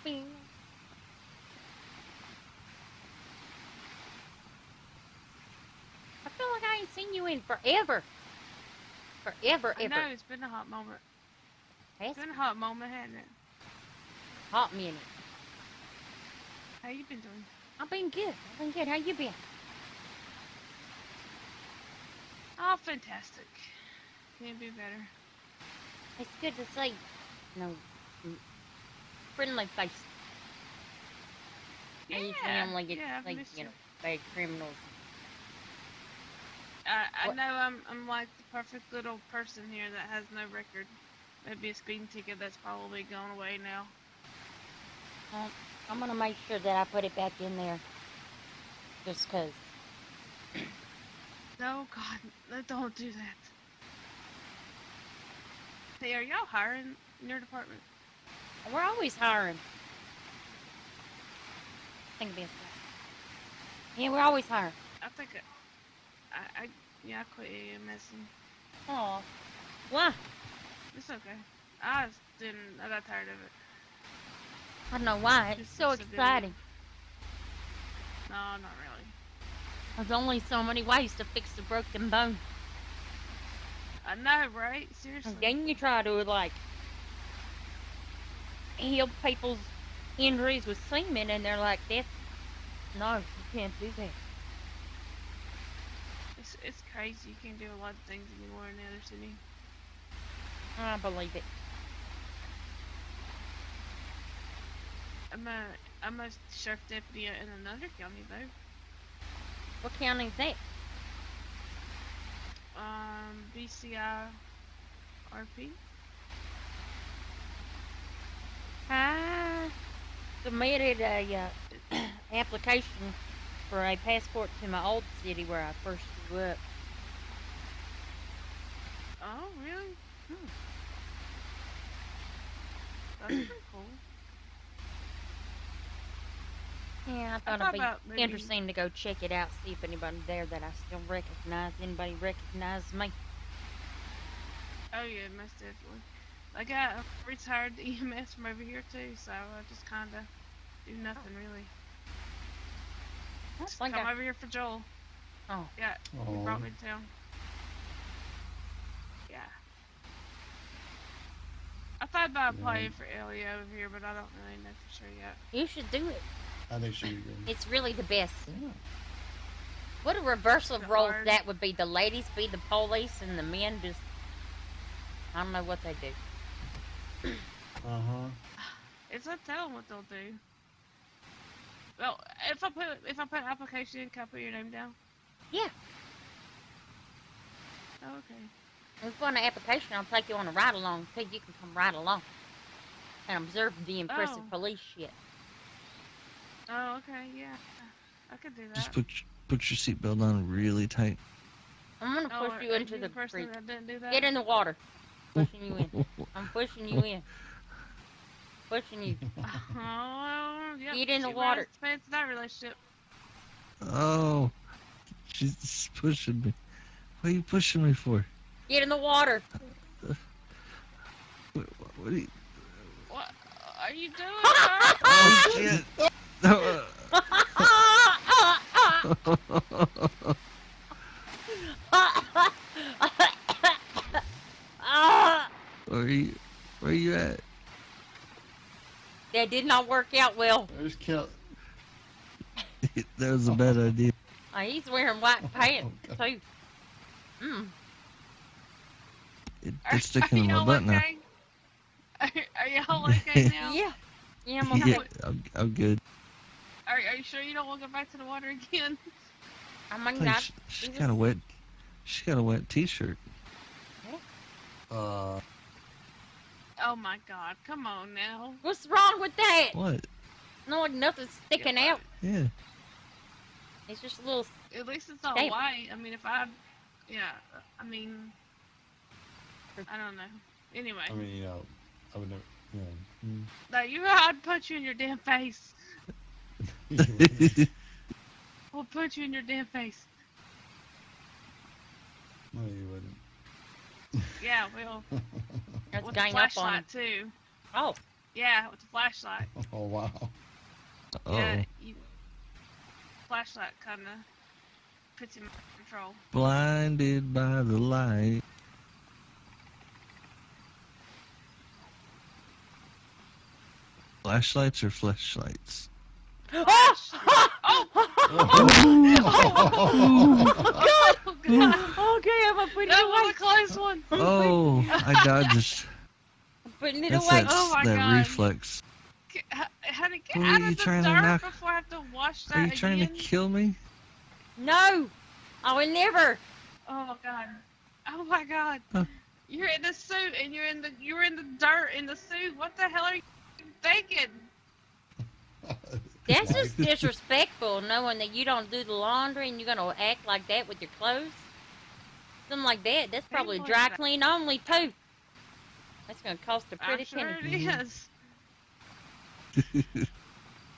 Bing. I feel like I ain't seen you in forever. Forever, I ever. know, it's been a hot moment. It's been a hot moment, hasn't it? Hot minute. How you been doing? I've been good. How you been? Oh, fantastic. Can't be better. It's good to see. No, friendly faces. Yeah, How you family gets yeah, I've like, missed you you. know, bad criminals. I What? know I'm like the perfect little person here that has no record. Maybe a speeding ticket that's probably gone away now. I'm gonna make sure that I put it back in there. Just 'cause. No, God, no, don't do that. Hey, are y'all hiring in your department? We're always hiring. Think about that. Yeah, we're always hiring. I think I quit AMSing. Aw. Why? It's okay. I just didn't. I got tired of it. I don't know why. It's Just so the civilian. exciting. No, not really. There's only so many ways to fix a broken bone. I know, right? Seriously. And then you try to, like, heal people's injuries with semen, and they're like, no, you can't do that. It's crazy. You can't do a lot of things anymore in the other city. I believe it. I'm a sheriff deputy in another county though. What county is that? BCI RP. I submitted a application for a passport to my old city where I first grew up. Oh, really? Hmm. That's pretty cool. Yeah, I thought it'd be interesting to go check it out, see if anybody there that I still recognize. Anybody recognize me? Oh yeah, most definitely. I got retired EMS from over here too, so I just kinda do nothing really. Just come over here for Joel. Oh. Yeah, he brought me to town. Yeah. I thought about applying for LEO over here, but I don't really know for sure yet. You should do it. I think she would. It's really the best. Yeah. What a reversal of roles that would be. The ladies be the police and the men just, I don't know what they do. It's not telling what they'll do. Well, if I put an application in, can I put your name down? Yeah. Oh, okay. If you want an application, I'll take you on a ride along so you can come right along and observe the impressive police shit. Oh, okay, yeah. I could do that. Just put your seatbelt on really tight. I'm gonna push you into the person creek. that didn't do that? Get in the water. Pushing you in. I'm pushing you in. Pushing you. Oh, yep. Get in the water. It's that relationship. Oh, she's pushing me. What are you pushing me for? Get in the water. What are you? What are you doing? Oh shit! Where you at? That did not work out well. There's Kel. That was a bad idea. Oh, he's wearing white pants too. It's sticking in my butt now. Are y'all okay now? Yeah. Yeah, I'm okay. Yeah, I'm good. Are you sure you don't want to go back to the water again? I mean, Like, she's got a wet. She got a wet T-shirt. Oh my God! Come on now. What's wrong with that? What? No, nothing's sticking out. Yeah. It's just a little. At least it's not Damn. white. I mean, I mean, I don't know. Anyway. I mean, I would never. No, I'd punch you in your damn face. I'll punch you in your damn face. No, you wouldn't. Yeah, well. Let's With gang a up on. flashlight too. Oh. Yeah, with the flashlight. Oh wow. Oh, Yeah, flashlight kind of puts him in control. blinded by the light. Flashlights or fleshlights? Oh! Oh God! Okay, I'm gonna put it That was away. a close one. Oh, I dodged. I'm putting it That's away. Oh my that God. reflex. Honey, get Who are out you of the trying to dirt knock- before I have to wash that Are you trying to again. kill me? No, I will never. Oh God! Oh my God! Huh. You're in the suit and you're in the dirt in the suit. What the hell are you thinking? That's just disrespectful, knowing that you don't do the laundry and you're gonna act like that with your clothes. Something like that. That's probably People dry like that. clean only too. That's gonna cost a I'm pretty sure penny. it is.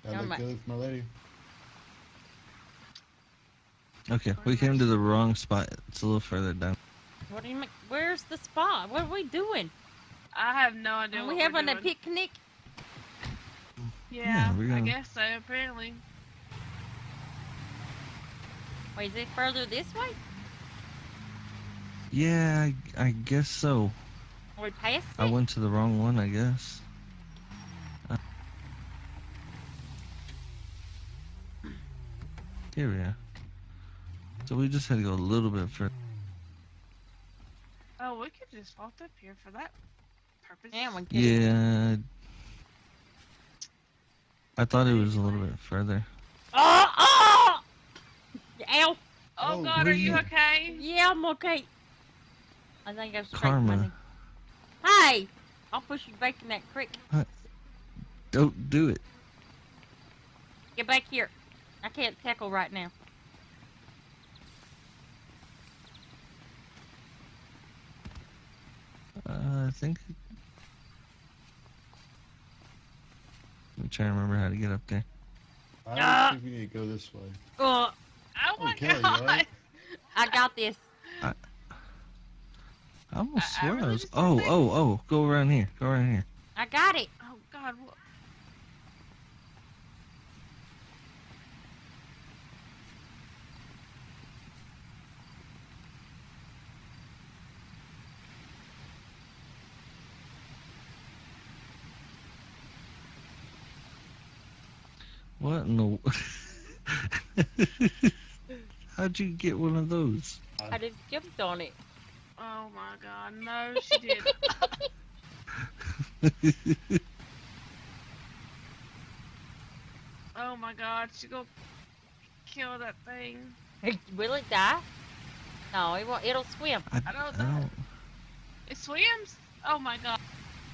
Gotta Oh my- look good for my lady. Okay, we came to the wrong spot. It's a little further down. What do you mean? Where's the spot? What are we doing? I have no idea Are what we having we're a doing. picnic? Yeah, Yeah, we're I gonna- guess so. Apparently. Wait, is it further this way? Yeah, I guess so. Are we past I it? went to the wrong one, I guess. Here we are. So we just had to go a little bit further. Oh, we could just walk up here for that purpose. Yeah, we could. Yeah. I thought it was a little bit further. Oh! Oh! Ow! Oh Oh, God, where are you you- okay? Yeah, I'm okay. I think I've scraped my knee. Karma. Hey! I'll push you back in that creek. Don't do it. Get back here. I can't tackle right now. I think. I'm trying to remember how to get up there. I think we need to go this way. Oh, Oh my Okay, God! right? I got this. I almost I swear I really was. just Oh, think- oh. Go around here. Go around here. I got it. Oh God! What? What in the? How'd you get one of those? I just jumped on it. Oh my God! No, she did. Oh my God! She go kill that thing. Will it die? No, it won't. It'll swim. I don't know. It swims. Oh my God!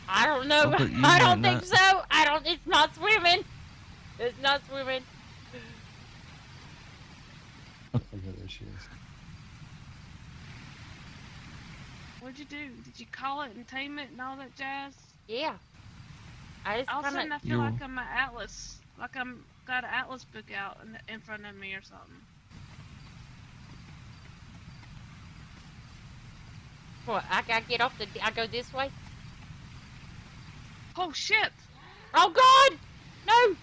I don't know. Oh, but you I don't might think so. I don't. It's not swimming. It's not swimming. Okay, there she is. What'd you do? Did you call it and tame it and all that jazz? Yeah. I just All of a sudden, kind I of. feel You- like I'm an atlas, like I'm got an atlas book out in front of me or something. What? I gotta get off the. I go this way. Oh shit! Oh God! No!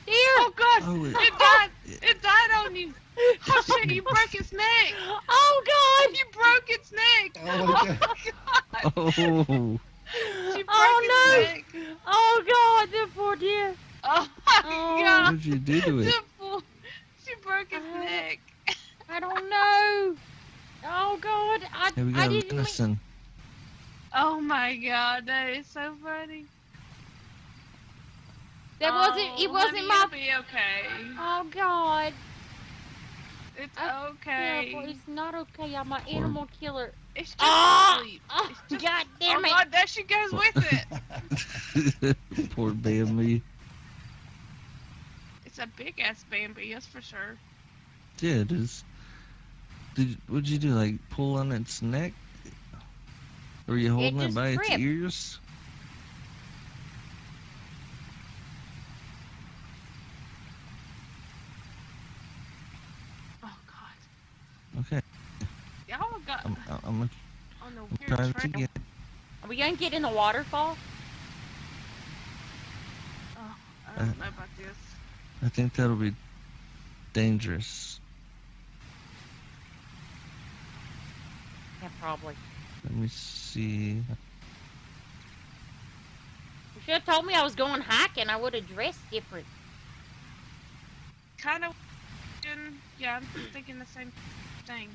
Dear! Oh God! Oh, It died! It died on you! Oh shit! You broke its neck! Oh God! You broke its neck! Oh my God. God! Oh. She broke Oh, its neck! Oh God! The poor dear. Oh my Oh. God! What'd you do to it? The fool- She broke its neck! I don't know. Oh God! Hey, we I got didn't. venison. Oh my God! That is so funny. That wasn't. It Oh, wasn't honey, my. It'll be okay. Oh God! It's Yeah, okay. well, it's not okay. I'm an animal killer. It's just Ah! sleep. Oh, It's just- God damn oh it! God, there she goes with it. Poor Bambi. It's a big ass Bambi, that's for sure. Yeah, it is. What'd you do? Like pull on its neck? Or were you holding it just by its tripped. ears? Oh God. Okay, Y'all got I'm on the weird trying to trail. get. Are we gonna get in the waterfall? don't know about this. I think that'll be dangerous. Yeah, probably. Let me see. You should have told me I was going hiking. I would have dressed different. Kind of. Yeah, I'm thinking the same thing.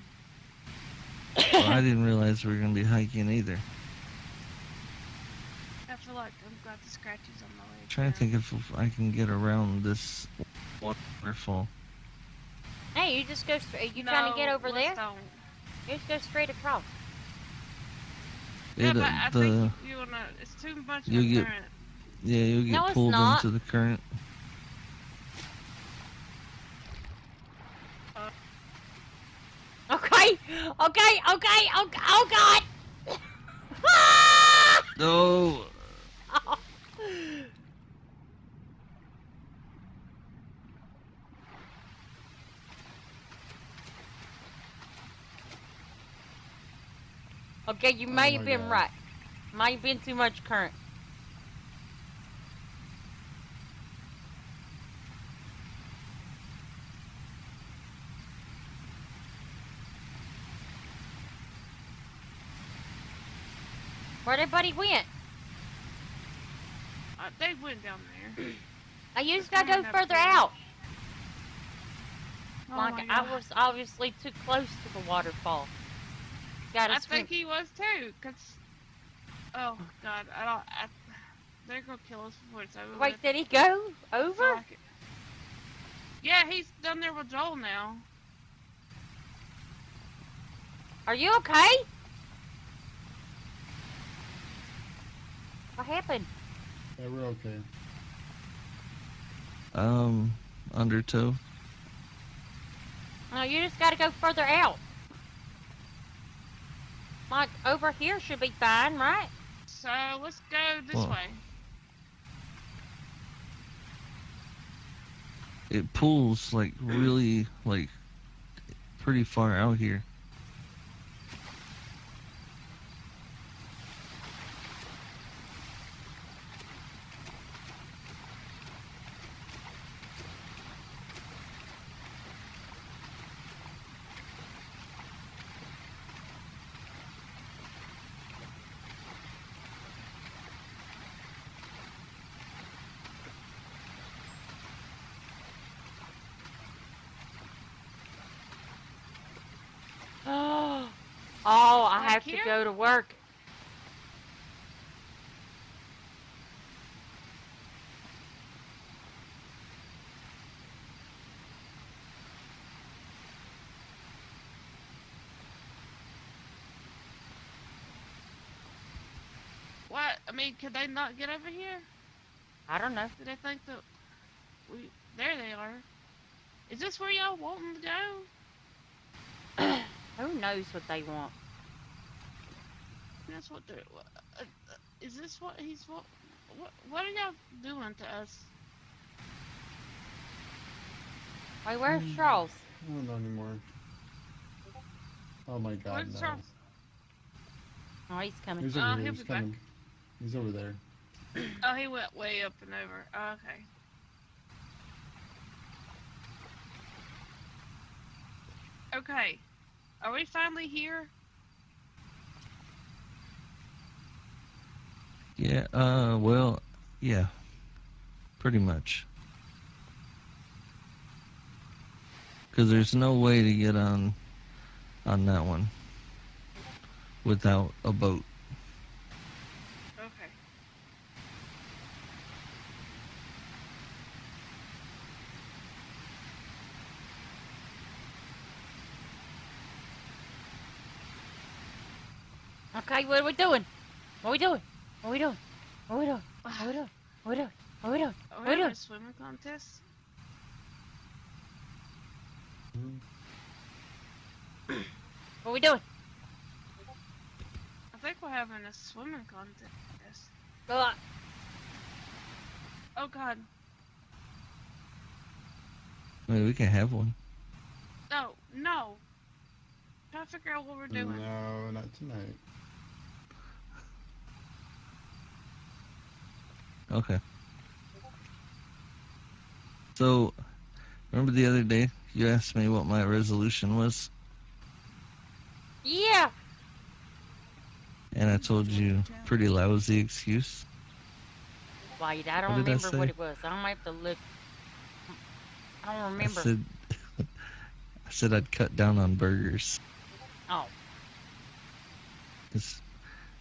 Well, I didn't realize we were gonna be hiking either. I feel like I've got the scratches on my leg. Trying to think if I can get around this waterfall. Hey, you just go straight. You trying to get over there? Don't. You just go straight across. Yeah, It, but I think you wanna. It's too much of you'll a get- current. Yeah, you'll get No, it's pulled not. into the current. Okay, okay, okay, okay. Oh God! No. Okay, you Oh may my have been God. right. Might have been too much current. Where'd everybody went? They went down there. I used to go Coming up further here. out. Oh Like my I God. was obviously too close to the waterfall. Gotta I swim. think he was too. Cause oh God, they're gonna kill us before it's over. Wait, with. did he go I feel over? like it. Yeah, he's down there with Joel now. Are you okay? What happened? Yeah, we're okay. Undertow. No, you just gotta go further out. Like over here should be fine, right? So let's go this Well, way. It pulls like really like pretty far out here. Oh, I Like have here? to go to work. What? I mean, could they not get over here? I don't know. Do they think that we? There they are. Is this where y'all want them to go? Who knows what they want? That's what they're. Is this what he's what? What are y'all doing to us? Wait, where's Charles? I don't know anymore. Oh my God, Where's no. Charles? Oh, he's coming. He's over here. he'll He's be back. coming. He's over there. Oh, he went way up and over. Oh, okay. Okay. Are we finally here? Yeah, well, yeah. Pretty much. Cuz there's no way to get on that one without a boat. Okay. Okay, what are we doing? What are we doing? What are we doing? What are we doing? What are we doing? What are we doing? What are we doing? Are What we are we having doing? a swimming contest? Mhm. What are we doing? I think we're having a swimming contest. Uh, Oh God. I mean, we can have one. No, no. Trying to figure out what we're doing. No, not tonight. Okay. So, remember the other day you asked me what my resolution was, Yeah. and I told you pretty lousy excuse. Wait, I don't What did I remember what say? it was. I might have to look. I don't I remember. said I'd cut down on burgers. Oh. It's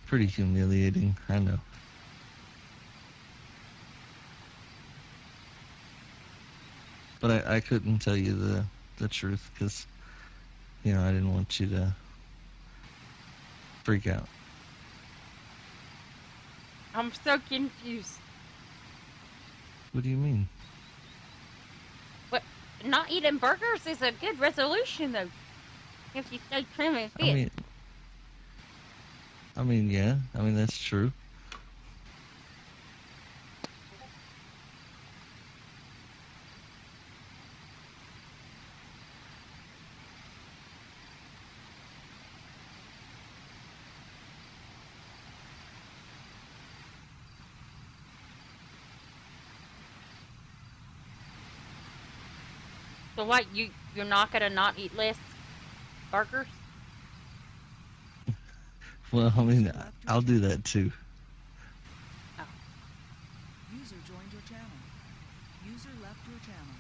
pretty humiliating, I know. But I couldn't tell you the truth because, I didn't want you to freak out. I'm so confused. What do you mean? What? Not eating burgers is a good resolution, though. If you stay trim and fit. Yeah. That's true. So what? You're not gonna not eat less burgers? Well, I'll do that too. User joined your channel. User left your channel.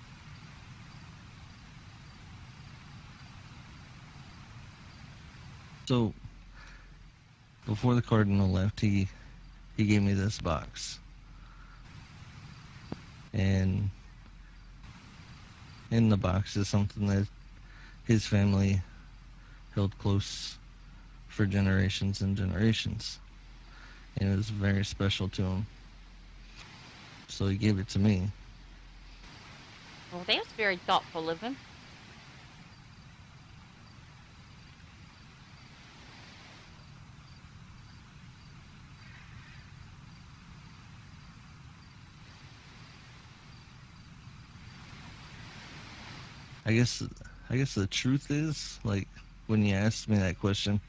So, before the Cardinal left, he gave me this box. And in the box is something that his family held close for generations and generations. And it was very special to him. So he gave it to me. Well, that's very thoughtful of him. I guess the truth is, like, when you asked me that question,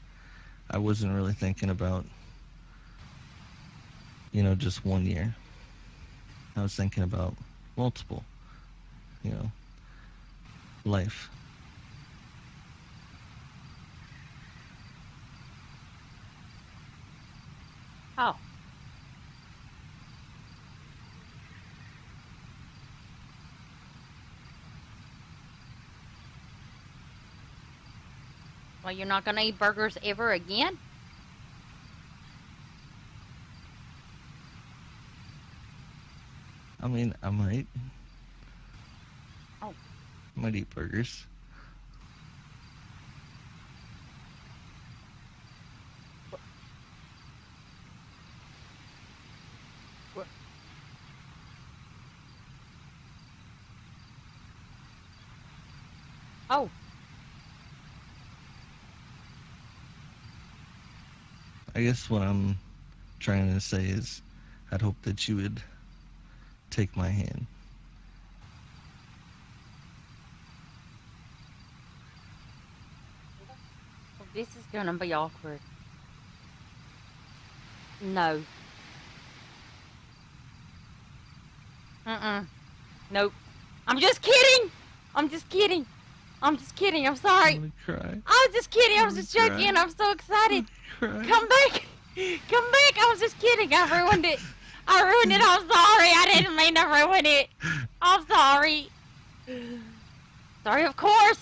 I wasn't really thinking about, just 1 year. I was thinking about multiple, life. Oh. Well, you're not gonna eat burgers ever again? I might. Oh. I might eat burgers. Oh. I guess what I'm trying to say is I'd hope that you would take my hand. Well, this is gonna be awkward. No. Nope. I'm just kidding! I'm just kidding. I'm sorry. I'm gonna cry. I was just kidding. I was I'm just gonna joking. cry. I'm so excited. Cry. Come back. Come back. I was just kidding. I ruined it. I'm sorry. I didn't mean to ruin it. I'm sorry. Sorry, of course.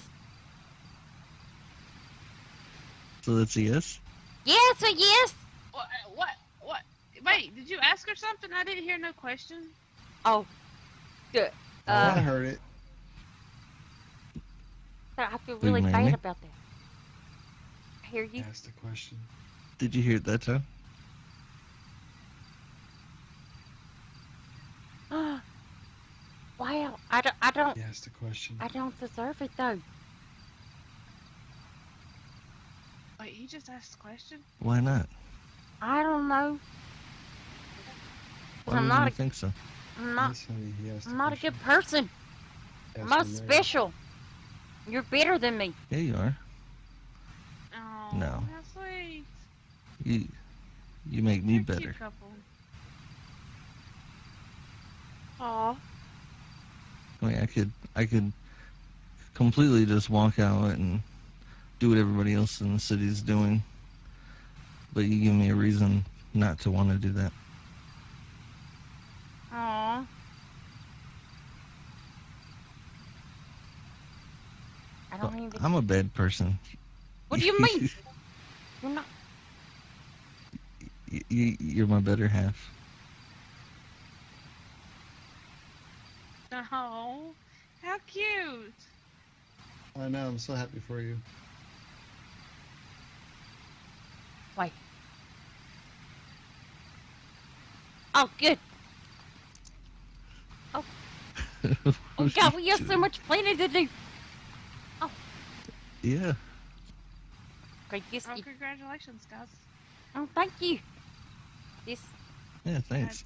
So that's a yes? Yes, a yes. What? Wait, did you ask her something? I didn't hear no question. Oh, good. I heard it. I feel Will you really marry bad me? about that. I hear you. Ask the question. Did you hear it that time? Wow. I don't. He asked the question. I don't deserve it though. Wait, he just asked the question? Why not? I don't know. Why I'm would not you a- think so? I'm not. Yes, honey, he asked the I'm not a question. good person. Ask I'm not her married. special. You're better than me. Yeah, you are. Oh, No. how sweet. You make me You're a better. cute couple. Aw. I mean, I could completely just walk out and do what everybody else in the city is doing. But you give me a reason not to want to do that. Aw. I don't even. I'm a bad person. What do you mean? You're not. You're my better half. Oh, how cute. I know. I'm so happy for you. Wait. Oh, good. Oh God, we have so much planning to do. Yeah. Okay, this. Oh, congratulations, guys. Oh, thank you. This. Yeah, thanks.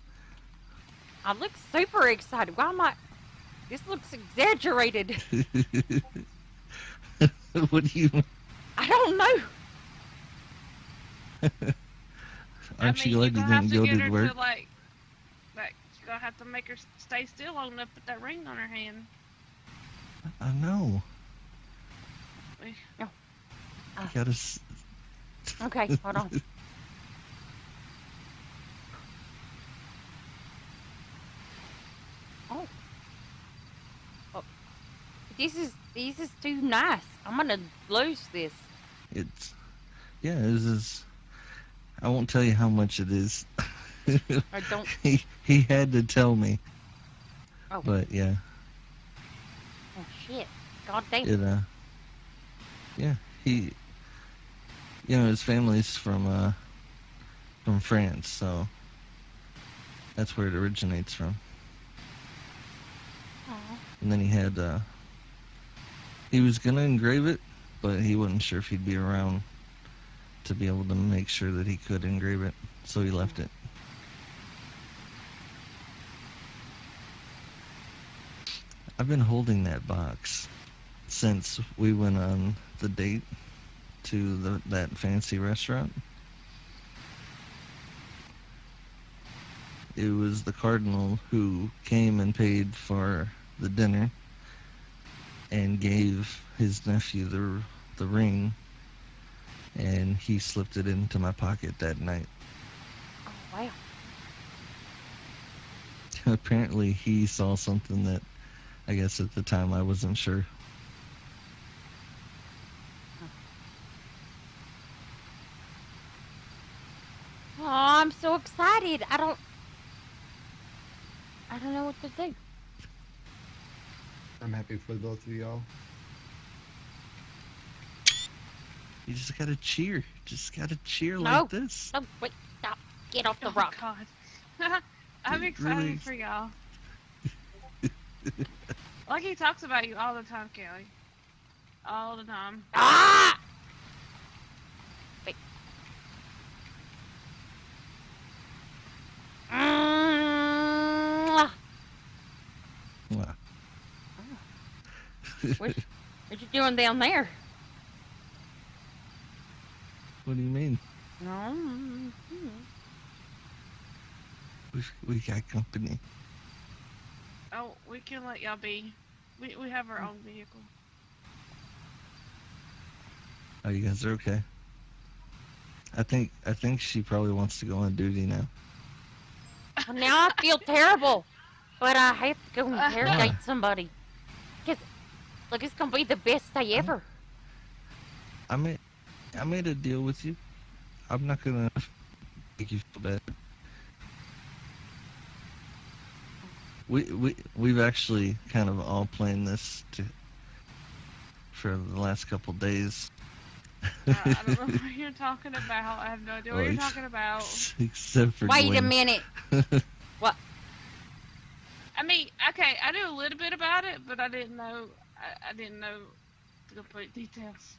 I look super excited. Why am I? This looks exaggerated. What do you... I don't know. Aren't you you're glad you gonna have didn't go get to her work? To, like, you're gonna have to make her stay still long enough to put that ring on her hand. I know. We- You gotta... Okay, hold on. Oh. Oh. This is too nice. I'm gonna lose this. It's... Yeah, this is... I won't tell you how much it is. I don't. He had to tell me. Oh. But, yeah. Oh shit. God damn. It, yeah, he... You know, his family's from France, so... That's where it originates from. Aw. And then he had, he was gonna engrave it, but he wasn't sure if he'd be around to be able to make sure that he could engrave it, so he left it. I've been holding that box since we went on the date to that fancy restaurant. It was the cardinal who came and paid for the dinner and gave his nephew the ring, and he slipped it into my pocket that night. Oh wow. Apparently he saw something that I guess at the time I wasn't sure. Oh, I'm so excited. I don't know what to do. I'm happy for both of y'all. You just gotta cheer. Just gotta cheer No. like this. No, wait, stop. Get off the Oh, rock. God. I'm excited Really? for y'all. Like he talks about you all the time, Kelly. All the time. Ah! Wait. Mwah. Wow. What you doing down there? What do you mean? No. We got company. Oh, we can let y'all be. We have our own vehicle. Oh, you guys are okay. I think she probably wants to go on duty now. Well, now I feel terrible, but I have to go interrogate somebody. Cause look, it's gonna be the best day ever. I made a deal with you. I'm not gonna make you feel bad. We've actually kind of all planned this for the last couple days. I don't know what you're talking about. I have no idea what you're talking about. Except for Wait a Gwen. minute. What? I mean, okay, I knew a little bit about it, but I didn't know. I didn't know the complete details.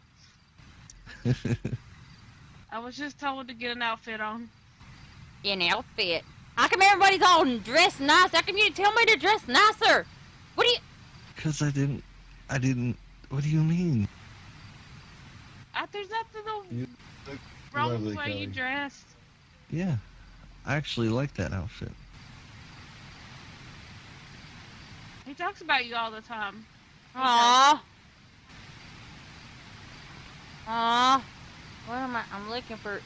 I was just told to get an outfit on. An outfit. How come everybody's all dressed nice? How come you didn't tell me to dress nicer? What do you? Cause I didn't. What do you mean? There's nothing You look wrong with lovely, the way you Kelly. dressed. Yeah, I actually like that outfit. He talks about you all the time. Aww. Aww. What am I? I'm looking for.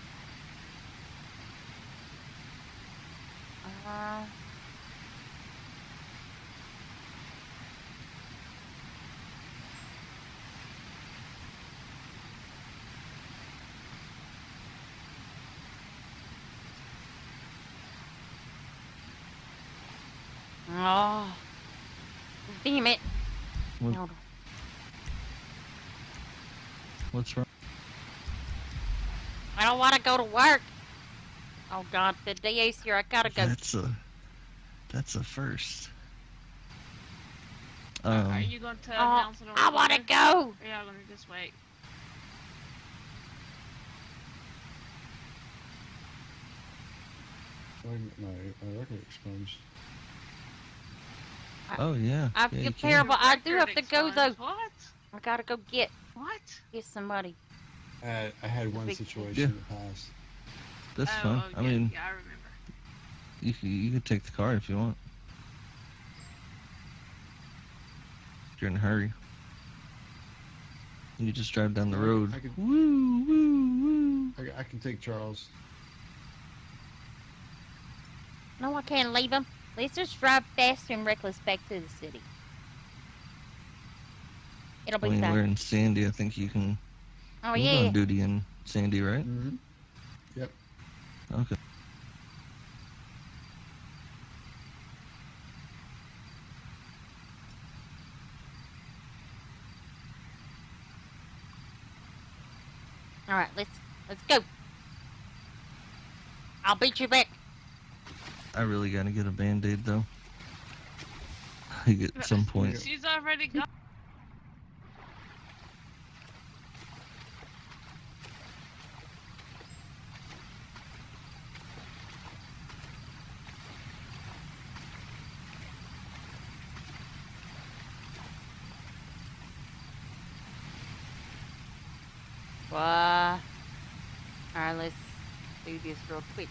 Uh, oh. Damn it. What- Hold on. What's wrong? I don't want to go to work. Oh God, the DA's here. I gotta go. That's a first. Are you going to Oh, announce it on I want to Twitter? go. Or y'all going to just wait? My record expunged. Oh yeah. I yeah, feel you can. terrible. I Your do have record to go though. expunged. What? I gotta go get What? somebody. I had one big- situation that passed. That's Oh, fine. oh, I yeah, mean, yeah, I remember. you can take the car if you want. If you're in a hurry. You just drive down the road. I could- Woo, woo, woo. I can take Charles. No, I can't leave him. Let's just drive fast and reckless back to the city. It'll I be mean, we're fine. in Sandy. I think you can. Oh You can go yeah. on duty in Sandy, right? Mm-hmm. Yep. Okay. All right, let's go. I'll beat you back. I really gotta get a band-aid though. At some point. She's already gone. What? All right, let's do this real quick.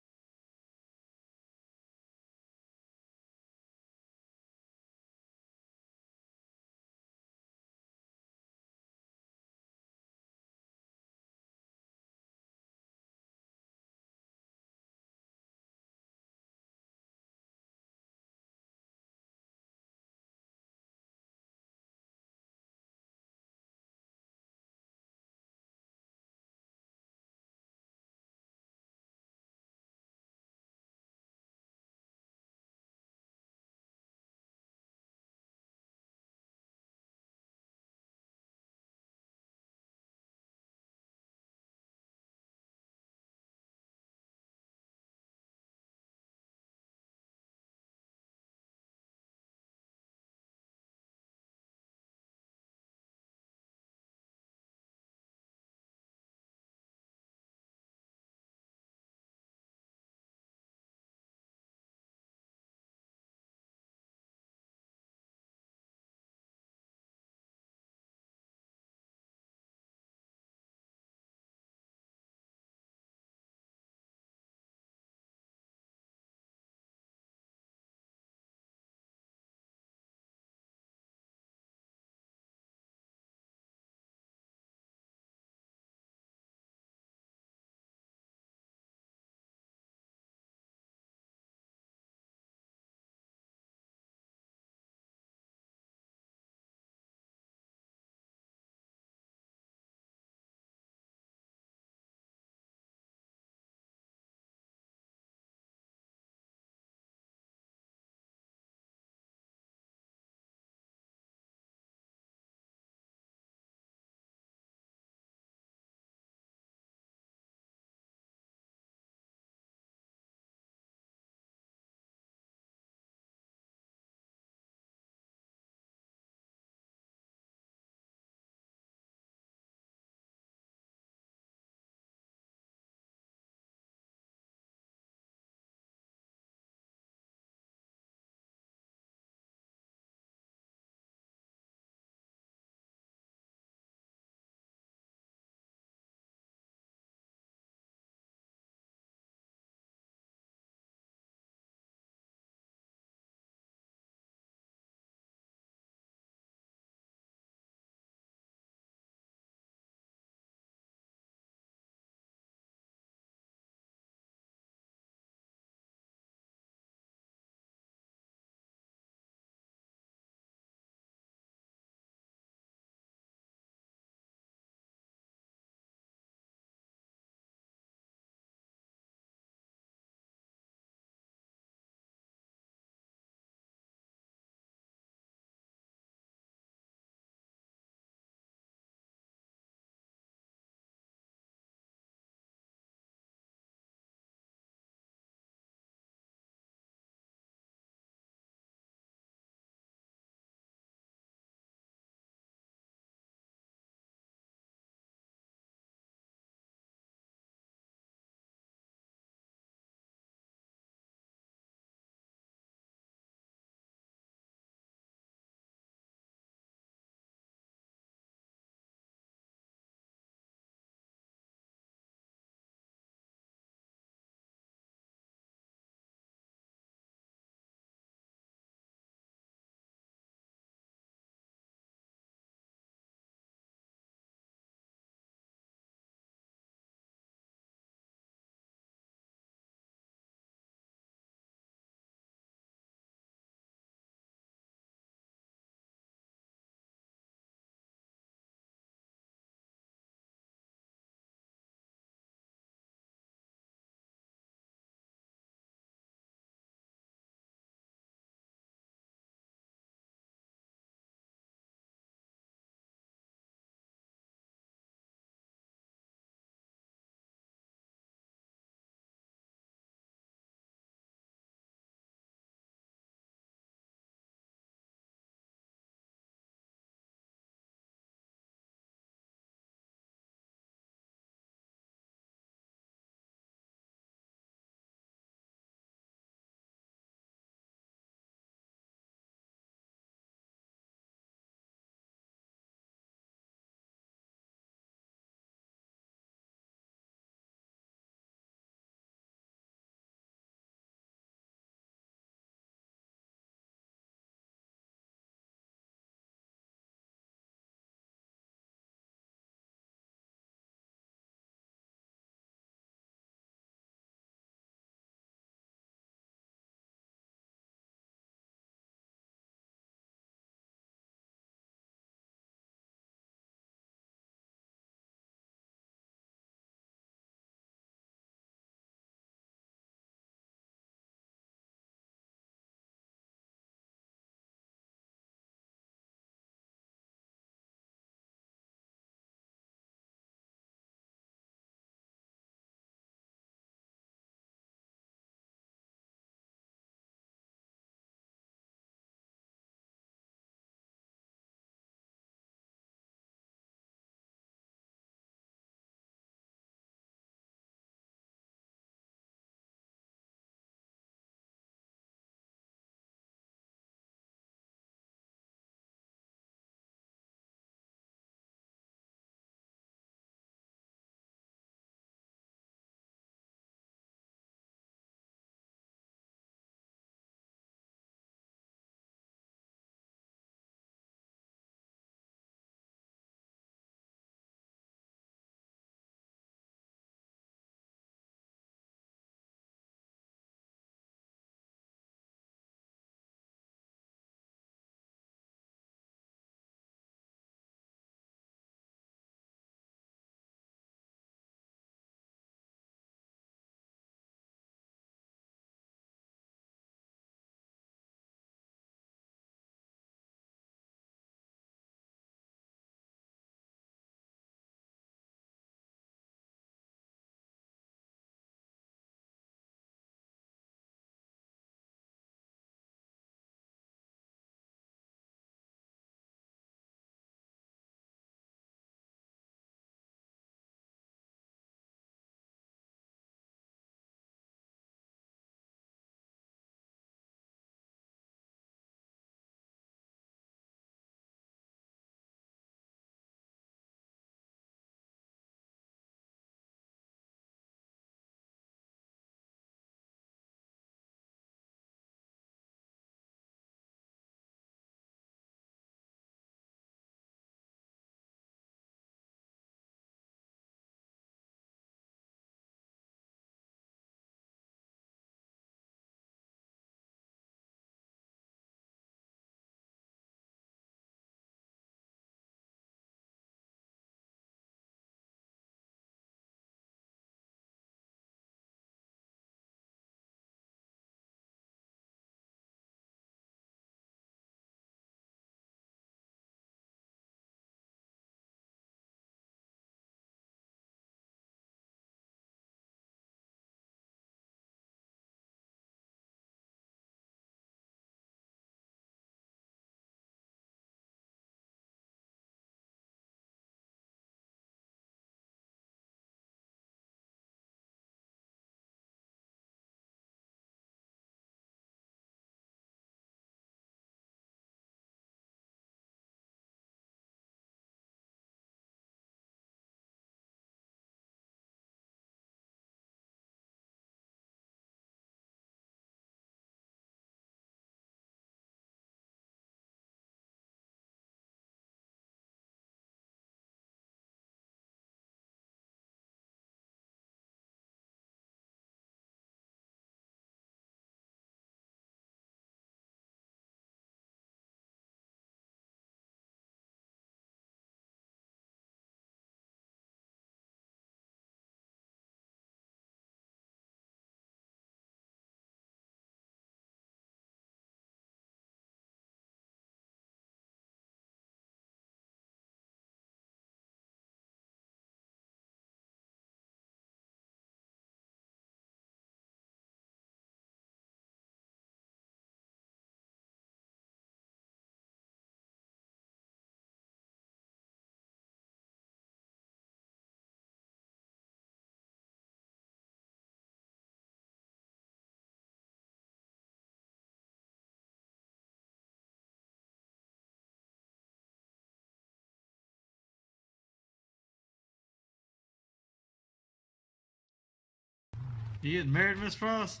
You getting married, Miss Frost?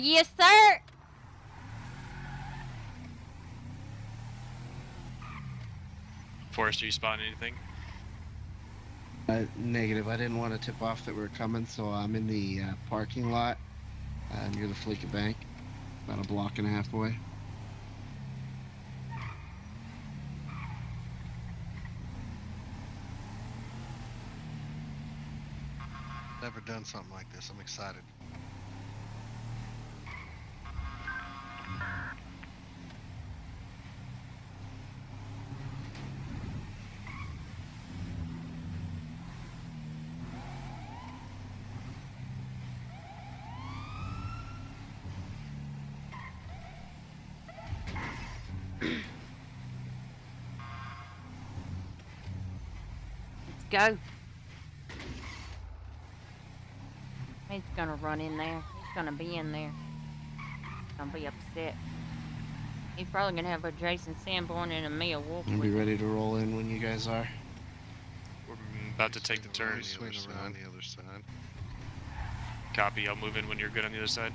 Yes, sir. Forrest, are you spotting anything? Negative. I didn't want to tip off that we were coming, so I'm in the parking lot near the Fleeca Bank, about a block and a half away. Never done something like this. I'm excited. Let's go. He's gonna run in there. He's gonna be in there. He's gonna be upset. He's probably gonna have a Jason Sanborn and a Mia Wolf. I'll be ready to roll in when you guys are. We're about to take the turn. Swing around the other side. Copy. I'll move in when you're good on the other side.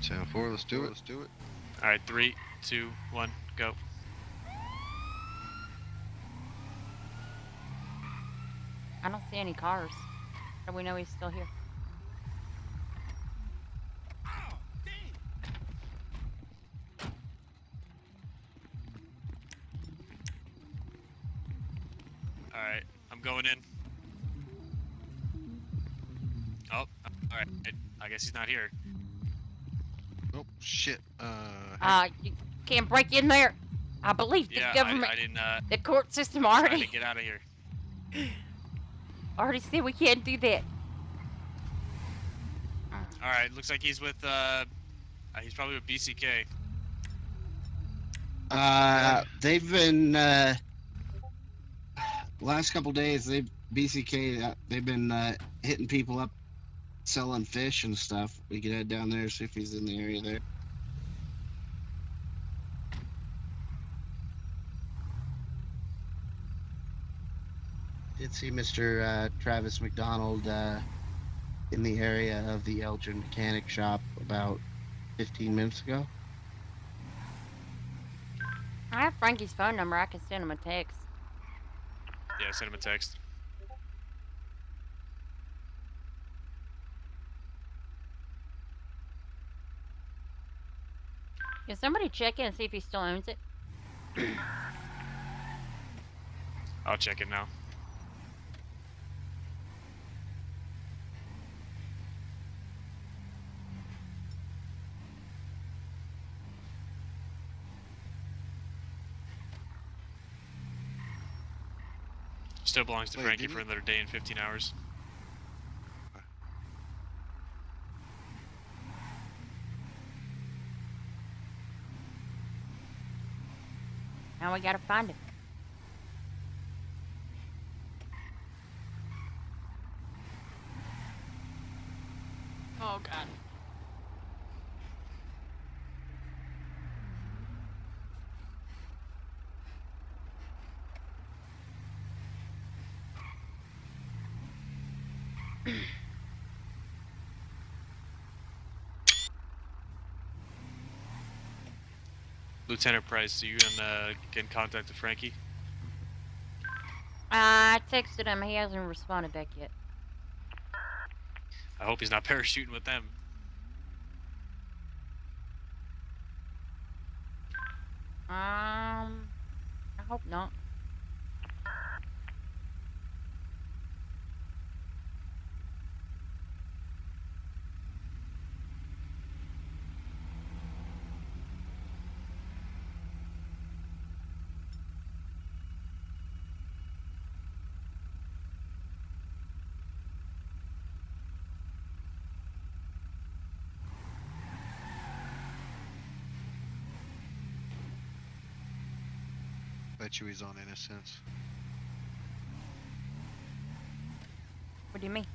10-4, let's do it. Let's do it. All right, 3, 2, 1, go. I don't see any cars. How do we know he's still here? All right, I'm going in. Oh, all right. I guess he's not here. Oh shit. You can't break in there. I believe the Yeah, government, I didn't. the court system Trying already, to get out of here. already said we can't do that. All right, looks like he's with. He's probably with BCK. They've been last couple days. BCK. They've been hitting people up, selling fish and stuff. We could head down there, see if he's in the area there. Did see Mr. Travis McDonald in the area of the Elgin Mechanic Shop about 15 minutes ago. I have Frankie's phone number. I can send him a text. Yeah, send him a text. Can somebody check in and see if he still owns it? I'll check it now. Still belongs to Wait, Frankie did for he? another day and 15 hours. Now we gotta find him. Oh god. Lieutenant Price, are you in contact with Frankie? I texted him. He hasn't responded back yet. I hope he's not parachuting with them. I hope not. Bet you he's on Innocence. What do you mean?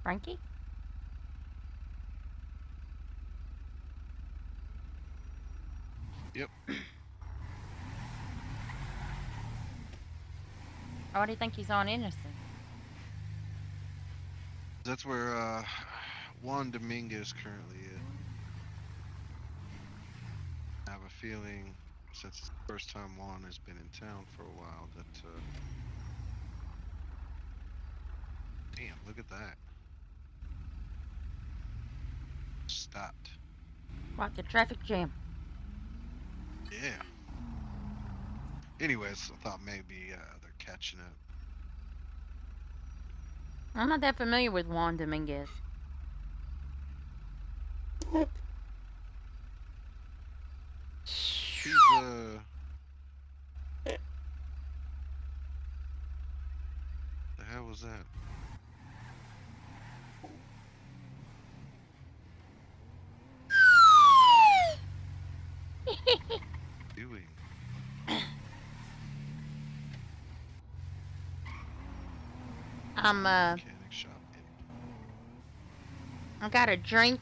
Frankie? Yep. Why do you think he's on innocent? That's where Juan Dominguez currently is. I have a feeling, since it's the first time Juan has been in town for a while, that damn, look at that. Stopped. What, the traffic jam? Yeah. Anyways, I thought maybe they're catching up. I'm not that familiar with Juan Dominguez. He's the hell was that? Doing? I'm Mechanic shop. I got a drink.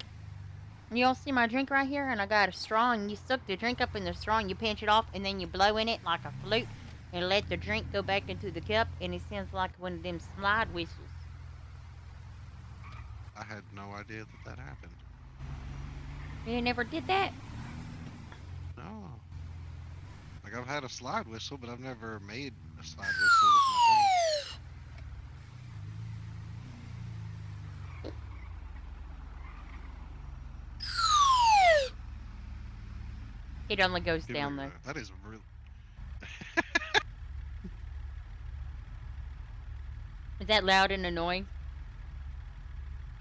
You all see my drink right here? And I got a straw, and you suck the drink up in the straw, and you pinch it off, and then you blow in it like a flute, and let the drink go back into the cup, and it sounds like one of them slide whistles. I had no idea that happened. You never did that? No. Like, I've had a slide whistle, but I've never made a slide whistle with my drink. It only goes Dude, down though. That is real. Is that loud and annoying?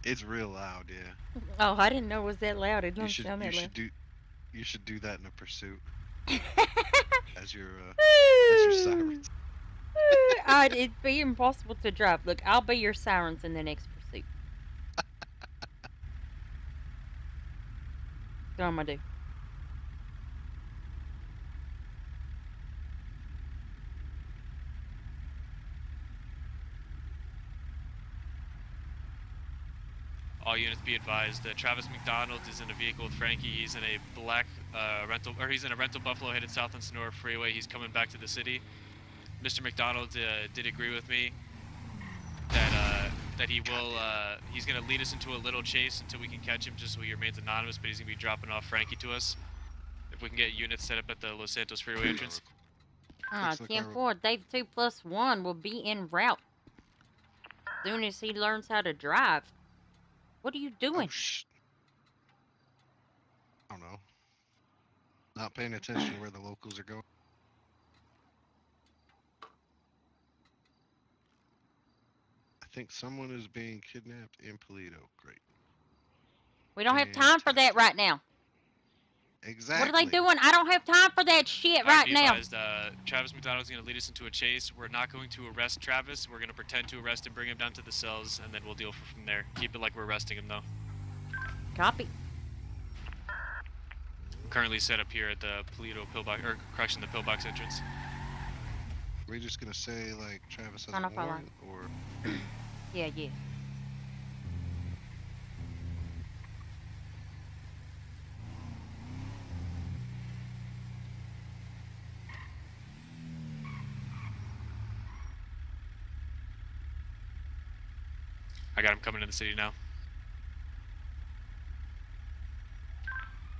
It's real loud, yeah. Oh, I didn't know it was that loud. It You don't should sound that loud. you should do that in a pursuit as as your sirens. It'd be impossible to drive. Look, I'll be your sirens in the next pursuit. What am I gonna do? All units be advised. Travis McDonald is in a vehicle with Frankie. He's in a black he's in a rental Buffalo headed south on Sonora Freeway. He's coming back to the city. Mr. McDonald did agree with me that he will he's gonna lead us into a little chase until we can catch him, just so he remains anonymous. But he's gonna be dropping off Frankie to us if we can get units set up at the Los Santos Freeway entrance. Ah, Looks like 10-4. Dave 2+1 will be en route soon as he learns how to drive. What are you doing? I don't know. Not paying attention to where the locals are going. I think someone is being kidnapped in Paleto. Great. We don't have time for that right now. Exactly. What are they doing? I don't have time for that shit right now. Advised, Travis McDonald's going to lead us into a chase. We're not going to arrest Travis. We're going to pretend to arrest him, bring him down to the cells, and then we'll deal from there. Keep it like we're arresting him, though. Copy. I'm currently set up here at the Paleto pillbox, or correction, the pillbox entrance. Are we just gonna say like Travis has Turn a off our warrant, or Yeah, yeah. I got him coming in the city now.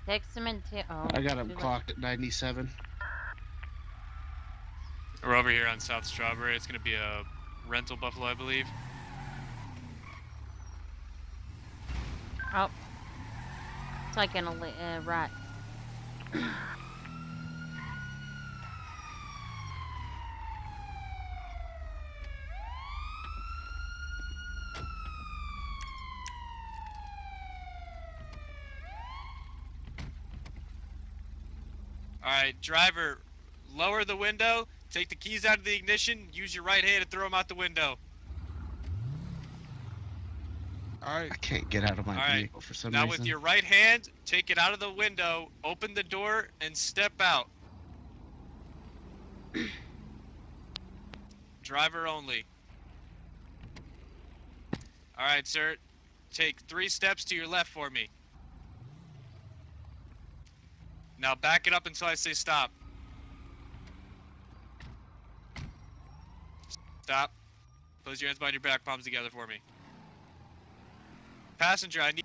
Text him and oh. I got him too late. clocked at 97. We're over here on South Strawberry. It's going to be a rental Buffalo, I believe. Oh. Taking a right. Alright, driver, lower the window, take the keys out of the ignition, use your right hand to throw them out the window. Alright. I can't get out of my All right. vehicle for some Now reason. with your right hand, take it out of the window, open the door, and step out. Driver only. Alright, sir. Take 3 steps to your left for me. Now back it up until I say stop. Stop. Close your hands behind your back, palms together for me. Passenger, I need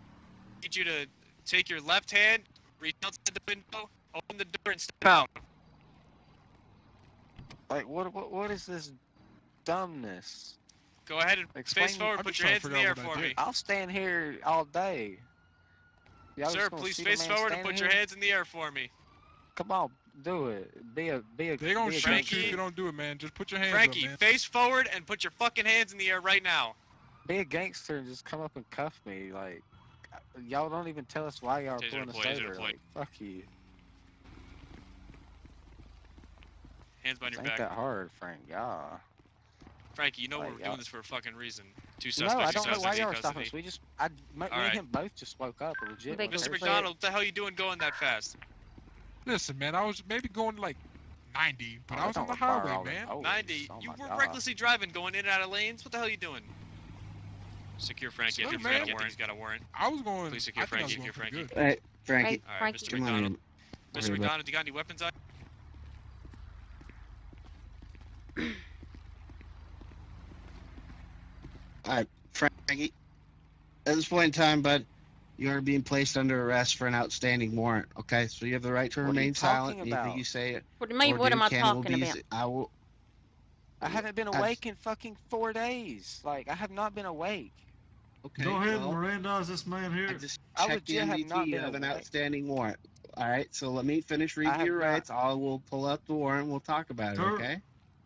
you to take your left hand, reach outside the window, open the door, and step out. Like, what is this dumbness? Go ahead and Explain face me- forward, I'm put just your trying hands to in the figure air out what for I me. did. I'll stand here all day. Y'all just Sir, gonna please see the face man forward and standing put your here? hands in the air for me. Come on, do it. Be a. They be gonna a shoot Frankie. you if you don't do it, man. Just put your hands Frankie, up, man. face forward and put your fucking hands in the air right now. Be a gangster and just come up and cuff me. Like, y'all don't even tell us why y'all are Taser pulling us deployed, taser over. deployed. Like, fuck you. Hands behind This your ain't back. that hard, Frank. Y'all. Frankie, you know Like, we're y'all- doing this for a fucking reason. Two No, suspects, I you don't know said, why in y'all are stopping custody. us. We just, me Alright. and him both just woke up legit. Big Mr. Perfect. McDonald, what the hell are you doing going that fast? Listen, man, I was maybe going like 90, but I was on the require highway, all them man. hours. 90. Oh You my were God. recklessly driving, going in and out of lanes. What the hell are you doing? Secure Frankie. I Slow, think man. he's got a warrant. I was going. Please secure I think I was Frankie, going secure pretty Frankie. good. Hey, Frankie. Right. Alright, Frankie. Mr. Come on McDonald. in. Mr. Worry about- McDonald, you got any weapons on? Alright, Frankie. At this point in time, bud, you are being placed under arrest for an outstanding warrant. Okay, so you have the right to What are you remain silent. talking Anything about? you say What do you mean? or What do am I can will talking be. about? I will. I haven't been I've- awake in fucking 4 days. Like, I have not been awake. Okay. Go ahead well, and Mirandize this man I here. just I checked the legit have not MDT. You been have an awake. outstanding warrant. All right, so let me finish reading have your not. rights. I will pull up the warrant. We'll talk about it. Sir. Okay.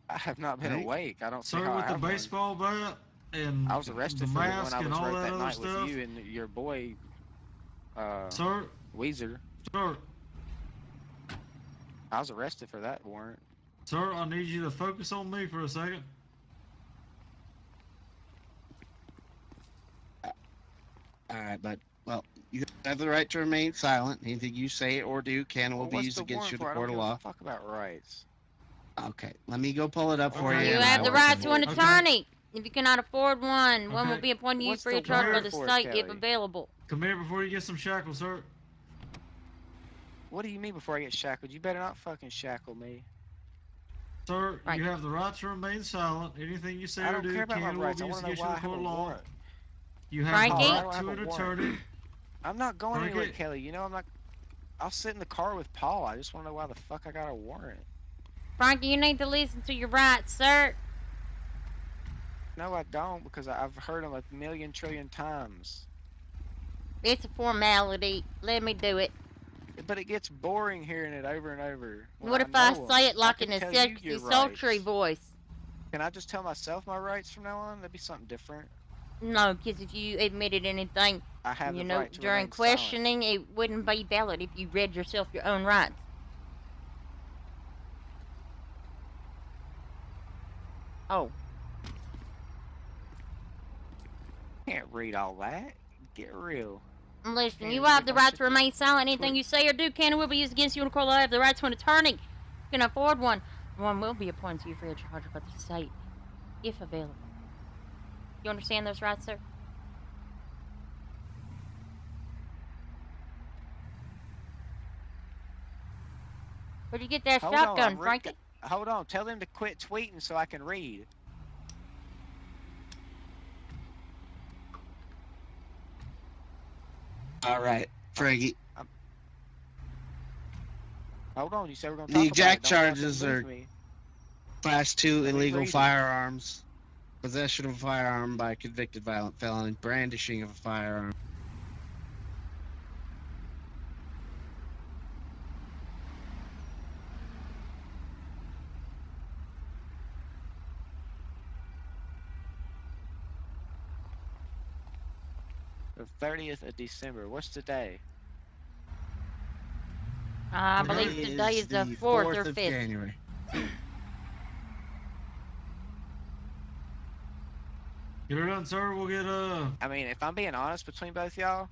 I have not been Right. awake. I don't see Sir, how I with the have one. baseball bat and I was arrested the for the one mask I and was all wrote that that other night stuff. with you and your boy, Sir, Weezer. sir, I was arrested for that warrant. sir, I need you to focus on me for a second. All right, but well, you have the right to remain silent. Anything you say or do can or will Well, be what's used the against you in warrant the for? I court don't of give a law. fuck about rights. Okay, let me go pull it up for Okay. you. You and have I the will- right to an Okay. attorney. If you cannot afford one will Okay. be appointed to you What's free the of charge by warrant the for, state if Kelly? available. Come here before you get some shackles, sir. What do you mean before I get shackled? You better not fucking shackle me. Sir, Right. you have the right to remain silent. Anything you say I or don't do care about can my or will rights. I be want used to know against you why in I the have court a of law. warrant. You have Frankie? the Why do I right have to a an warrant? attorney. I'm not going Frankie? anywhere, Kelly. You know I'm not. I'll sit in the car with Paul. I just want to know why the fuck I got a warrant. Frankie, you need to listen to your rights, sir. No, I don't, because I've heard them a million trillion times. It's a formality. Let me do it. But it gets boring hearing it over and over. when What if I know 'em. say it like can in a tell you sexy, your sultry rights. voice? Can I just tell myself my rights from now on? That'd be something different. No, because if you admitted anything, I have you the know, right to during remain silent. questioning, it wouldn't be valid if you read yourself your own rights. Oh, Can't read all that. Get real. listen, Yeah, you you have the don't right sit to remain silent. Anything Swear. you say or do can and will be used against you in a court of law. You have the right to an attorney. You can afford one. One will be appointed to you free of charge by the state, if available. You understand those rights, sir? Where'd you get that Hold on, shotgun, I'm Frankie? Hold on. Tell them to quit tweeting so I can read. All right, Frankie. Hold on. You said we're gonna The talk exact about it. Don't have to charges move are- me. Class 2 Let me illegal read it. firearms, possession of a firearm by a convicted violent felon, brandishing of a firearm. The 30th of December. What's today? I believe Today today is the 4th or of 5th. January. Get her done, sir. We'll get I mean, if I'm being honest between both y'all,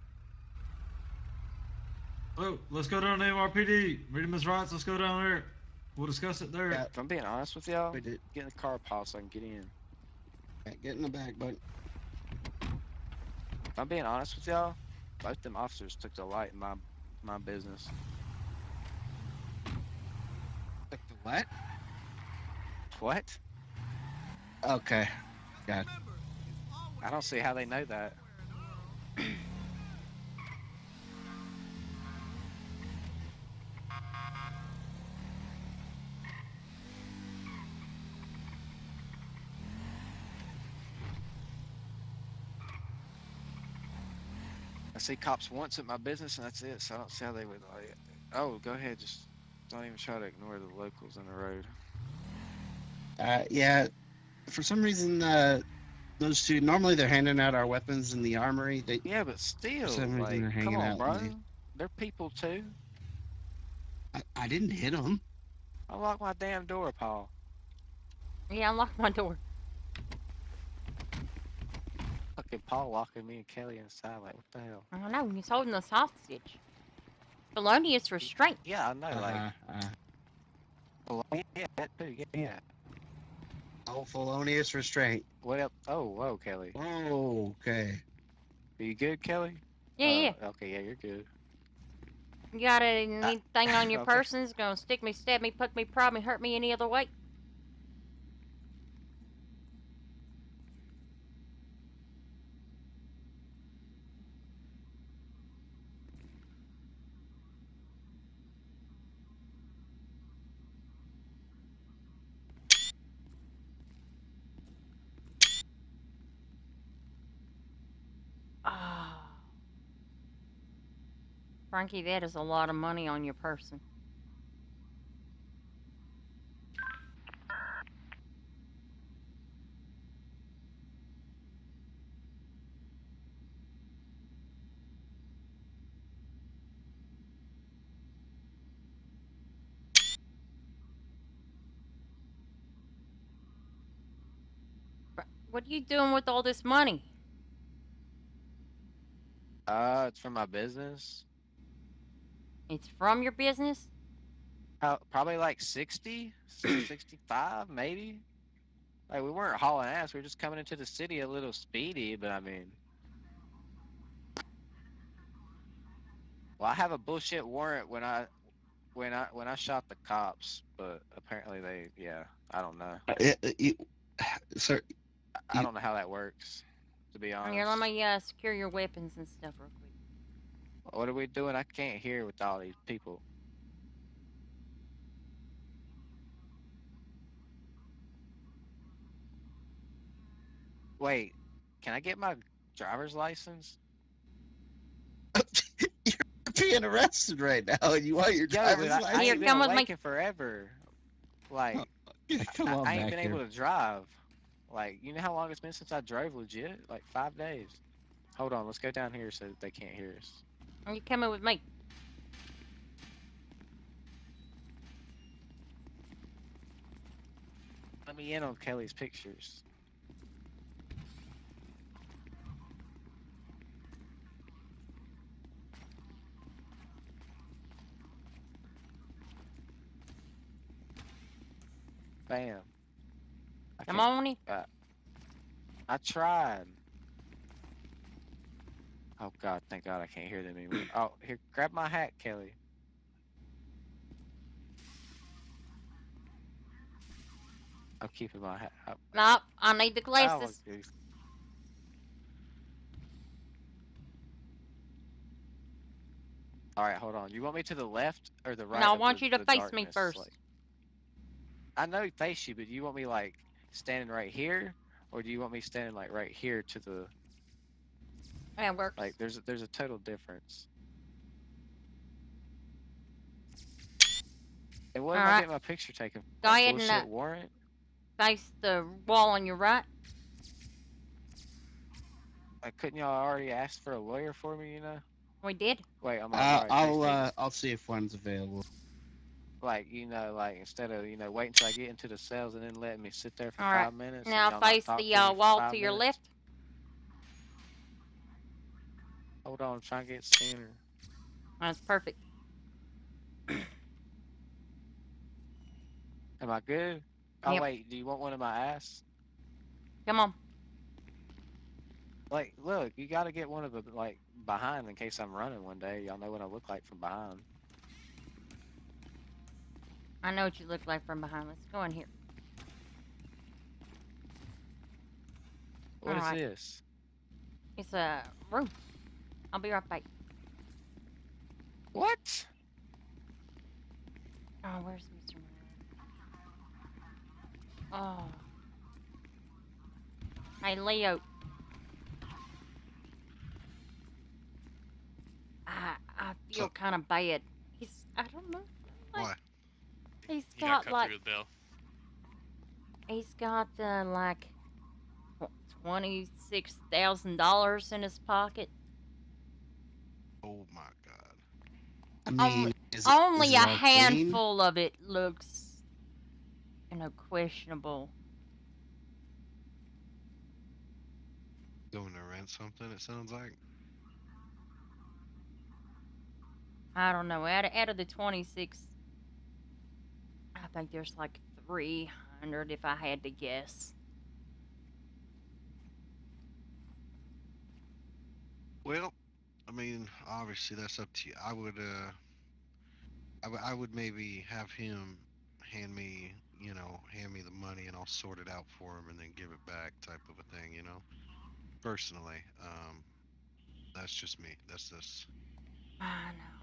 Oh, let's go down to MRPD. Read him his rights. Let's go down there. We'll discuss it there. Yeah. if I'm being honest with y'all, We did. get in the car, Paul, so I can get in. Get in the back, bud. If I'm being honest with y'all, both them officers took delight in my business. Like the what? What? Okay. Got I don't see how they know that. I see cops once at my business and that's it, so I don't see how they would like. Oh, go ahead, just don't even try to ignore the locals on the road. Yeah. For some reason, those two normally they're handing out our weapons in the armory. They Yeah, but for still, some reason they're like, come hanging on, out. bro. And They're people too. I didn't hit them. Unlock my damn door, Paul. Yeah, unlock my door. Fucking Paul locking me and Kelly inside. Like, what the hell? I don't know. He's holding us hostage. Felonious restraint. Yeah, I know. Like, Uh, well, yeah, that too. Yeah. oh, felonious restraint. What up? Oh, whoa, Kelly. Oh, okay. Are you good, Kelly? Yeah, yeah. Okay, yeah, you're good. You got anything on your Okay. persons? Gonna stick me, stab me, poke me, prod me, hurt me any other way? Ah. Frankie, that is a lot of money on your person. What are you doing with all this money? It's from my business. It's from your business? Probably like 60, 65, maybe. Like, we weren't hauling ass. We were just coming into the city a little speedy, but I mean. Well, I have a bullshit warrant when I shot the cops, but apparently yeah, I don't know. Sir, I don't know how that works, to be honest. Here, let me secure your weapons and stuff real quick. What are we doing? I can't hear with all these people. Wait, can I get my driver's license? you're being arrested right now, and you want your driver's license? I Here, ain't come been with me. awake in forever. Like, Yeah, come on I ain't back been here. able to drive. Like, you know how long it's been since I drove legit? Like 5 days. Hold on, let's go down here so that they can't hear us. You coming with me? Let me in on Kelly's pictures. Bam. Come on in. I tried. Oh God, thank God I can't hear them anymore. Oh, here, grab my hat, Kelly. I'm keeping my hat up. No, I need the glasses. Oh, all right, hold on. You want me to the left or the right? No, I of want the- you to the face me darkness? first. Like, I know face you, but you want me like standing right here, or do you want me standing like right here to the? That works. Like, there's a total difference. And what am I Alright. getting my picture taken? Go For? ahead Bullshit and warrant? face the wall on your right. Like, couldn't y'all already ask for a lawyer for me? You know? We did. Wait, I'm on the right page. I'll see if one's available. Like, you know, like instead of, you know, waiting until I get into the cells and then letting me sit there for Alright. 5 minutes. Now and y'all not face talk the to me for wall 5 to your minutes. left. Hold on, I'm trying to get center. That's perfect. Am I good? Oh Yep. wait, do you want one of my ass? Come on. Like, look, you gotta get one of the, like, behind in case I'm running one day. Y'all know what I look like from behind. I know what you look like from behind. Let's go in here. What is Alright. this? It's a room. I'll be right back. What? Oh, where's Mr. Moran? Oh. Hey, Leo. I feel So- kind of bad. I don't know. Like, Why? He's He got got cut like, through the bill. he's got like $26,000 in his pocket. Oh my god. I mean, Only- is Only it a all clean? handful of it looks, questionable. Going to rent something, it sounds like. I don't know. Out of the 26, I think there's like 300 if I had to guess. Well, I mean, obviously that's up to you. I would maybe have him hand me the money and I'll sort it out for him and then give it back type of a thing, Personally, that's just me. That's this. I know.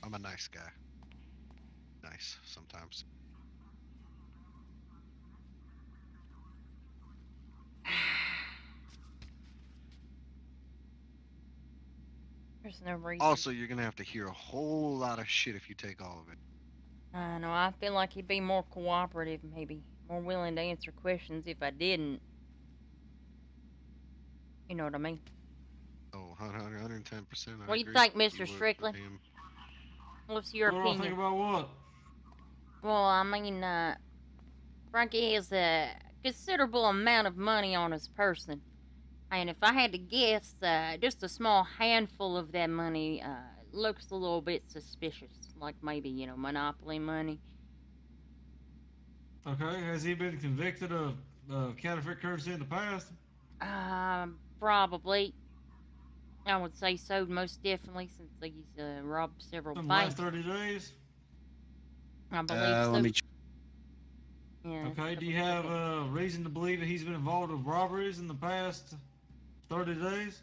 I'm a nice guy. Nice sometimes. There's no reason. Also, you're gonna have to hear a whole lot of shit if you take all of it. I know. I feel like he'd be more cooperative, maybe more willing to answer questions if I didn't. You know what I mean? Oh, 110%. What do you think, You Mr. would for Strickland? him. What's your What do I think opinion? about what? Well, I mean, Frankie has a considerable amount of money on his person. And if I had to guess, just a small handful of that money looks a little bit suspicious. Like maybe, Monopoly money. Okay, has he been convicted of counterfeit currency in the past? Probably. I would say so, most definitely, since he's robbed several In the last banks. 30 days? I believe so. Let me. Yeah, Okay, do you something like have that. reason to believe that he's been involved with robberies in the past 30 days?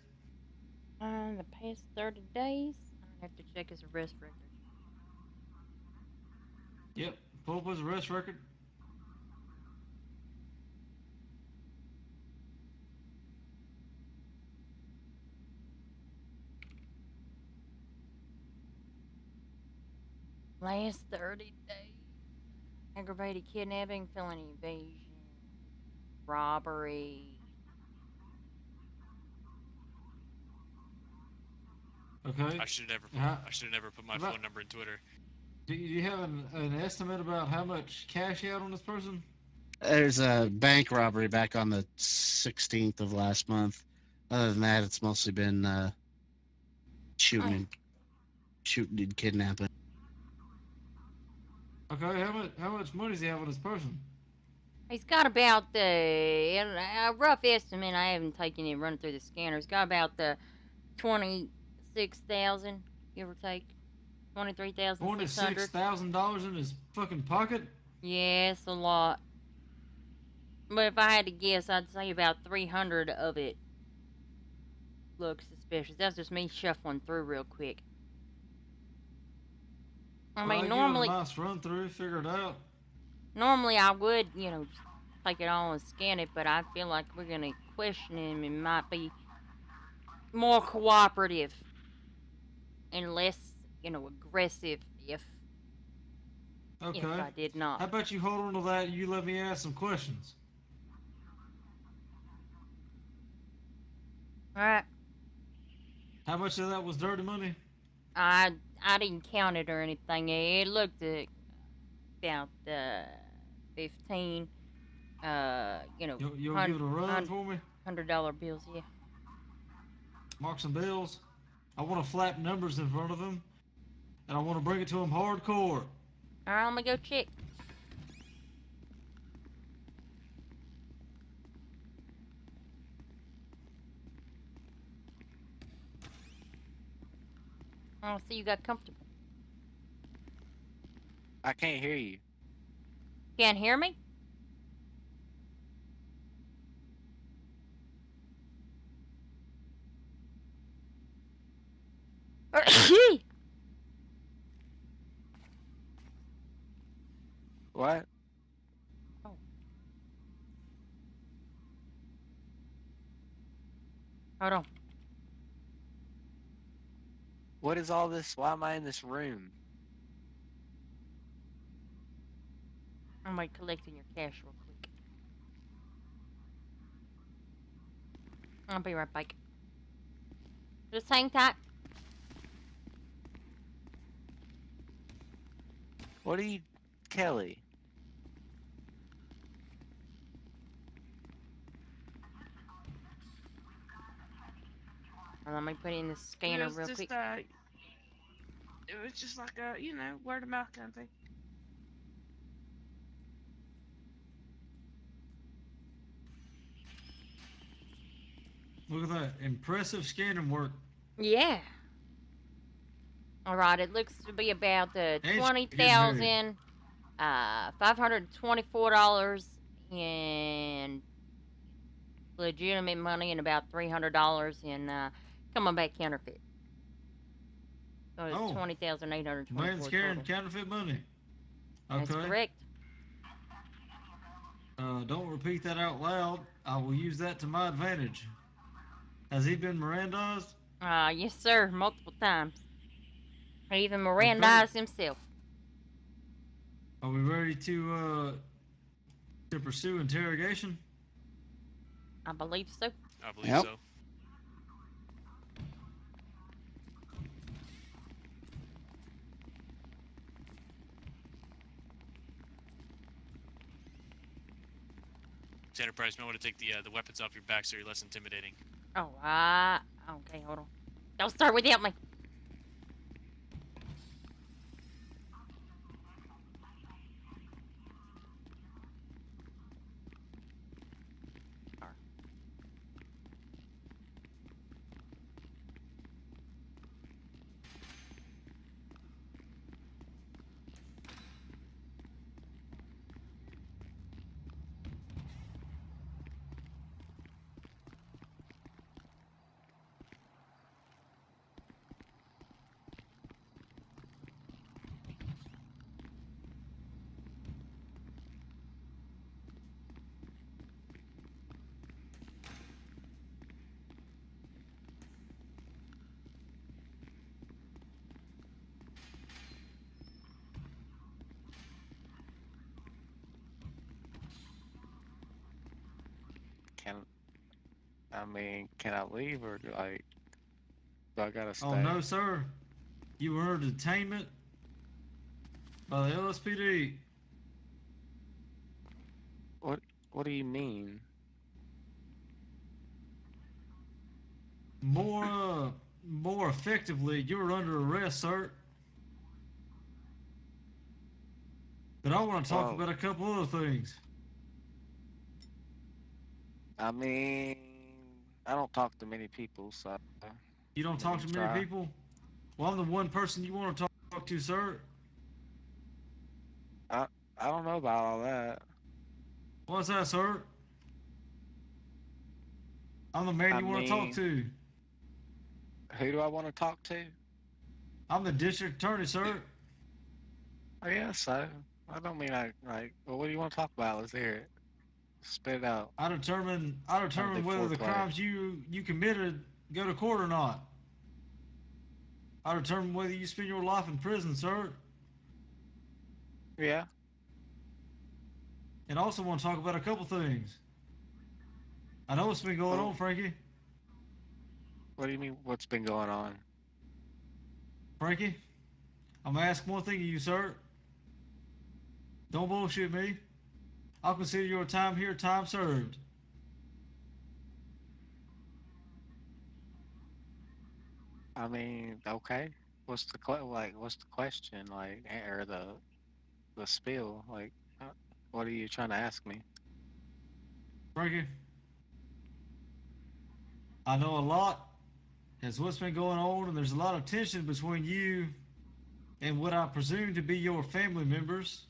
The past 30 days? I have to check his arrest record. Yep, pull up his arrest record. Last 30 days. Aggravated kidnapping, felony evasion, robbery. Okay. I should have Uh-huh. never put my About- phone number in Twitter. Do you have an estimate about how much cash he had on this person? There's a bank robbery back on the 16th of last month. Other than that, it's mostly been shooting and kidnapping. Okay, how much money does he have on his person? He's got about a rough estimate. I haven't taken it running through the scanner. He's got about the 26,000, give or take. 23,600. $26,000 in his fucking pocket? Yes, a lot. But if I had to guess, I'd say about 300 of it looks suspicious. That's just me shuffling through real quick. I Well, mean, give it normally, a nice run through, figure it out. normally I would, just take it all and scan it, but I feel like we're gonna question him and might be more cooperative and less, aggressive if Okay. I did not. How about you hold on to that and you let me ask some questions? Alright. How much of that was dirty money? I didn't count it or anything. It looked about 15. You'll give it a run for me? $100 bills. Yeah. Mark some bills. I want to flap numbers in front of him, and I want to bring it to him hardcore. All right, I'm gonna go check. Oh, see, you got comfortable. I can't hear you. Can't hear me? What? Hold on. What is all this? Why am I in this room? I'm like collecting your cash real quick. I'll be right back. Just hang tight. What are you, Kelly? Let me put it in the It scanner was real just quick. it was just like a word of mouth kind of thing. Look at that. Impressive scanning work. Yeah. All right. It looks to be about It's $20,524 in legitimate money and about $300 in coming back counterfeit. So it's Oh. $20,824 Man's carrying total. counterfeit money. Okay. That's correct. Don't repeat that out loud. I will use that to my advantage. Has he been Mirandized? Yes, sir. Multiple times. He even Mirandized himself. Are we ready to pursue interrogation? I believe so. I believe Yep. so. Tanner Price, you might want to take the weapons off your back so you're less intimidating. Oh, okay, hold on. Don't start without me. Can I leave or do I gotta stay? Oh no, sir. You were under detainment by the LSPD. What do you mean? More effectively, you were under arrest, sir. But I want to talk about a couple other things. I mean, I don't talk to many people, so. You don't talk to many people? Well, I'm the one person you want to talk to, sir. I don't know about all that. What's that, sir? I'm the man you want to talk to. Who do I want to talk to? I'm the district attorney, sir. Oh yeah, so I don't mean well, what do you want to talk about? Let's hear it. Spit it out. I determine whether the crimes you committed go to court or not. I determine whether you spend your life in prison, sir. Yeah. And I also want to talk about a couple things. I know what's been going on, Frankie. What do you mean, what's been going on? Frankie, I'm going to ask one thing of you, sir. Don't bullshit me. I'll consider your time here time served. I mean, okay. What's the question, or the spiel? What are you trying to ask me? Frankie, I know a lot as what's been going on, and there's a lot of tension between you and what I presume to be your family members.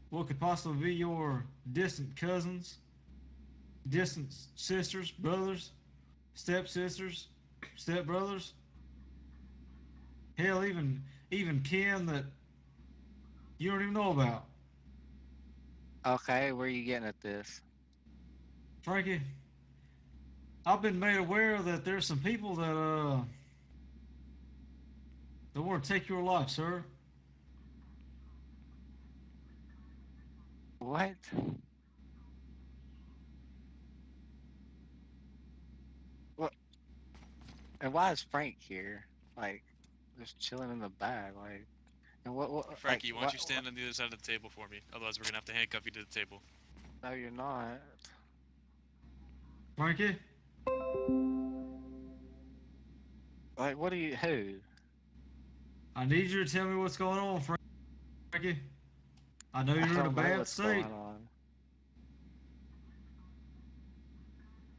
What could possibly be your distant cousins, distant sisters, brothers, stepsisters, stepbrothers. Hell, even Ken that you don't even know about. Okay, where are you getting at this? Frankie, I've been made aware that there's some people that want to take your life, sir. What? What? And why is Frank here? Like, just chilling in the back, like, and what, Frankie, why don't you what, stand on the other side of the table for me? Otherwise, we're gonna have to handcuff you to the table. no, you're not. Frankie, Like, what are you, who? I need you to tell me what's going on, Frankie. I know I you're in a don't know bad what's state. going on.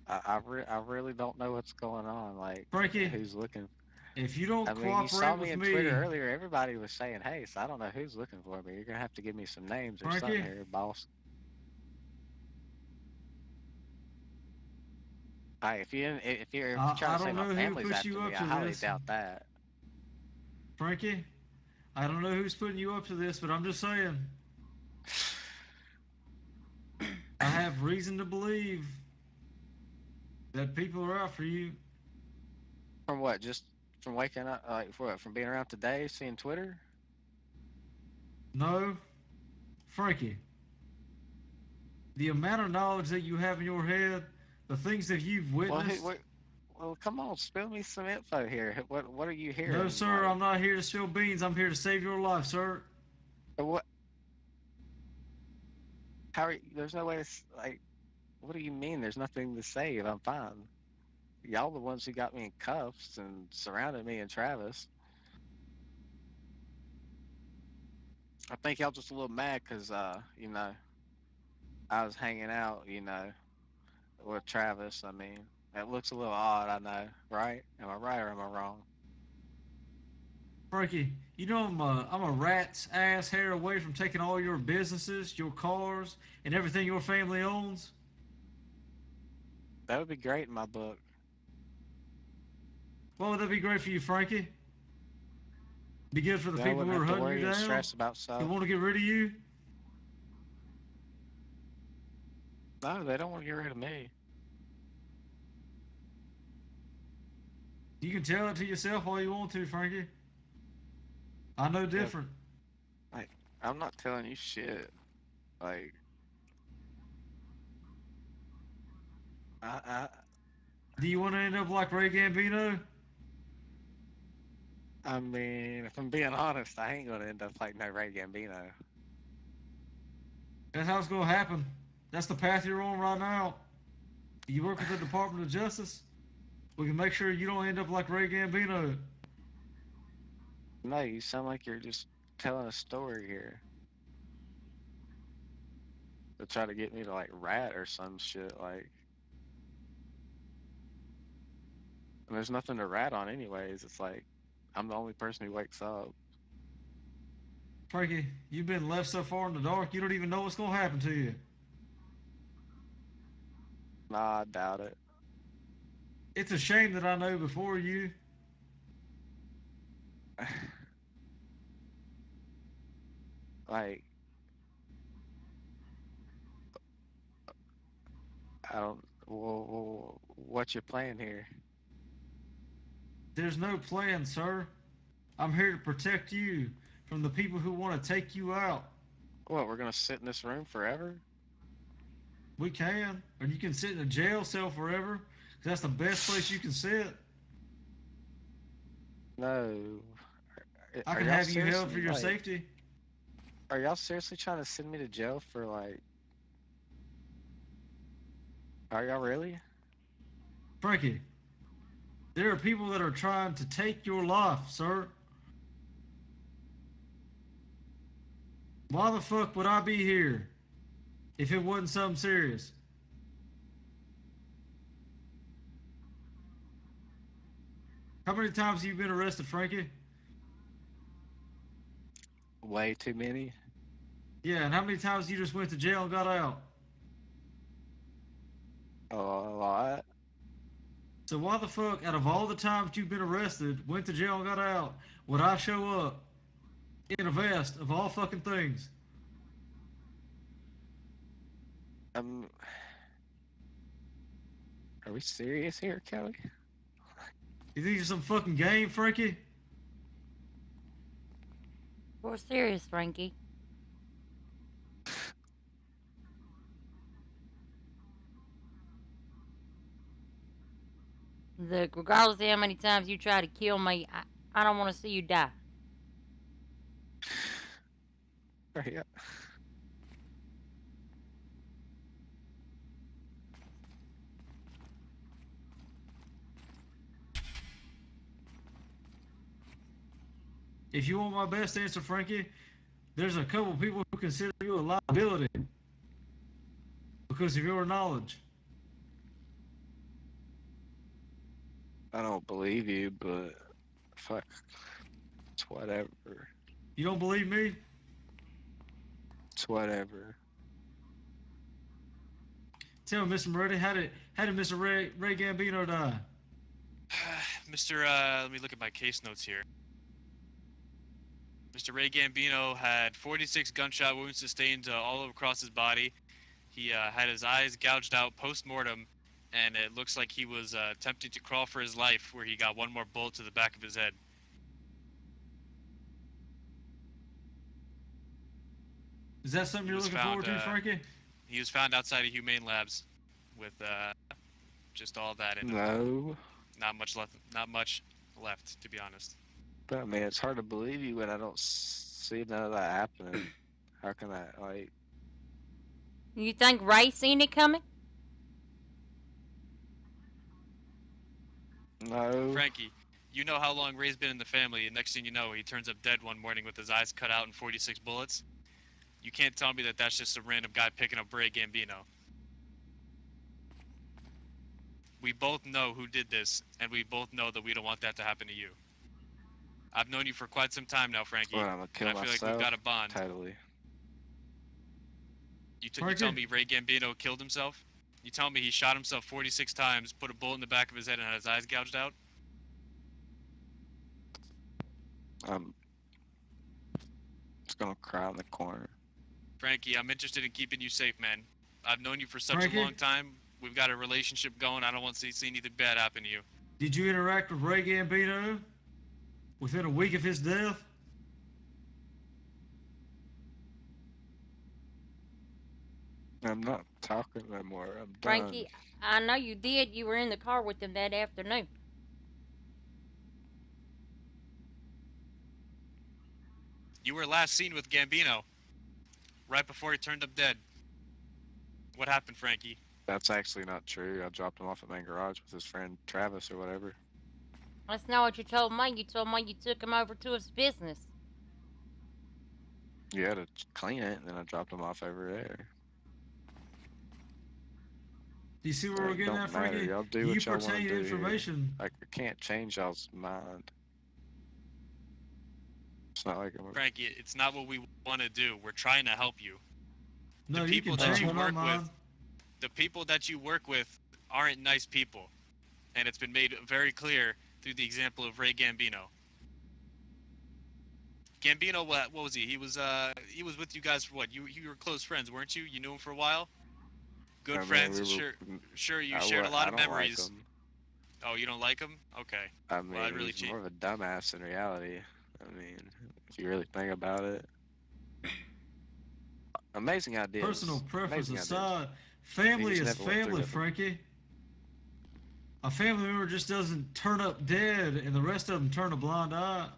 I really don't know what's going on. Like, Frankie, who's looking? if you don't I mean, you saw cooperate me with on me, Twitter earlier. Everybody was saying, hey, so I don't know who's looking for me. You're gonna have to give me some names or something Frankie, here, boss. Alright, if you're I trying to say don't my know who family's put after you me, up I to highly this. doubt that. Frankie, I don't know who's putting you up to this, but I'm just saying. I have reason to believe that people are out for you. From what? Just from waking up, like, from being around today, seeing Twitter? No, Frankie, the amount of knowledge that you have in your head, the things that you've Well, witnessed. well, come on, spill me some info here. What are you hearing? No, sir, like, I'm not here to spill beans. I'm here to save your life, sir. what? How are you, there's no way to like. What do you mean? There's nothing to save. I'm fine. Y'all the ones who got me in cuffs and surrounded me and Travis. I think y'all just a little mad because you know, I was hanging out, you know, with Travis. I mean, it looks a little odd, I know, right? Am I right or am I wrong? Frankie, you know I'm a rat's ass hair away from taking all your businesses, your cars, and everything your family owns. That would be great in my book. What would that be great for you, Frankie? Be good for the Then I people who wouldn't are have to hunting you worry and down, stress about who stuff. want to get rid of you. No, they don't want to get rid of me. You can tell it to yourself all you want to, Frankie. I know different. Like, I'm not telling you shit. Like, I Do you want to end up like Ray Gambino? I mean, if I'm being honest, I ain't gonna end up like no Ray Gambino. That's how it's going to happen. That's the path you're on right now. You work with the Department of Justice. We can make sure you don't end up like Ray Gambino. No, you sound like you're just telling a story here. To try to get me to like rat or some shit, like. And there's nothing to rat on anyways. It's like, I'm the only person who wakes up. Frankie, you've been left so far in the dark, you don't even know what's going to happen to you. Nah, I doubt it. It's a shame that I know before you. Like, I don't. Well, what's your plan here? There's no plan, sir. I'm here to protect you from the people who want to take you out. What, we're gonna sit in this room forever? We can. Or you can sit in a jail cell forever. 'Cause that's the best place you can sit. No. I Are can y'all have you held for seriously, your like, safety. Are y'all seriously trying to send me to jail for like? Are y'all really? Frankie, there are people that are trying to take your life, sir. Why the fuck would I be here if it wasn't something serious? How many times have you been arrested, Frankie? Way too many. Yeah, and how many times you just went to jail and got out? Oh, a lot. So why the fuck, out of all the times you've been arrested, went to jail and got out, would I show up in a vest of all fucking things? Are we serious here, Kelly? You think you're some fucking game, Frankie? We're serious, Frankie. Look, regardless of how many times you try to kill me, I don't want to see you die. Right. If you want my best answer, Frankie, there's a couple people who consider you a liability because of your knowledge. I don't believe you, but fuck, it's whatever. You don't believe me? It's whatever. Tell me, Mr. Moretti, how did Mr. Ray Gambino die? Mr. Let me look at my case notes here. Mr. Ray Gambino had 46 gunshot wounds sustained all across his body. He had his eyes gouged out post-mortem, and it looks like he was attempting to crawl for his life, where he got one more bullet to the back of his head. Is that something you're looking forward to, Frankie? He was found outside of Humane Labs with just all that in him. No. Not much left, to be honest. But I mean, it's hard to believe you when I don't see none of that happening. How can I, like... You think Ray seen it coming? No. Frankie, you know how long Ray's been in the family, and next thing you know, he turns up dead one morning with his eyes cut out and 46 bullets? You can't tell me that that's just a random guy picking up Ray Gambino. We both know who did this, and we both know that we don't want that to happen to you. I've known you for quite some time now, Frankie, Well, I'm gonna kill and I feel myself. like we've got a bond. Totally. You tell me Ray Gambino killed himself? You tell me he shot himself 46 times, put a bullet in the back of his head, and had his eyes gouged out? Just gonna cry in the corner. Frankie, I'm interested in keeping you safe, man. I've known you for such Frankie? a long time. We've got a relationship going. I don't want to see anything bad happen to you. Did you interact with Ray Gambino within a week of his death? I'm not talking no more. I'm done. Frankie, I know you did. You were in the car with him that afternoon. You were last seen with Gambino, right before he turned up dead. What happened, Frankie? That's actually not true. I dropped him off at main garage with his friend Travis or whatever. That's not what you told me. You told me you took him over to his business. You had to clean it, and then I dropped him off over there. Do you see where we're It getting don't at, Frankie? matter. Y'all do You what y'all wanna pertain do. information. I can't change y'all's mind. It's not like I'm. Frankie, it's not what we want to do. We're trying to help you. No, The you people can that change you my work mind. with, the people that you work with aren't nice people. And it's been made very clear through the example of Ray Gambino. Gambino, what was he? He was with you guys for what? You were close friends, weren't you? You knew him for a while? Good I mean, friends, we were- sure you I shared a lot I of don't like memories. him. Oh, you don't like him? Okay. I mean, Well, I'd really he's cheat. more of a dumbass in reality. I mean, if you really think about it. Amazing ideas. Personal preference Amazing ideas. aside, family He is just never went through family, with them. Frankie. A family member just doesn't turn up dead and the rest of them turn a blind eye.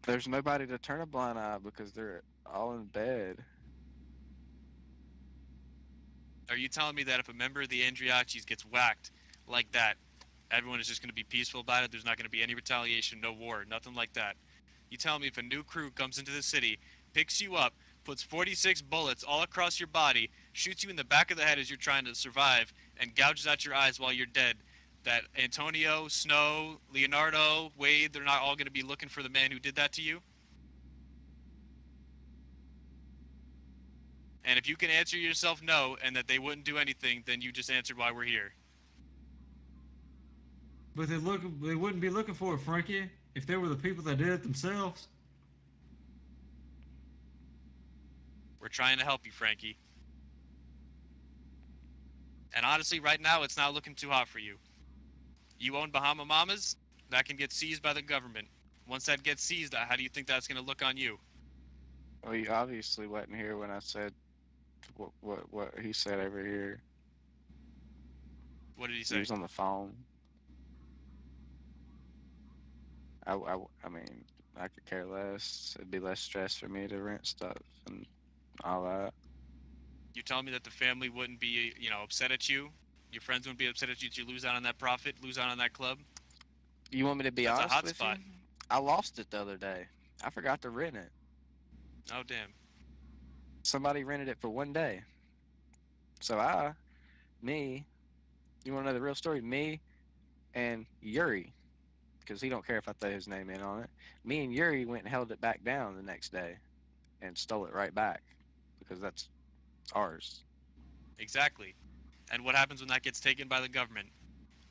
There's nobody to turn a blind eye because they're all in bed. Are you telling me that if a member of the Andriachis gets whacked like that, everyone is just going to be peaceful about it? There's not going to be any retaliation, no war, nothing like that. You tell me if a new crew comes into the city, picks you up, puts 46 bullets all across your body, shoots you in the back of the head as you're trying to survive, and gouges out your eyes while you're dead, that Antonio, Snow, Leonardo, Wade, they're not all going to be looking for the man who did that to you? And if you can answer yourself no, and that they wouldn't do anything, then you just answered why we're here. But they wouldn't be looking for it, Frankie, if they were the people that did it themselves. We're trying to help you, Frankie. And honestly, right now, it's not looking too hot for you. You own Bahama Mamas? That can get seized by the government. Once that gets seized, how do you think that's going to look on you? Well, you obviously wasn't here when I said what he said over here. What did he He say? was on the phone. I mean, I could care less. It'd be less stress for me to rent stuff and all that. You telling me that the family wouldn't be, upset at you? Your friends wouldn't be upset at you that you lose out on that profit, lose out on that club? You want me to be That's a honest hot with spot. you? I lost it the other day. I forgot to rent it. Oh, damn. Somebody rented it for one day. So you want to know the real story? Me and Yuri, because he don't care if I throw his name in on it. Me and Yuri went and held it back down the next day and stole it right back because that's ours. Exactly. And what happens when that gets taken by the government?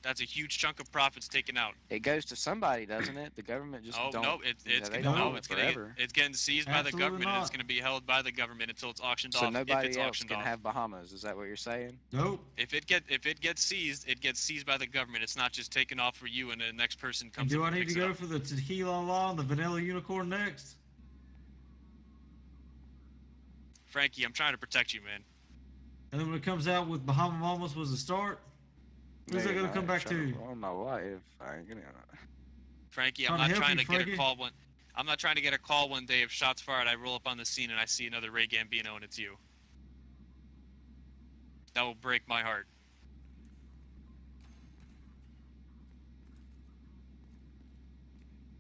That's a huge chunk of profits taken out. It goes to somebody, doesn't it? The government just Oh don't. no, they don't own it it's forever. getting seized by the Absolutely government, and not. it's going to be held by the government until it's auctioned So off. If nobody it's else auctioned can off. have Bahamas. Is that what you're saying? Nope. If it gets seized, it gets seized by the government. It's not just taken off for you, and the next person And comes. do up I and need to picks it go up. for the tequila law and the vanilla unicorn next? Frankie, I'm trying to protect you, man. And then when it comes out with Bahama Mamas was the start, who's that Man, gonna come back to? On my wife, I ain't gonna. Frankie, Trying I'm to not help trying you, to get a Frankie. call one. I'm not trying to get a call one day if shots fired. I roll up on the scene and I see another Ray Gambino, and it's you. That will break my heart.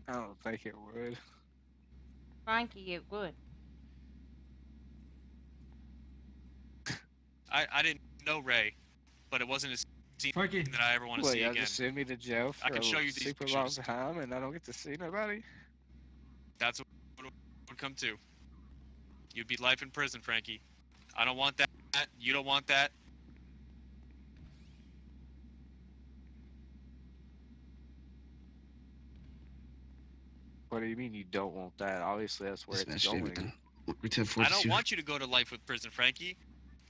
I don't think it would. Frankie, it would. I didn't know Ray, but it wasn't a scene Frankie, that I ever want to Well, see y'all again. just send me to jail for I can a show you these super long pictures. time, and I don't get to see nobody. That's what it would come to. You'd be life in prison, Frankie. I don't want that. You don't want that. What do you mean you don't want that? Obviously, that's where it's Smash going. everything. I 42. don't want you to go to life with prison, Frankie.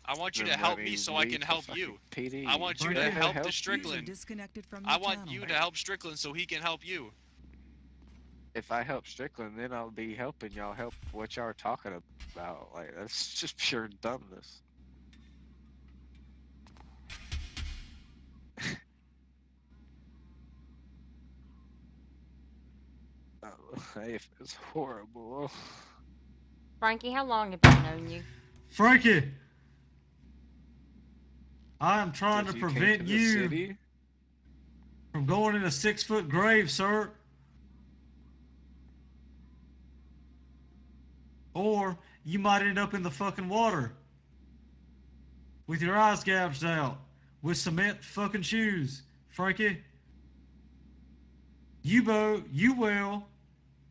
I want you to Then help let me so I leave can the help fucking you. PD. I want you Frankie, to how help help the you? Strickland. Disconnected from I your want channel. you to help Strickland so he can help you. If I help Strickland, then I'll be helping y'all help what y'all are talking about. Like, that's just pure dumbness. Life is horrible. Frankie, how long have I known you? Frankie, I am trying Since to you came prevent to the you city, from going in a 6-foot grave, sir. Or you might end up in the fucking water with your eyes gouged out with cement fucking shoes, Frankie. You will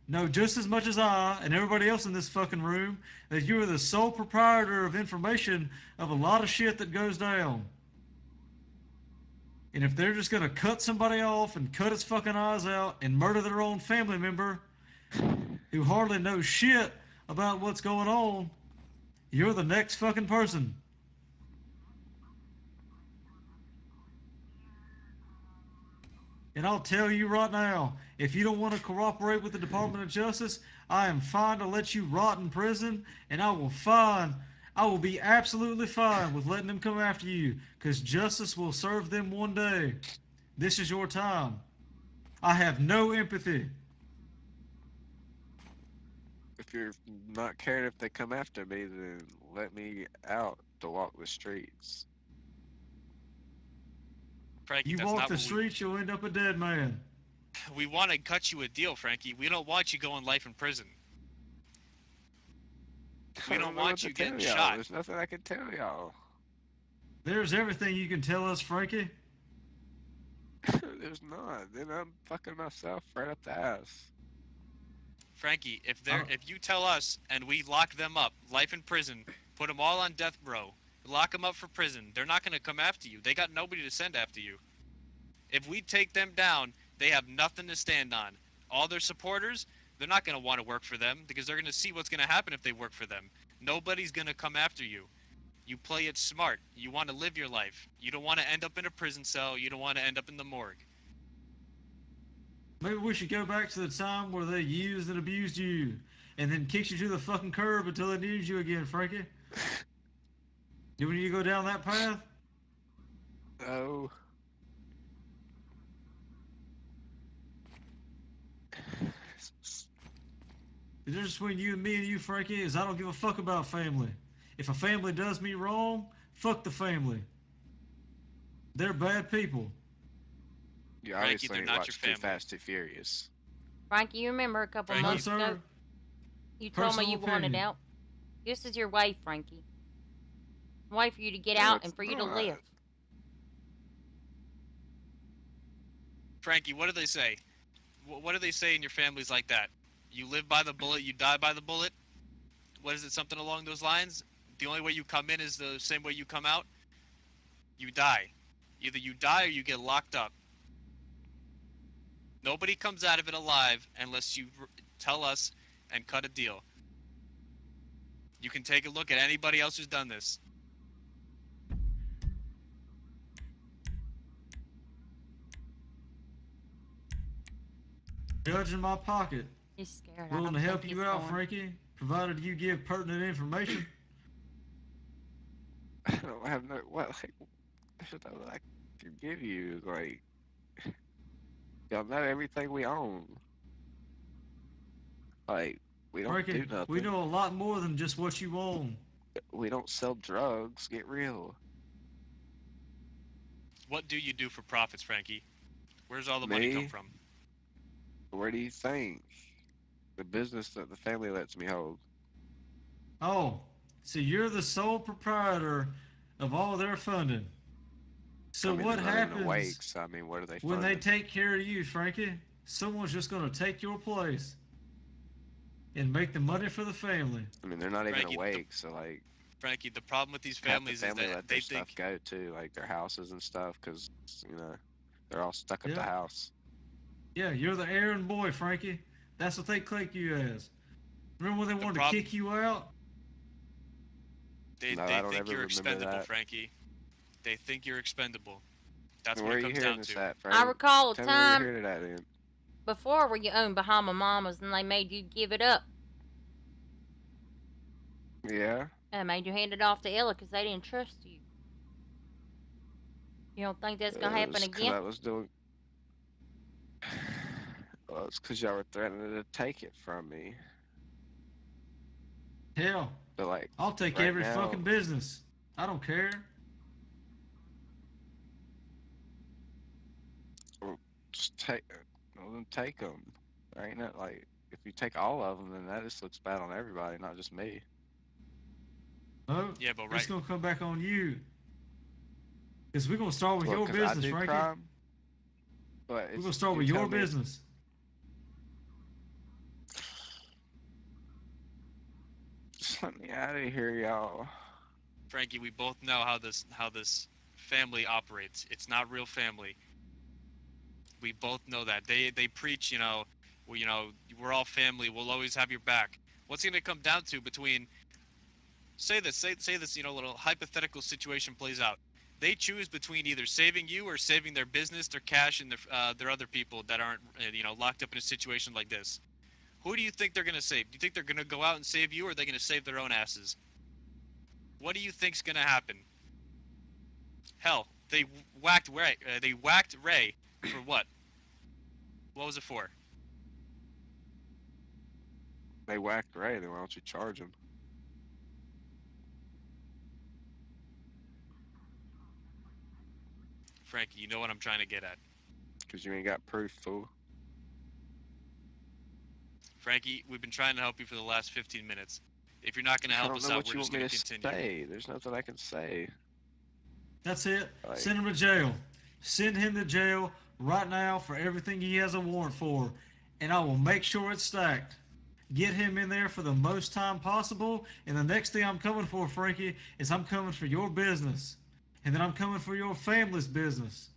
know just as much as I and everybody else in this fucking room that you are the sole proprietor of information of a lot of shit that goes down. And if they're just gonna cut somebody off and cut his fucking eyes out and murder their own family member who hardly knows shit about what's going on, you're the next fucking person. And I'll tell you right now, if you don't want to cooperate with the Department of Justice, I am fine to let you rot in prison, and I will be absolutely fine with letting them come after you, because justice will serve them one day. This is your time. I have no empathy. if you're not caring if they come after me, then let me out to walk the streets. Frankie, You that's walk not the what streets, you'll end up a dead man. we want to cut you a deal, Frankie. We don't want you going life in prison. We I don't know want what you to tell getting y'all. shot. There's nothing I can tell y'all. There's everything you can tell us, Frankie. There's not. Then I'm fucking myself right up the ass. Frankie, if Oh. you tell us and we lock them up, life in prison, Put them all on death row. Lock them up for prison. They're not going to come after you. They got nobody to send after you. If we take them down, they have nothing to stand on. All their supporters, they're not going to want to work for them because they're going to see what's going to happen if they work for them. Nobody's going to come after you. You play it smart. You want to live your life. You don't want to end up in a prison cell. You don't want to end up in the morgue. Maybe we should go back to the time where they used and abused you, and then kicked you to the fucking curb until they needed you again, Frankie. Do we need to go down that path? No. The difference between you and me and you, Frankie, is I don't give a fuck about family. If a family does me wrong, fuck the family. They're bad people. You Frankie, obviously they're ain't not your watched Too family. Fast, Too Furious. Frankie, you remember a couple Frankie? months No, ago sir. you told me Personal you wanted opinion. out? This is your way, Frankie. Way for you to get No, out it's and for you to not. live. Frankie, what do they say? What do they say in your families like that? You live by the bullet, you die by the bullet? What is it, something along those lines? The only way you come in is the same way you come out? You die. Either you die or you get locked up. Nobody comes out of it alive unless you tell us and cut a deal. You can take a look at anybody else who's done this. Judge in my pocket. He's scared. I Willing don't to help think you he's out, going. Frankie, provided you give pertinent information. I don't have no. What? Like, there's nothing I can give you. Like, y'all know everything we own. Like, we don't Frankie, do nothing. we know a lot more than just what you own. We don't sell drugs. Get real. What do you do for profits, Frankie? Where's all the money come Me? from? Where do you think? The business that the family lets me hold. Oh, so you're the sole proprietor of all their funding. So I mean, what they're running the happens wakes. I mean, what are they when they funding? take care of you, Frankie? Someone's just going to take your place and make the money for the family. I mean, they're not even Frankie, awake. So like, Frankie, the problem with these half the families is family that let they their think stuff go too, like their houses and stuff, because they're all stuck at the Yeah. house. Yeah, you're the errand boy, Frankie. That's what they click you as. Remember when they wanted to kick you out? they No, I don't think ever you're remember expendable, that. Frankie. They think you're expendable. That's Where what are it you comes hearing down this to. at, I Frank? recall a Tell me where time you heard it at then. before where you owned Bahama Mamas and they made you give it up. Yeah. And made you hand it off to Ella because they didn't trust you. You don't think that's going to happen It's 'cause again? I was doing. Well, it's because y'all were threatening to take it from me. Hell, But like, I'll take right every now- fucking business. I don't care. just take. Well, then take them. There ain't not like, if you take all of them, then that just looks bad on everybody, not just me. No, Yeah, but it's right. going to come back on you. Because we're going to start with What, your 'cause I business, do Frankie. crime? But We're it's, going to start you with your tell me- business. Just let me out of here, y'all. Frankie, we both know how this family operates. It's not real family. We both know that. They preach, we're all family. We'll always have your back. What's it going to come down to between? Say this, little hypothetical situation plays out. They choose between either saving you or saving their business, their cash, and their other people that aren't, locked up in a situation like this. Who do you think they're going to save? Do you think they're going to go out and save you, or are they going to save their own asses? What do you think's going to happen? Hell, they whacked Ray. For what? What was it for? They whacked Ray, then why don't you charge him? Frankie, you know what I'm trying to get at. Because you ain't got proof, fool. Frankie, we've been trying to help you for the last 15 minutes. If you're not going to I help don't us know out, what we're you just want me going to to continue. say. There's nothing I can say. That's it. Like- Send him to jail. Send him to jail right now for everything he has a warrant for. And I will make sure it's stacked. get him in there for the most time possible. And the next thing I'm coming for, Frankie, is I'm coming for your business. And then I'm coming for your family's business.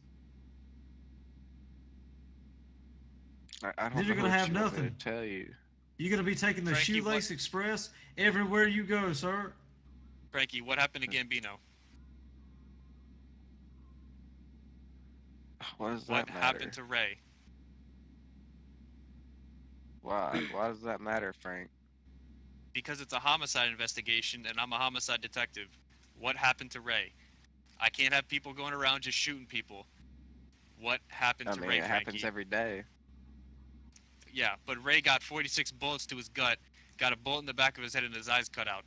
I don't Then you're know gonna what have you want me nothing. to tell you. You're gonna be taking the Frankie, what- Shoelace Express everywhere you go, sir. Frankie, what happened to Gambino? What does What that matter? happened to Ray? Why? Why does that matter, Frank? Because it's a homicide investigation and I'm a homicide detective. What happened to Ray? I can't have people going around just shooting people. What happened I to mean, Ray, it Frankie? happens every day. Yeah, but Ray got 46 bullets to his gut, got a bullet in the back of his head and his eyes cut out.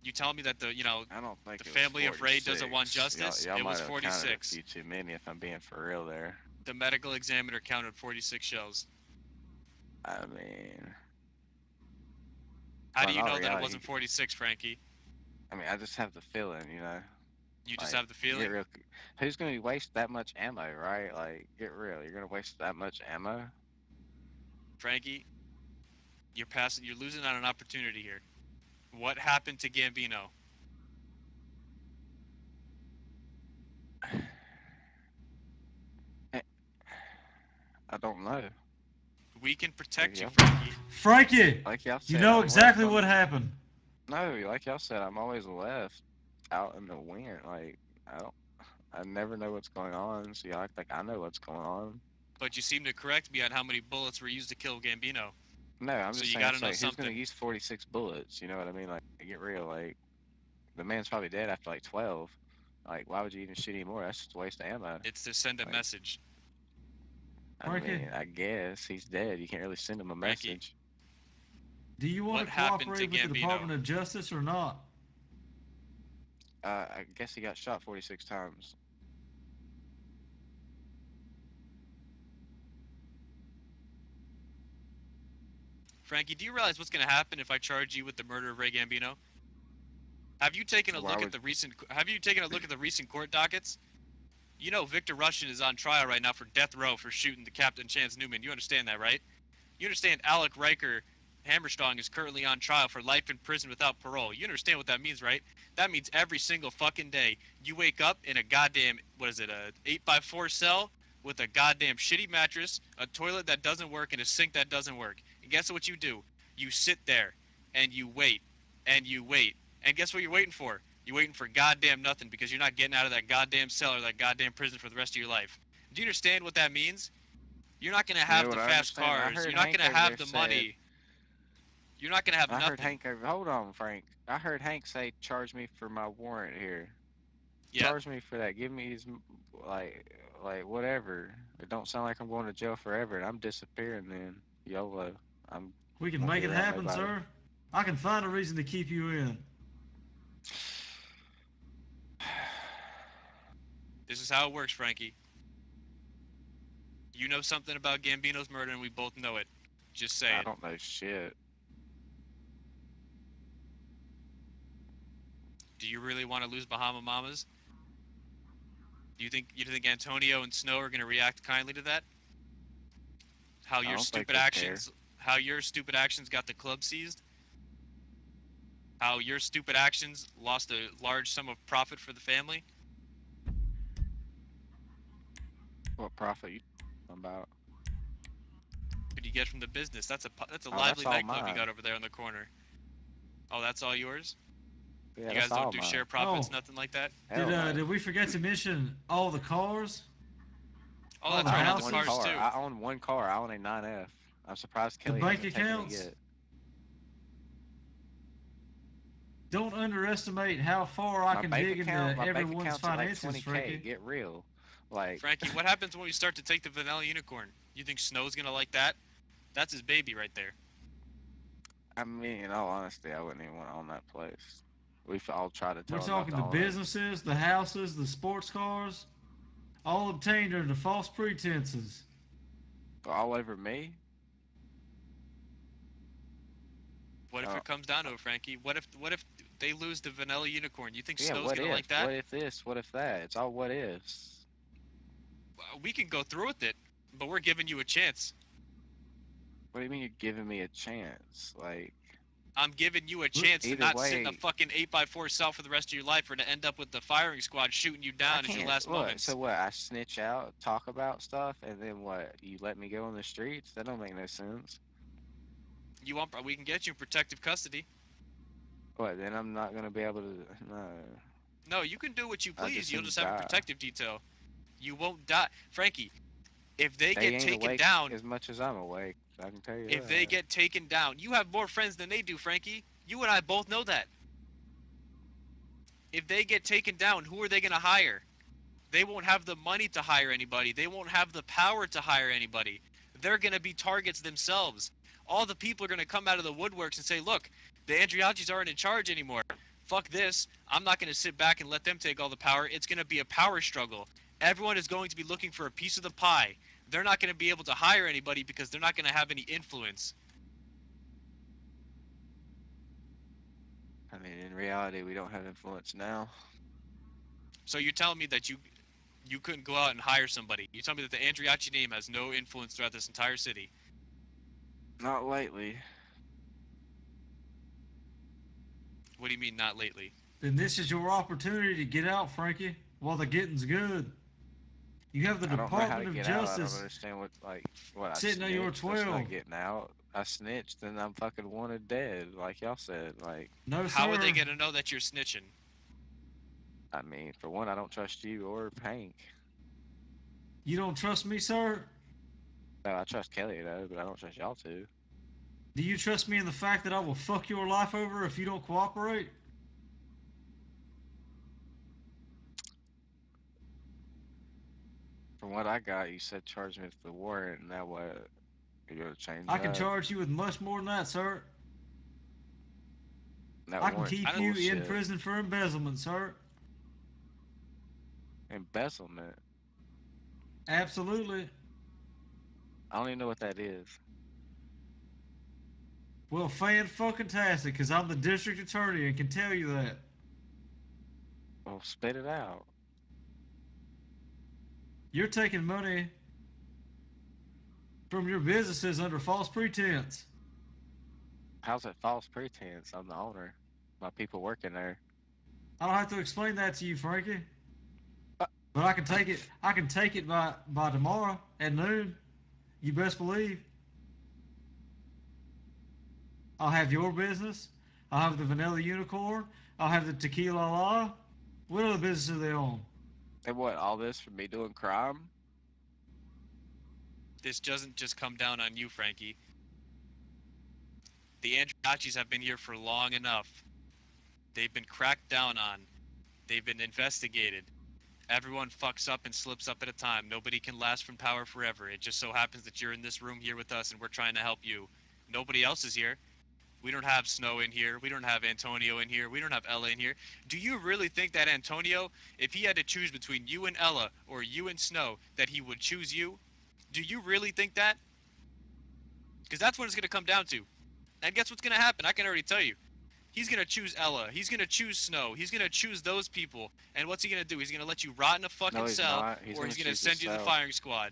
You telling me that I don't think the it was family of Ray 46. doesn't want justice? Y'all It was might have counted 46. a few too many, if I'm being for real there. The medical examiner counted 46 shells. I mean, How Well, do you in know all that it reality, wasn't 46, Frankie? I just have the feeling, You just like, have the feeling? Get real, who's going to waste that much ammo, right? Like, get real. You're going to waste that much ammo? Frankie, you're losing on an opportunity here. What happened to Gambino? I don't know. We can protect you, Yeah. Frankie. Frankie, Like y'all said, you know I'm exactly left what on- happened. No, like y'all said, I'm always left out in the wind. Like, I never know what's going on, so y'all act like I know what's going on. But you seem to correct me on how many bullets were used to kill Gambino. No, I'm So just you saying, gotta it's know like, who's going something. to use 46 bullets? You know what I mean? Like, get real. Like, the man's probably dead after like 12. Like, why would you even shoot anymore? That's just a waste of ammo. It's to send a Like, message. I Frankie? mean, I guess he's dead. You can't really send him a Frankie. message. Do you want What to happened cooperate to with the Gambino? Department of Justice or not? I guess he got shot 46 times. Frankie, do you realize what's going to happen if I charge you with the murder of Ray Gambino? Have you taken a Why look at would- the recent? Have you taken a look at the recent court dockets? You know Victor Russian is on trial right now for death row for shooting the Captain Chance Newman. You understand that, right? You understand Alec Riker Hammerstong is currently on trial for life in prison without parole. You understand what that means, right? That means every single fucking day you wake up in a goddamn, what is it, a 8x4 cell with a goddamn shitty mattress, a toilet that doesn't work, and a sink that doesn't work. And guess what you do? You sit there and you wait and you wait. And guess what you're waiting for? You're waiting for goddamn nothing because you're not getting out of that goddamn cell or that goddamn prison for the rest of your life. Do you understand what that means? You're not gonna have know the what I fast understand? I cars. heard You're not Hank gonna over have there the money. You're not gonna have I nothing. heard Hank over. Hold on, Frank. I heard Hank say, "Charge me for my warrant here. Yeah. Charge me for that. Give me his like whatever. It don't sound like I'm going to jail forever, and I'm disappearing. Then YOLO. We can Won't make be it around happen, nobody. sir. I can find a reason to keep you in. This is how it works, Frankie. You know something about Gambino's murder, and we both know it. Just say I it. don't know shit. Do you really want to lose Bahama Mamas? Do you think Antonio and Snow are gonna react kindly to that? How I your don't think stupid they actions, how your stupid actions got the club seized? How your stupid actions lost a large sum of profit for the family? What profit you talking about? Could you get from the business? That's a Oh, that's lively all nightclub you mine. got over there in the corner. Oh, that's all yours? Yeah, You that's guys all don't do mine. share profits, Oh. nothing like that? Hell no. Did we forget to mention all the cars? Oh, Oh, that's the right, all houses? the one cars car. too. I own one car. I own a 9F. I'm surprised Kelly bank hasn't taken it accounts? yet. Don't underestimate how far I My can bank dig account, into my bank everyone's account's at like finances, 20K. Frankie. Get real. Like, Frankie, what happens when we start to take the vanilla unicorn? You think Snow's gonna like that? That's his baby right there. I mean, in all honesty, I wouldn't even want to own that place. We've all tried to tell We're him not talking to the own it. businesses, the houses, the sports cars, all obtained under false pretenses. All over me? What if Oh. it comes down to it, Frankie? What if they lose the vanilla unicorn? You think Yeah, Snow's what gonna if? like that? What if this? What if that? It's all what ifs. We can go through with it, but we're giving you a chance. What do you mean you're giving me a chance? Like, I'm giving you a chance to either not sit in a way- fucking 8x4 cell for the rest of your life or to end up with the firing squad shooting you down I at your can't. last What? moments. So what? I snitch out, talk about stuff, and then what? You let me go on the streets? That don't make no sense. You want? We can get you in protective custody. What? Then I'm not gonna be able to. No. No, you can do what you I please. just You'll didn't just have a die. protective detail. You won't die, Frankie. If they They get ain't taken awake down, as much as I'm awake. I can tell you if that. they get taken down, you have more friends than they do, Frankie. You and I both know that. If they get taken down, who are they going to hire? They won't have the money to hire anybody. They won't have the power to hire anybody. They're going to be targets themselves. All the people are going to come out of the woodworks and say, look, the Andriachis aren't in charge anymore. Fuck this. I'm not going to sit back and let them take all the power. It's going to be a power struggle. Everyone is going to be looking for a piece of the pie. They're not going to be able to hire anybody because they're not going to have any influence. I mean, in reality, we don't have influence now. So you're telling me that you couldn't go out and hire somebody. You tell me that the Andriachi name has no influence throughout this entire city. Not lately. What do you mean not lately? Then this is your opportunity to get out, Frankie, while the getting's good. You have the I don't know how Department to of get out. I don't Justice understand what I sitting on your snitched, that's 12. not getting out. I snitched, and I'm fucking wanted dead, like y'all said. Like, No, How sir. are they gonna know that you're snitching? I mean, for one, I don't trust you or Hank. You don't trust me, sir? No, I trust Kelly though, but I don't trust y'all two. Do you trust me in the fact that I will fuck your life over if you don't cooperate? From what I got, you said charge me with the warrant, and now what? You're gonna change I can that? charge you with much more than that, sir. That I can warrant's keep you in bullshit. prison for embezzlement, sir. Embezzlement. Absolutely. I don't even know what that is. Well, fan-fucking-tastic, because I'm the district attorney and can tell you that. Well, spit it out. You're taking money from your businesses under false pretense. How's it false pretense? I'm the owner. My people working there. I don't have to explain that to you, Frankie. But I can take it. I can take it by tomorrow at noon. You best believe. I'll have your business. I'll have the Vanilla Unicorn. I'll have the Tequila La. What other businesses do they own? And what? All this for me doing crime? This doesn't just come down on you, Frankie. The Andriachis have been here for long enough. They've been cracked down on. They've been investigated. Everyone fucks up and slips up at a time. Nobody can last from power forever. It just so happens that you're in this room here with us and we're trying to help you. Nobody else is here. We don't have Snow in here. We don't have Antonio in here. We don't have Ella in here. Do you really think that Antonio, if he had to choose between you and Ella or you and Snow, that he would choose you? Do you really think that? Because that's what it's going to come down to. And guess what's going to happen? I can already tell you. He's going to choose Ella. He's going to choose Snow. He's going to choose those people. And what's he going to do? He's going to let you rot in a fucking No, he's cell, not. He's or gonna he's going to choose send you the himself. firing squad.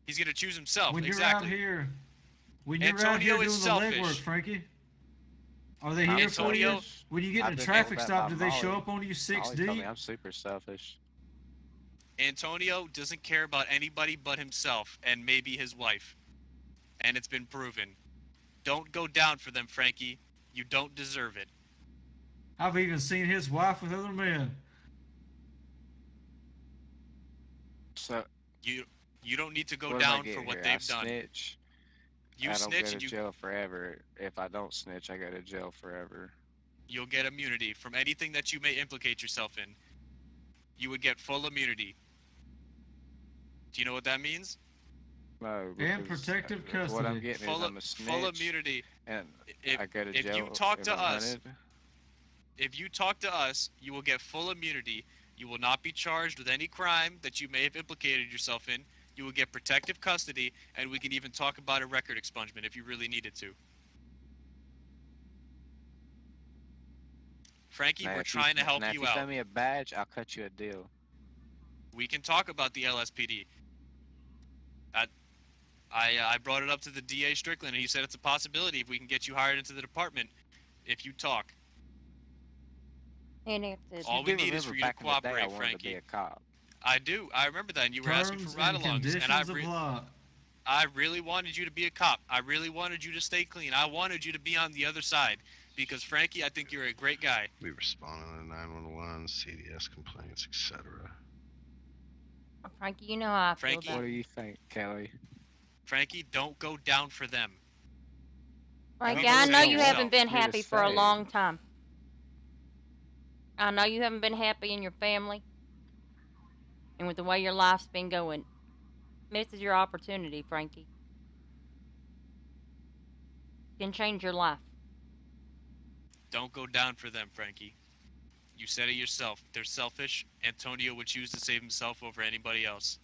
He's going to choose himself. When you're exactly. out here, when you're out Antonio here doing is the selfish. legwork, Frankie. Are they here for you? Antonio- When you get I've in a been traffic told that stop, by do they show Molly. up on you 6 Molly told me deep? I'm super selfish. Antonio doesn't care about anybody but himself and maybe his wife. And it's been proven. Don't go down for them, Frankie. You don't deserve it. I've even seen his wife with other men. So You don't need to go what am I down for getting what here? they've I done. snitch. You I don't snitch go to and jail forever. If I don't snitch, I go to jail forever. you'll get immunity from anything that you may implicate yourself in. You would get full immunity. Do you know what that means? No, And because protective what I'm custody. getting Full, is I'm a snitch, full immunity. and If, I go to if jail. you talk if to I'm us, hunted. if you talk to us, you will get full immunity. You will not be charged with any crime that you may have implicated yourself in. You will get protective custody, and we can even talk about a record expungement if you really needed to. Frankie, Now, we're if trying to help now, you if you send out. me a badge, I'll cut you a deal. We can talk about the LSPD. I brought it up to the DA Strickland, and he said it's a possibility if we can get you hired into the department. If you talk, And it's all we do need is remember for you to back in the day I cooperate, wanted Frankie. to be a cop. I do. I remember that, and you were asking Terms for and ride-alongs, and conditions apply. I really wanted you to be a cop. I really wanted you to stay clean. I wanted you to be on the other side, because Frankie, I think you're a great guy. We responded to 911, CDS complaints, etc. Frankie, you know how I Frankie? feel What about do you think, Kelly? Frankie, don't go down for them. Frankie, don't I say know you yourself. haven't been Here to happy for a say. long time. I know you haven't been happy in your family. And with the way your life's been going. This is your opportunity, Frankie. You can change your life. Don't go down for them, Frankie. You said it yourself. They're selfish. Antonio would choose to save himself over anybody else.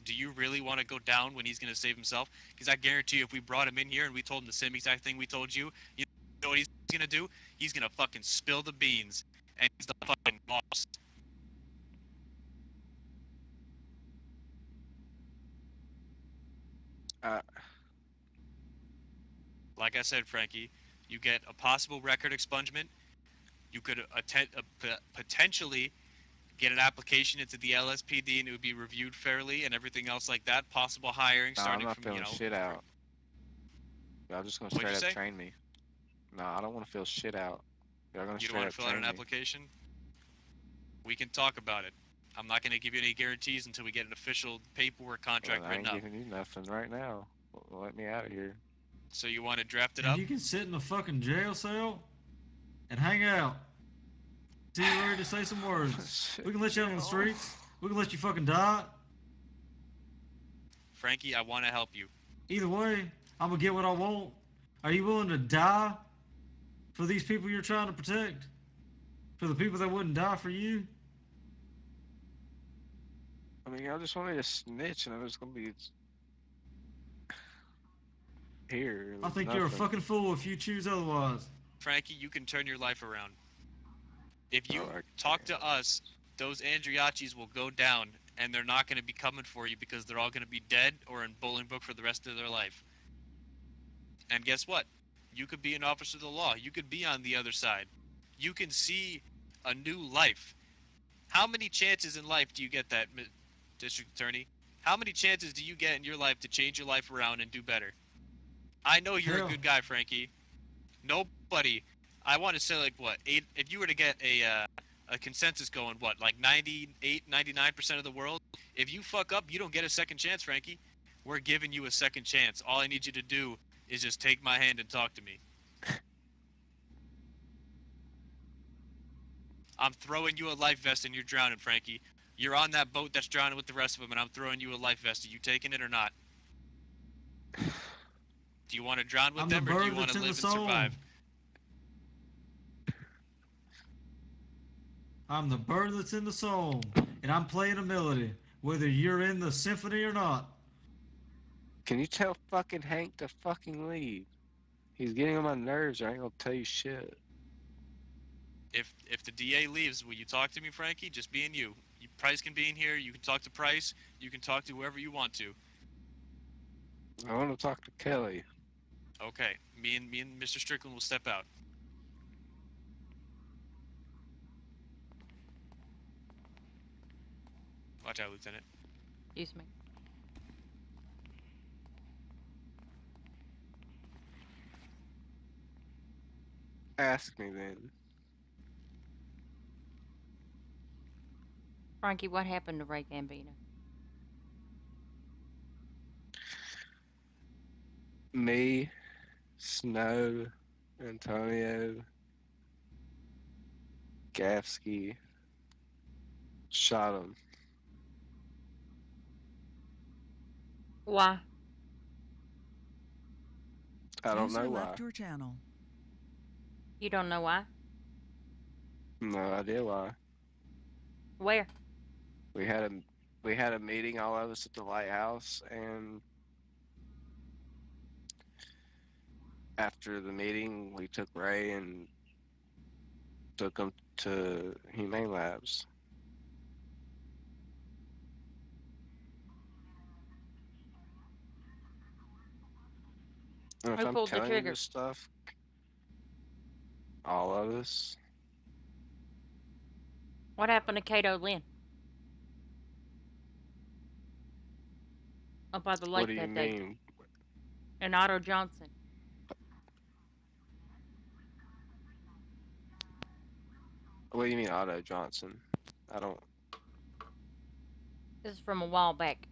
Do you really want to go down when he's going to save himself? Because I guarantee you, if we brought him in here and we told him the same exact thing we told you, you know what he's going to do? He's going to fucking spill the beans. And he's the fucking boss. Like I said, Frankie, you get a possible record expungement. You could potentially get an application into the LSPD and it would be reviewed fairly and everything else like that. Possible hiring No, I'm starting not from, filling shit out. Y'all just gonna What'd you straight up say? train me. No, I don't want to fill shit out. Y'all gonna You don't straight want up to fill out train an me. application? We can talk about it. I'm not going to give you any guarantees until we get an official paperwork contract Well, I ain't written up. giving you nothing right now. Let me out of here. So you want to draft it And up? you can sit in a fucking jail cell and hang out till you're ready to say some words. We can let you out on the streets. We can let you fucking die. Frankie, I want to help you. Either way, I'm gonna get what I want. Are you willing to die for these people you're trying to protect? For the people that wouldn't die for you? I mean, y'all just want me to snitch, and I'm just gonna be here. I think you're a fucking fool if you choose otherwise. Frankie, you can turn your life around. If you Oh, I talk to us, those Andriachis will go down, and they're not going to be coming for you because they're all going to be dead or in Bolingbroke for the rest of their life. And guess what? You could be an officer of the law. You could be on the other side. You can see a new life. How many chances in life do you get that, District Attorney? How many chances do you get in your life to change your life around and do better? I know you're Hell. a good guy, Frankie. Nobody. I want to say like what? 8 if you were to get a consensus going, what? Like 98, 99% of the world, if you fuck up, you don't get a second chance, Frankie. We're giving you a second chance. All I need you to do is just take my hand and talk to me. I'm throwing you a life vest and you're drowning, Frankie. You're on that boat that's drowning with the rest of them, and I'm throwing you a life vest. Are you taking it or not? Do you want to drown with I'm the them, or do you bird want that's to in live the and song. survive? I'm the bird that's in the song, and I'm playing a melody, whether you're in the symphony or not. Can you tell fucking Hank to fucking leave? He's getting on my nerves. Or I ain't gonna tell you shit. If the DA leaves, will you talk to me, Frankie? Just being you. Price can be in here. You can talk to Price. You can talk to whoever you want to. I want to talk to Kelly. Okay. Me and Mr. Strickland will step out. Watch out, Lieutenant. Excuse me. Ask me then. Frankie, what happened to Ray Gambino? Me, Snow, Antonio, Gafsky shot him. Why? I don't User know why. left your channel. You don't know why? No idea why. Where? We had a meeting, all of us at the lighthouse, and after the meeting, we took Ray and took him to Humane Labs. And if Who I'm pulled the telling you trigger? this stuff, all of us, What happened to Kato Lynn? Up by the what lake do you that day. mean? And Otto Johnson. What do you mean, Otto Johnson? I don't. This is from a while back.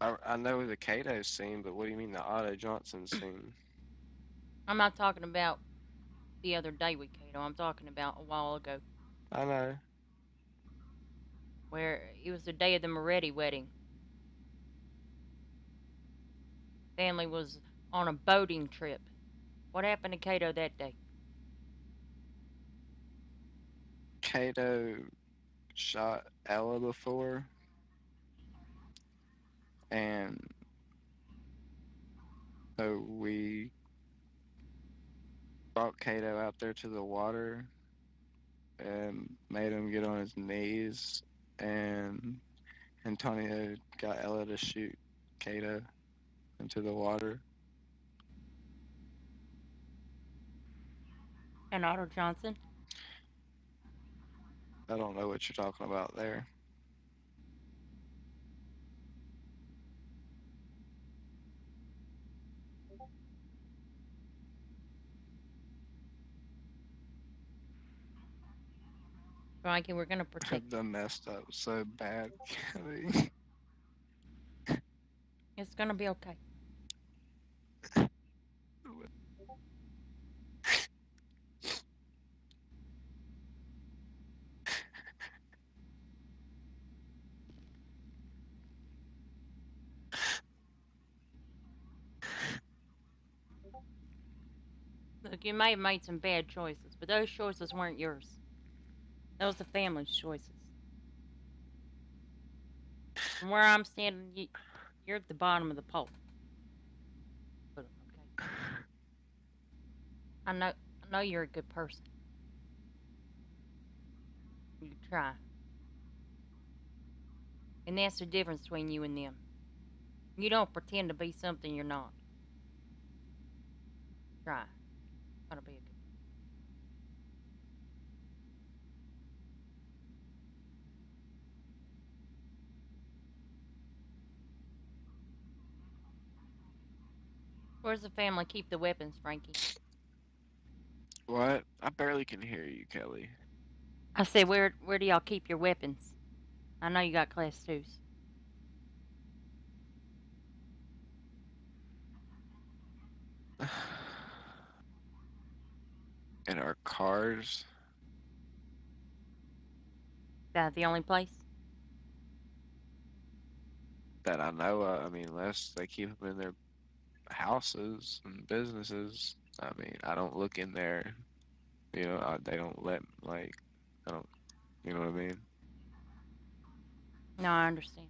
I know the Cato scene, but what do you mean the Otto Johnson scene? I'm not talking about the other day with Kato. I'm talking about a while ago. I know. Where it was the day of the Moretti wedding. Family was on a boating trip. What happened to Kato that day? Cato shot Ella before, and so we brought Cato out there to the water and made him get on his knees, and Antonio got Ella to shoot Cato into the water. And Otto Johnson? I don't know what you're talking about there. Frankie, we're gonna protect. I've done messed up so bad, Kelly. It's gonna be okay. Look, you may have made some bad choices, but those choices weren't yours. That was the family's choices. From where I'm standing, you're at the bottom of the pole. But, okay. I know you're a good person. You try. And that's the difference between you and them. You don't pretend to be something you're not. Try. Gotta be a good. Where's the family keep the weapons, Frankie? What? I barely can hear you, Kelly. I said, where do y'all keep your weapons? I know you got class 2s. In our cars? That the only place? That I know of. I mean, unless they keep them in their houses and businesses. I mean, I don't look in there. You know, they don't let, like, I don't, you know what I mean? No, I understand.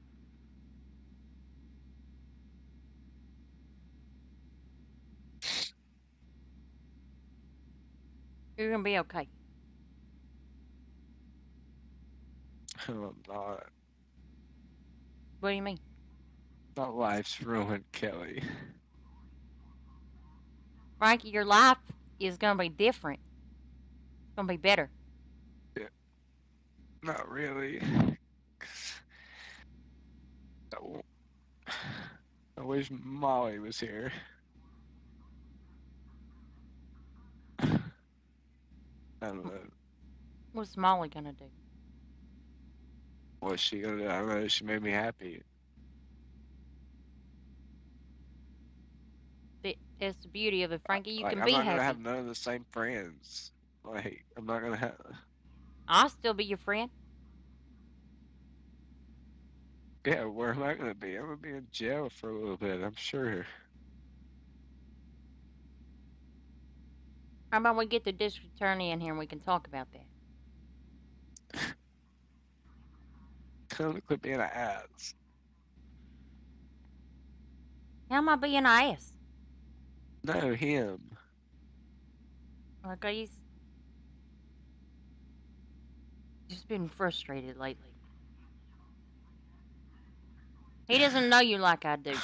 You're gonna be okay. I'm not. What do you mean? My life's ruined, Kelly. Frankie, your life is gonna be different. It's gonna be better. Yeah. Not really. I wish Molly was here. I don't know. What's Molly gonna do? What's she gonna do? I don't know. She made me happy. That's the beauty of it, Frankie. You Like, can I'm be not happy. gonna have none of the same friends. Like, I'm not gonna have. I'll still be your friend. Yeah, where am I gonna be? I'm gonna be in jail for a little bit, I'm sure. How about we get the district attorney in here and we can talk about that? Come quit being an ass. How am I being an ass? No, him. Like, he's just been frustrated lately. He doesn't know you like I do.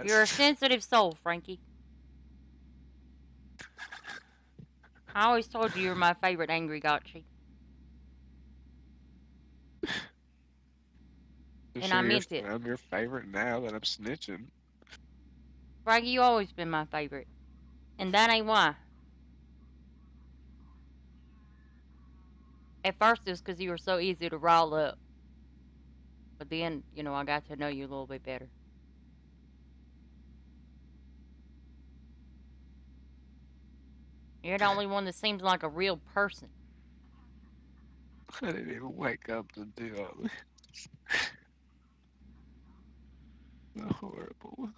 You're a sensitive soul, Frankie. I always told you were my favorite angry Gotchi. And I meant it. I'm your favorite now that I'm snitching. Frankie, you always been my favorite. And that ain't why. At first it was because you were so easy to rile up. But then, you know, I got to know you a little bit better. You're the only one that seems like a real person. I didn't even wake up to do all this. Horrible.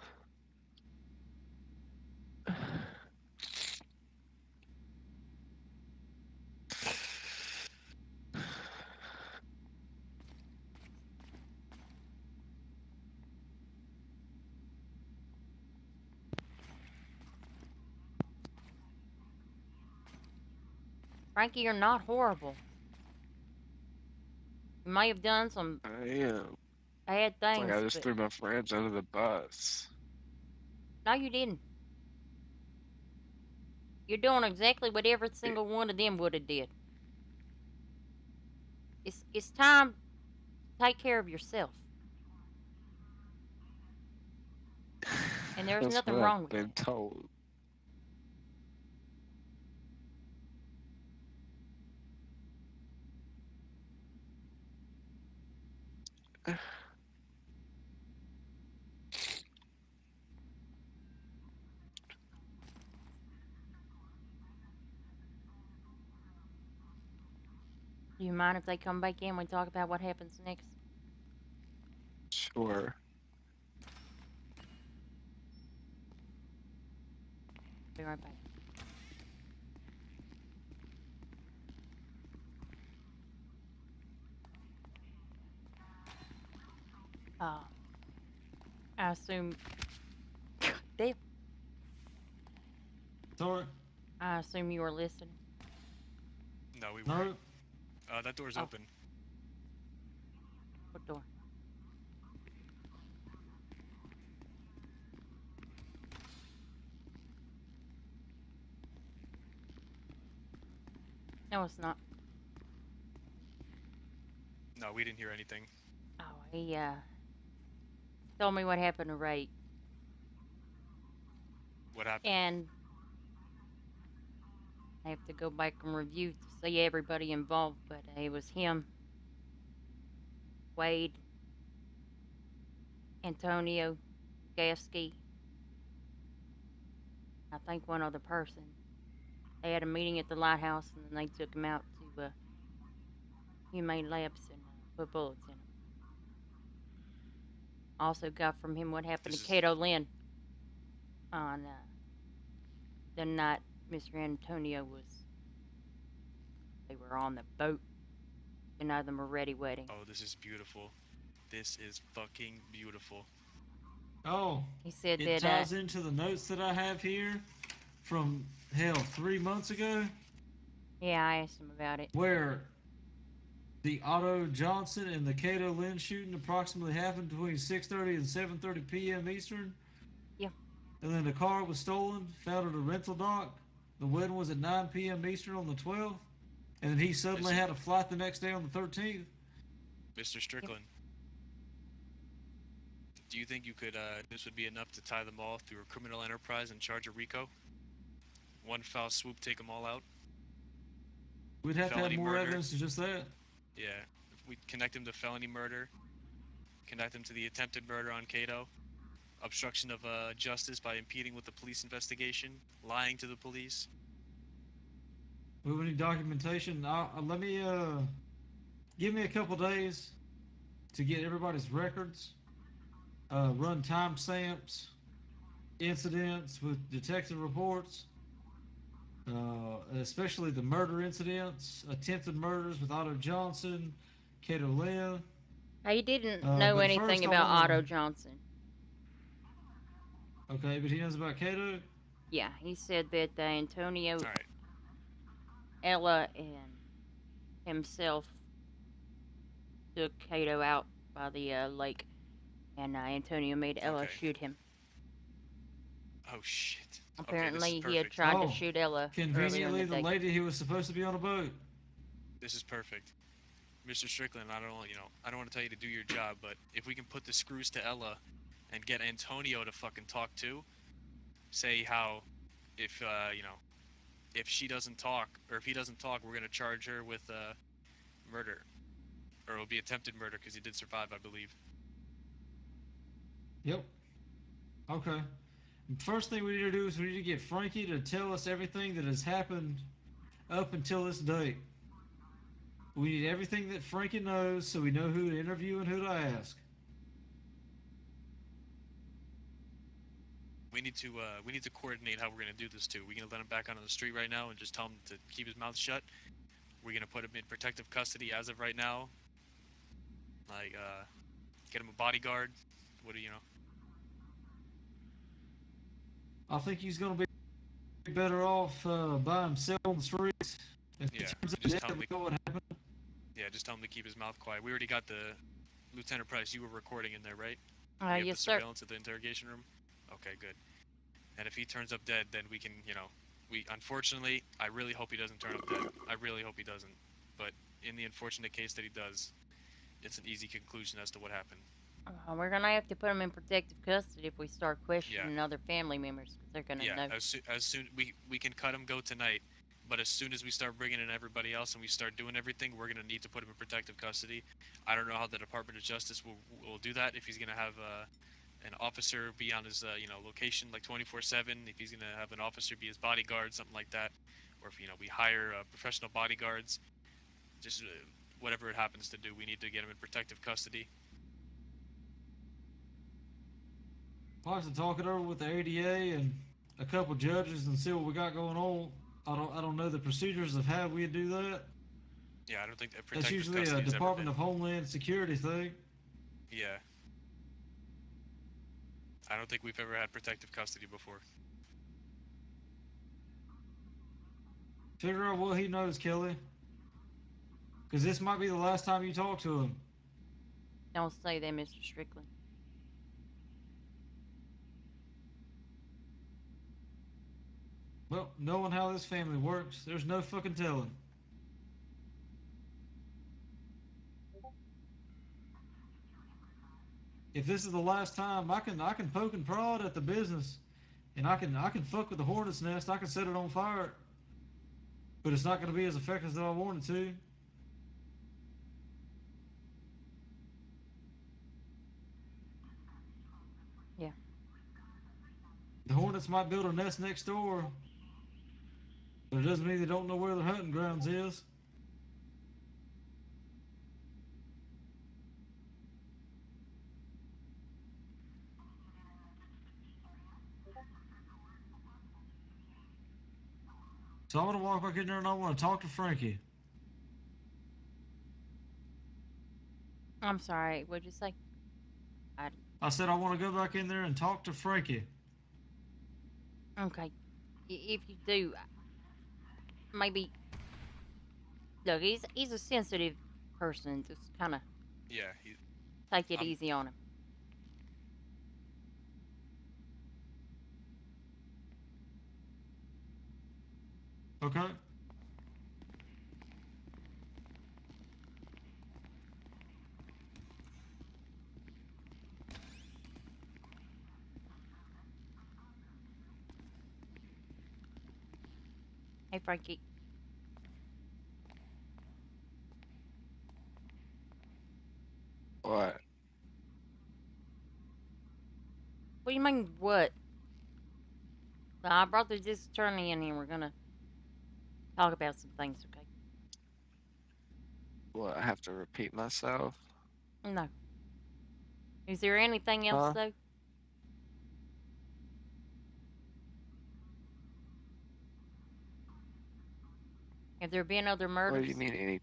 Frankie, you're not horrible. You may have done some I am. bad It's things, like I just but threw my friends under the bus. no, you didn't. You're doing exactly what every single one of them would have did. It's time to take care of yourself. And there's That's nothing what wrong I've with been it. told. Do you mind if they come back in and we talk about what happens next? Sure. Be right back. I assume. Damn. Sorry. I assume you were listening. No, we No. weren't. That door's Oh. open. What door? No, it's not. No, we didn't hear anything. Oh, he told me what happened to Ray. What happened? And I have to go back and review to see everybody involved, but it was him, Wade, Antonio, Gasky, I think one other person. They had a meeting at the lighthouse, and then they took him out to Humane Labs and put bullets in him. Also got from him what happened This to is- Cato Lynn on the night Mr. Antonio was. They were on the boat the night of the Moretti wedding. Oh, this is beautiful. This is fucking beautiful. Oh, He said it that ties into the notes that I have here from, hell, 3 months ago, yeah, I asked him about it. where the Otto Johnson and the Cato Lynn shooting approximately happened between 6:30 and 7:30 p.m. Eastern. Yeah. And then the car was stolen, found at a rental dock. The wedding was at 9 p.m. Eastern on the 12th. And then he suddenly Listen. had a flight the next day on the 13th. Mr. Strickland, do you think you could, this would be enough to tie them all through a criminal enterprise and charge a RICO? One foul swoop, take them all out? We'd have to have Felony more murder. evidence than just that. Yeah. If we connect them to felony murder, connect them to the attempted murder on Cato, obstruction of justice by impeding with the police investigation, lying to the police. We would need documentation. Let me, give me a couple days to get everybody's records, run timestamps, incidents with detective reports, especially the murder incidents, attempted murders with Otto Johnson, Cato Lynn. He didn't But know first anything I about wanna- Otto Johnson. Okay, but he knows about Cato. Yeah, he said that Antonio, All right. Ella, and himself took Cato out by the lake, and Antonio made Ella Okay. shoot him. Oh shit. Apparently, Okay, he had this is perfect. tried to Oh, shoot Ella earlier in Conveniently, the the day. lady who was supposed to be on a boat. This is perfect. Mr. Strickland, I don't want to tell you to do your job, but if we can put the screws to Ella and get Antonio to fucking talk too, say how if if she doesn't talk or if he doesn't talk, we're gonna charge her with murder, or it'll be attempted murder because he did survive, I believe. Yep. Okay. First thing we need to do is we need to get Frankie to tell us everything that has happened up until this date. We need everything that Frankie knows so we know who to interview and who to ask. We need to coordinate how we're gonna do this too. We're gonna let him back out on the street right now and just tell him to keep his mouth shut. We're gonna put him in protective custody as of right now. Like get him a bodyguard. What do you know? I think he's going to be better off by himself on the streets. If Yeah, it turns out just dead, tell him we to, know what happened. yeah, just tell him to keep his mouth quiet. We already got the Lieutenant Price. You were recording in there, right? We have Yes, the sir. surveillance at the interrogation room. Okay, good. And if he turns up dead, then we can, we unfortunately, I really hope he doesn't turn up dead. I really hope he doesn't. But in the unfortunate case that he does, it's an easy conclusion as to what happened. We're gonna have to put him in protective custody if we start questioning other family members, because they're gonna Yeah, know. as soon we can cut him go tonight, but as soon as we start bringing in everybody else and we start doing everything, we're gonna need to put him in protective custody. I don't know how the Department of Justice will do that. If he's gonna have an officer be on his location like 24/7, if he's gonna have an officer be his bodyguard, something like that, or if we hire professional bodyguards, just whatever it happens to do, we need to get him in protective custody. I'll have to talk it over with the ADA and a couple judges and see what we got going on. I don't know the procedures of how we do that. Yeah, I don't think that That's protective usually a custody has ever Department been. of Homeland Security thing. Yeah. I don't think we've ever had protective custody before. Figure out what he knows, Kelly. Because this might be the last time you talk to him. Don't say that, Mr. Strickland. Well, knowing how this family works, there's no fucking telling. If this is the last time, I can poke and prod at the business, and I can fuck with the hornet's nest. I can set it on fire, but it's not going to be as effective as I wanted to. Yeah. The hornets might build a nest next door, but it doesn't mean they don't know where their hunting grounds is. So I'm gonna walk back in there and I want to talk to Frankie. I'm sorry, what'd you say? I said I want to go back in there and talk to Frankie. Okay. If you do, maybe... Look, he's a sensitive person. Just kind of Yeah, take it easy on him. Okay. Hey, Frankie. What? What do you mean, what? I brought the district attorney in here. We're gonna talk about some things, okay? What? I have to repeat myself? No. Is there anything else, Huh? though? Have there been other What murders? do you mean any?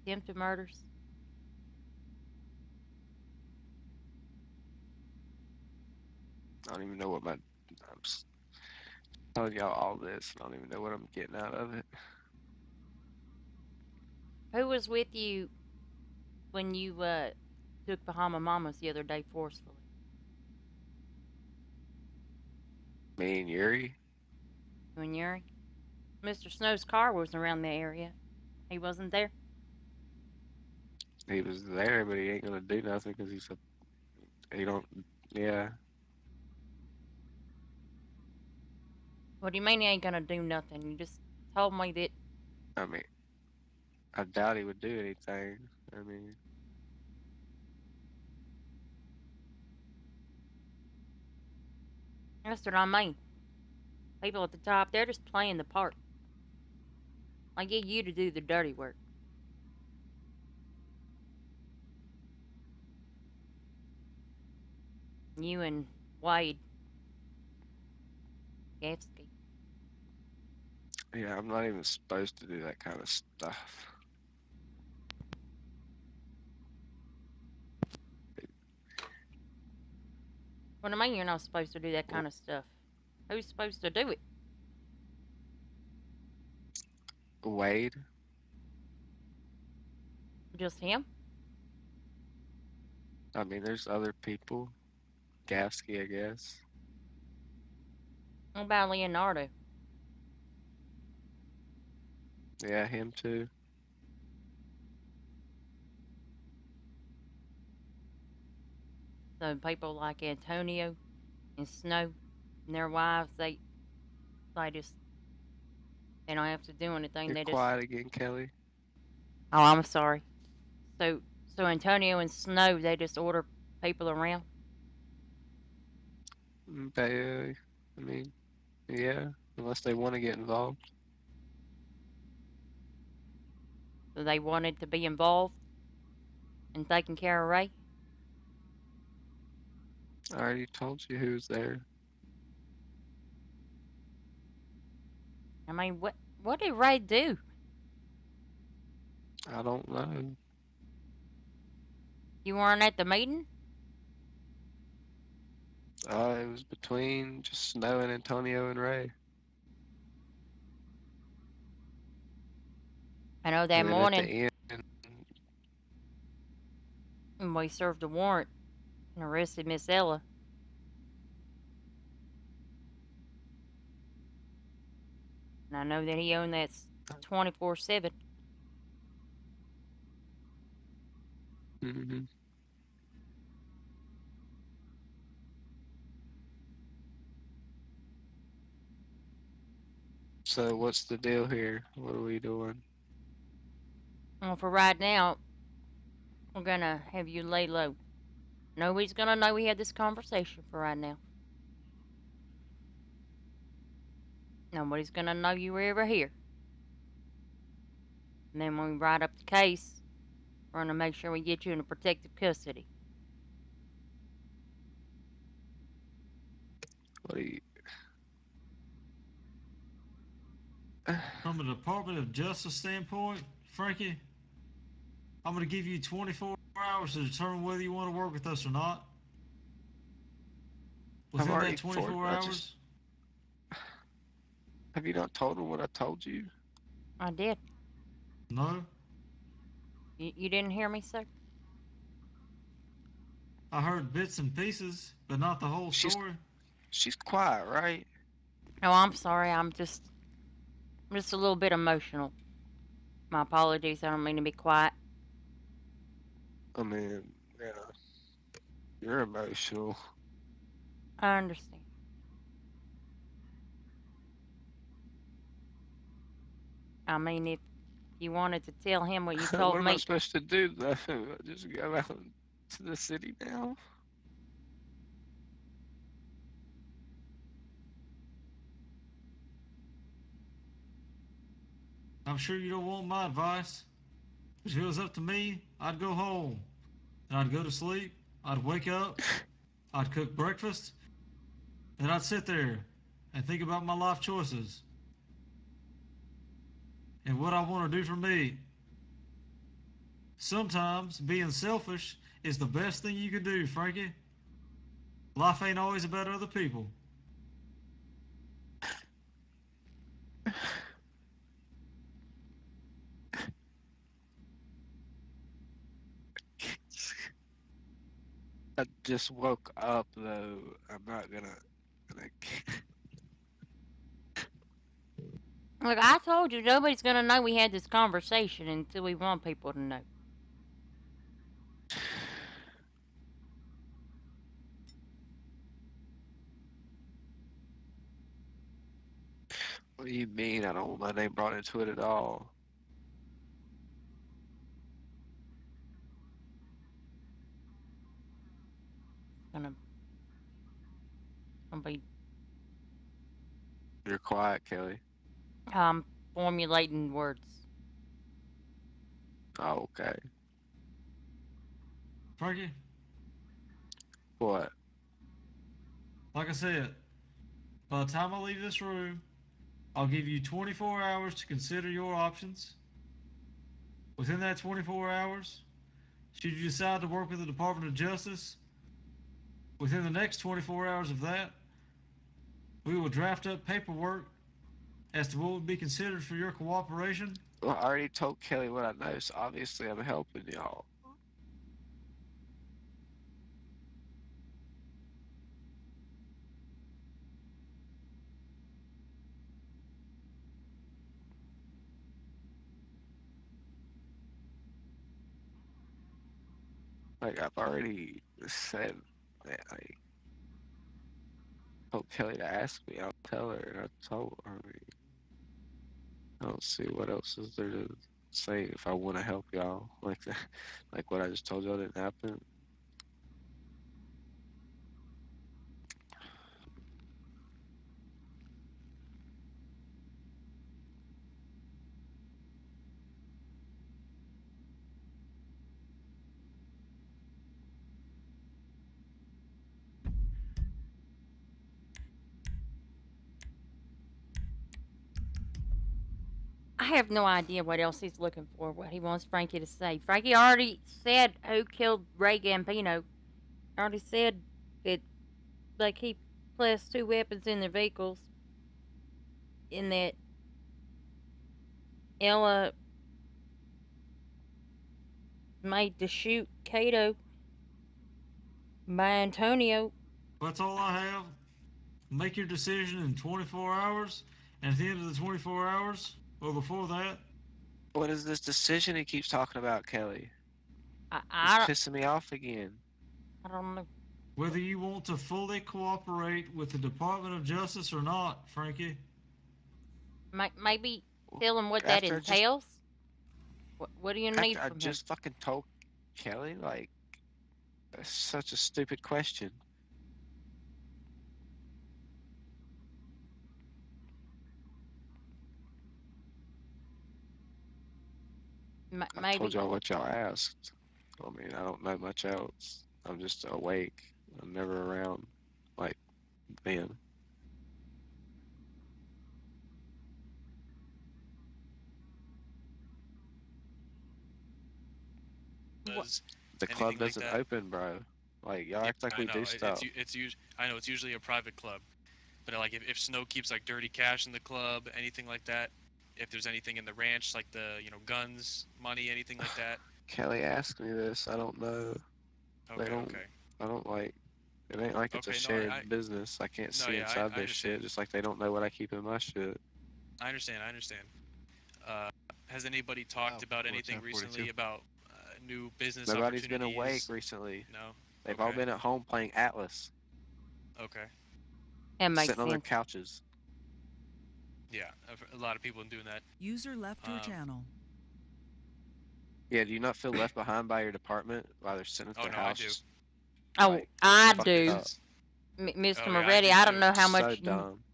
Attempted murders? I don't even know what I'm telling y'all all this. I don't even know what I'm getting out of it. Who was with you when you took Bahama Mamas the other day forcefully? Me and Yuri. When Yuri? Mr. Snow's car was around the area. He wasn't there. He was there, but he ain't gonna do nothing because he don't. Yeah, What do you mean he ain't gonna do nothing? You just told me that. I mean, I doubt he would do anything. I mean, That's what I mean. People at the top, they're just playing the part. I get you to do the dirty work. You and Wade Gafsky. yeah, I'm not even supposed to do that kind of stuff. What do you mean you're not supposed to do that kind of stuff? Who's supposed to do it? Wade, Just him? I mean, there's other people. Gasky, I guess. What about Leonardo? Yeah, him too. So people like Antonio and Snow and their wives, they just they don't have to do anything. You're They just quiet again, Kelly. oh, I'm sorry. So Antonio and Snow, they just order people around. I mean, yeah, unless they want to get involved. So they wanted to be involved in taking care of Ray. I already told you who's there. I mean, what did Ray do? I don't know. You weren't at the meeting? It was between just Snow and Antonio and Ray. I know that And then at morning the end, when we served a warrant and arrested Miss Ella. And I know that he owned that 24/7. hmm So what's the deal here? What are we doing? Well, for right now, we're gonna have you lay low. Nobody's gonna know we had this conversation for right now. Nobody's gonna know you were ever here. And then when we write up the case, we're gonna make sure we get you into protective custody. What are you? From a Department of Justice standpoint, Frankie, I'm going to give you 24 hours to determine whether you want to work with us or not. Within already that 24 told- I hours, just- Have you not told him what I told you? I did. no. You didn't hear me, sir? I heard bits and pieces, but not the whole She's- story. She's quiet, right? Oh, I'm sorry. I'm just a little bit emotional. My apologies. I don't mean to be quiet. I mean, yeah. You're emotional. I understand. I mean, if you wanted to tell him what you What told am I me, supposed to do though? Just go out to the city now? I'm sure you don't want my advice. If it was up to me, I'd go home. And I'd go to sleep. I'd wake up. I'd cook breakfast. And I'd sit there and think about my life choices. And what I want to do for me. Sometimes being selfish is the best thing you can do, Frankie. Life ain't always about other people. I just woke up though. I'm not gonna. Look, I told you nobody's gonna know we had this conversation until we want people to know. What do you mean? I don't want my name brought into it at all. Gonna be You're quiet, Kelly. formulating words. Oh, okay. Frankie, What? like I said, by the time I leave this room, I'll give you 24 hours to consider your options. Within that 24 hours, should you decide to work with the Department of Justice, within the next 24 hours of that, we will draft up paperwork as to what would be considered for your cooperation. Well, I already told Kelly what I know, so obviously I'm helping y'all. Like, I've already said that, like, told Kelly to ask me, I'll tell her, and I told her. I mean, I don't see what else is there to say if I want to help y'all. Like, like what I just told y'all didn't happen. I have no idea what else he's looking for, what he wants Frankie to say. Frankie already said who killed Ray Gambino. Already said that they keep class 2 weapons in their vehicles. In that Ella made to shoot Cato by Antonio. That's all I have. Make your decision in 24 hours, and at the end of the 24 hours, or before that, What is this decision he keeps talking about, Kelly? I It's pissing me off again. don't know. whether you want to fully cooperate with the Department of Justice or not, Frankie. Maybe tell him what that After I just- entails. What do you need I from him? just fucking told Kelly, like, that's such a stupid question. I Maybe. told y'all what y'all asked. I mean, I don't know much else. I'm just awake. I'm never around, like, then. Does The anything club like doesn't that? open, bro. Like, y'all Yeah, act like I we know. do stuff. I know it's usually a private club, but like if Snow keeps like dirty cash in the club, anything like that, if there's anything in the ranch like the guns, money, anything like that. Kelly asked me this. I don't know. Okay, don't- okay. I don't like. It ain't like it's a Okay, no, shared business. I can't No, see yeah, inside I their shit, understand. just like they don't know what I keep in my shit. I understand. Has anybody talked Oh, about what's anything that, recently 42? about new business Nobody's been awake opportunities? recently. No. They've all Okay. been at home playing Atlas, Okay. That makes sitting on their sense. couches. Yeah, a lot of people doing that. User left your channel. Yeah, do you not feel left behind by your department while they're sitting at Oh, their no, I house? do. just, Oh, like, I fucked do. up? Mr. Oh, yeah, I Moretti, do I don't too. know how So much dumb.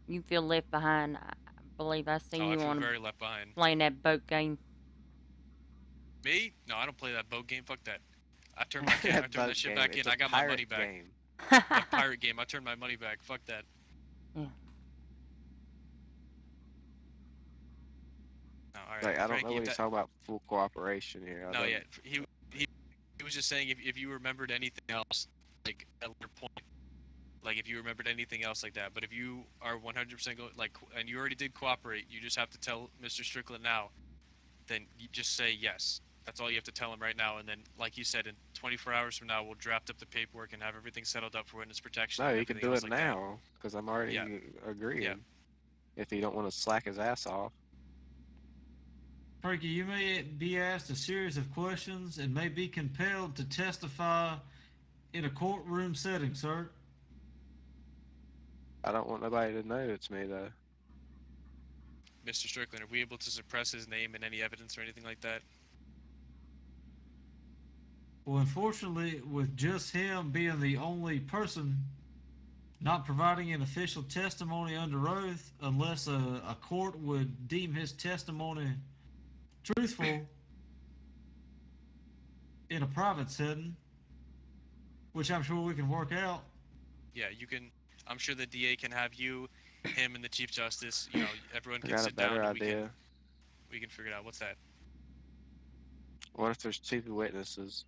you feel left behind. I believe I seen Oh, I you feel on very left behind. playing that boat game. Me? No, I don't play that boat game. Fuck that. I turned that Boat shit game, back in. it's a I got my money pirate back. game. That pirate game. I turned my money back. Fuck that. Yeah. No, all right. Like, I don't Frankie, know what if he's talking about full cooperation here. I No, don't- yeah. He was just saying if you remembered anything else, like at your point, like if you remembered anything else like that. But if you are 100% like, and you already did cooperate, you just have to tell Mr. Strickland now. Then you just say yes. That's all you have to tell him right now. And then, like you said, in 24 hours from now, we'll draft up the paperwork and have everything settled up for witness protection. No, and you can everything do else it like that. now because I'm already Yeah. agreeing. Yeah. if he don't want to slack his ass off. Frankie, you may be asked a series of questions and may be compelled to testify in a courtroom setting, sir. I don't want nobody to know it's me though. Mr. Strickland, are we able to suppress his name in any evidence or anything like that? Well, unfortunately, with just him being the only person not providing an official testimony under oath, unless a court would deem his testimony truthful in a private setting, which I'm sure we can work out. Yeah, you can. I'm sure the DA can have you, him, and the Chief Justice. You know, everyone I can got a sit down better and idea. we can figure it out. What's that? What if there's two witnesses?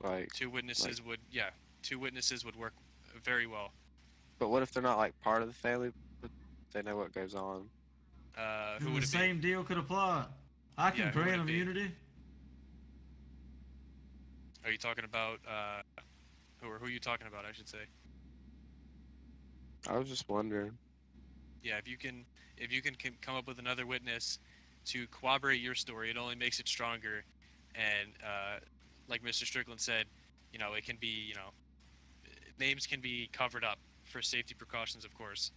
Like, Two witnesses would, yeah, two witnesses would work very well. but what if they're not like part of the family, but they know what goes on? Who Then would the it be? same deal could apply. I can Yeah, who would grant it be? immunity. Are you talking about, who are you talking about, I should say? I was just wondering. Yeah, if you can come up with another witness to corroborate your story, it only makes it stronger. And like Mr. Strickland said, you know, it can be, you know, names can be covered up for safety precautions, of course.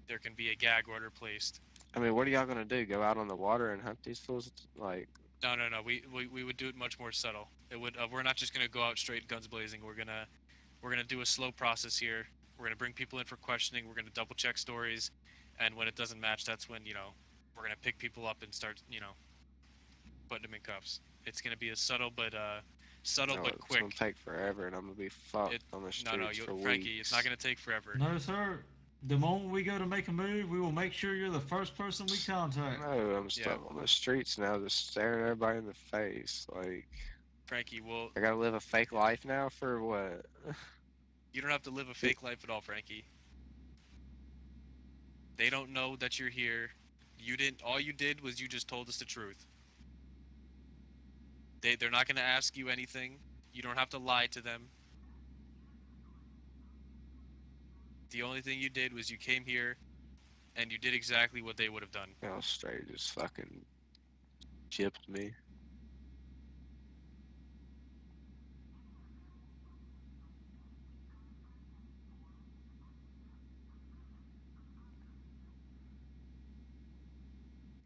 There can be a gag order placed. I mean, what are y'all gonna do? Go out on the water and hunt these fools? Like, No. We would do it much more subtle. It would. We're not just gonna go out straight guns blazing. We're gonna do a slow process here. We're gonna bring people in for questioning. We're gonna double check stories, and when it doesn't match, that's when, you know, we're gonna pick people up and start, you know, putting them in cuffs. It's gonna be a subtle but it's quick. gonna take forever, and I'm gonna be fucked on the streets for Frankie, weeks. it's not gonna take forever. No, sir. The moment we go to make a move, we will make sure you're the first person we contact. No, I'm stuck on the streets now, just staring everybody in the face. Like, Frankie, well, I gotta live a fake life now for what? you don't have to live a fake life at all, Frankie. They don't know that you're here. All you did was you just told us the truth. They're not gonna ask you anything. You don't have to lie to them. The only thing you did was you came here and you did exactly what they would have done. Y'all straight just fucking gypped me.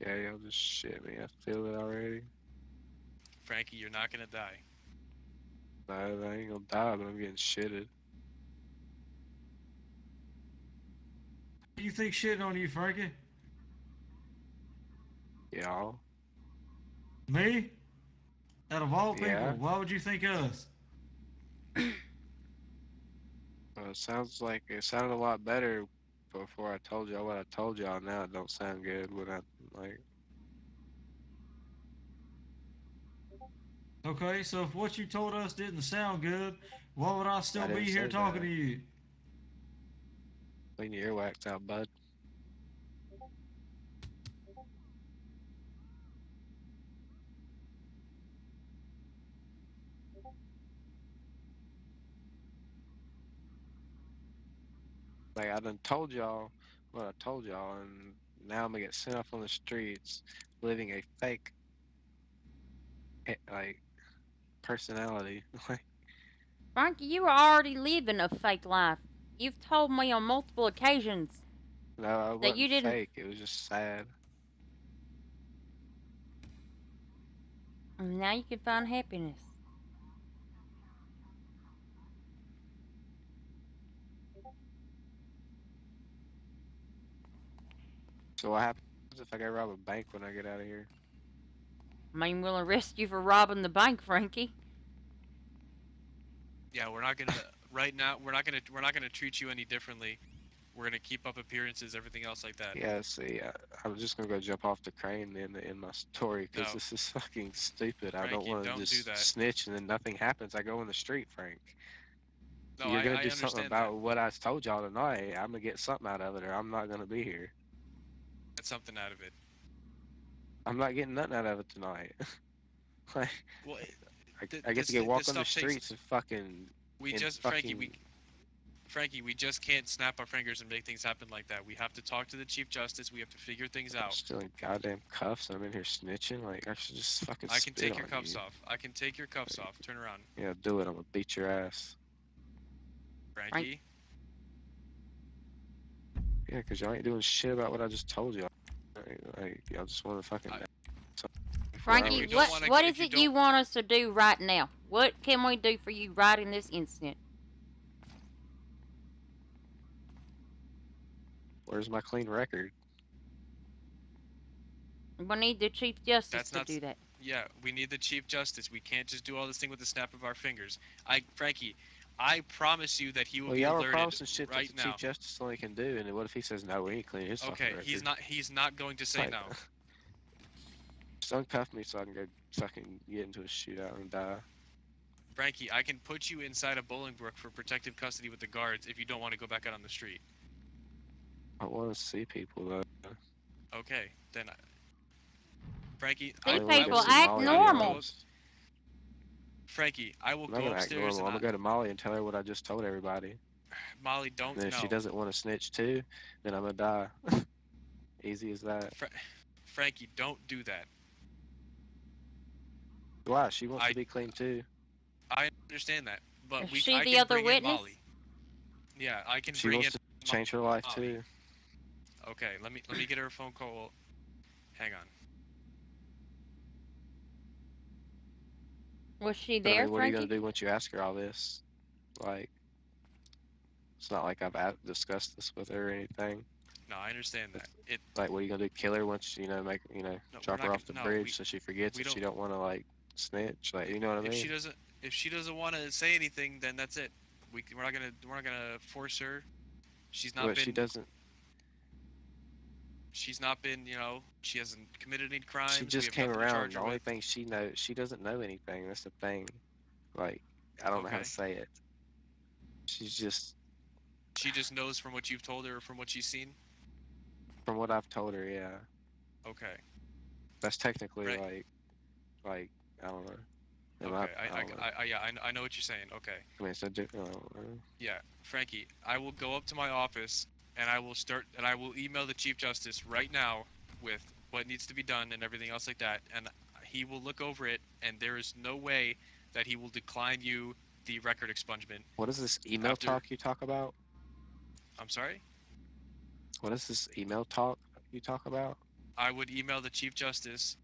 Yeah, y'all just shit me. I feel it already. Frankie, you're not gonna die. No, I ain't gonna die, but I'm getting shitted. Who do you think shitting on you, Frankie? Y'all. Me? Out of all people, Yeah. why would you think us? Well, it sounded a lot better before I told y'all what I told y'all. Now it don't sound good when I, like. Okay, so if what you told us didn't sound good, why would I still I be didn't here say talking that. to you? Clean your earwax out, bud. Like, I done told y'all what I told y'all, and now I'm gonna get sent off on the streets living a fake, like, personality. Like, Frankie, you were already living a fake life. You've told me on multiple occasions. no, I wasn't you didn't- fake. It was just sad. And now you can find happiness. So what happens if I go rob a bank when I get out of here? I mean, we'll arrest you for robbing the bank, Frankie. Yeah, we're not gonna right now. We're not gonna treat you any differently. We're gonna keep up appearances, everything else like that. Yeah, see, I'm just gonna go jump off the crane then to end my story because No. this is fucking stupid. I don't Frankie, want to don't do just that. snitch and then nothing happens. I go in the street, Frank. No, You're gonna I do something understand about that. what I told y'all tonight. I'm gonna get something out of it, or I'm not gonna be here. Get something out of it. I'm not getting nothing out of it tonight. Like, Well, I get to get walk on the stuff takes- streets and fucking. we and just Frankie, fucking Frankie, we just can't snap our fingers and make things happen like that. We have to talk to the Chief Justice. We have to figure things I'm out. still in goddamn cuffs. I'm in here snitching. Like, I should just fucking I can spit take your on cuffs you. off. I can take your cuffs off. Turn around, Yeah, do it. I'm gonna beat your ass. Frankie. Yeah, 'cause y'all ain't doing shit about what I just told you. Like y'all just want to fucking. Frankie, you don't what wanna- what if is you it you don't- want us to do right now? What can we do for you right in this instant? Where's my clean record? We need the Chief Justice That's to not- do that. Yeah, we need the Chief Justice. We can't just do all this thing with the snap of our fingers. Frankie, I promise you that he will Well, be y'all are alerted promising shit right that the now. Chief Justice only can do, and then what if he says no? We ain't clean his fucking Okay, record. he's not going to say Like, no. Just uncuff me so I can go fucking get into a shootout and die. Frankie, I can put you inside a Bolingbrook for protective custody with the guards if you don't want to go back out on the street. I want to see people though. Okay, then. Frankie, See I people, wanna go see act Molly normal. anyways. Frankie, I will I'm not go gonna act upstairs normal. I'm and gonna go to Molly and tell her what I just told everybody. Molly, don't And if she know. doesn't want to snitch too, then I'm gonna die. Easy as that. Frankie, don't do that. Why? She wants I- to be clean too. I understand that, but Is we. she I the can other bring in witness? Molly. Yeah, I can She bring wants in. to change her life Molly. too. Okay, let me get her a phone call. Hang on. Was she But I there, mean, what are you Frankie? gonna do once you ask her all this? Like, it's not like I've discussed this with her or anything. No, I understand that. Like, what are you gonna do? Kill her once make No, drop we're her not off the gonna- no, bridge we- so she forgets we if she don't- don't want to like snitch? Like, you know what I If mean? she doesn't want to say anything, then that's it. We're not gonna force her. She's not But been. she doesn't. She's not been. She hasn't committed any crimes. She we just have came nothing to around. charge The her only with. thing she knows, she doesn't know anything. That's the thing. Like, I don't know how Okay. to say it. She's just, She just knows from what you've told her or from what she's seen. from what I've told her, yeah. Okay. That's technically Right. like I don't know. Okay. I don't know. I know what you're saying. Okay. I mean, it's a different. I don't know. Yeah, Frankie, I will go up to my office and I will email the Chief Justice right now with what needs to be done and everything else like that, and he will look over it, and there is no way that he will decline you the record expungement. What is this email After- talk you talk about? I'm sorry? What is this email talk you talk about? I would email the Chief Justice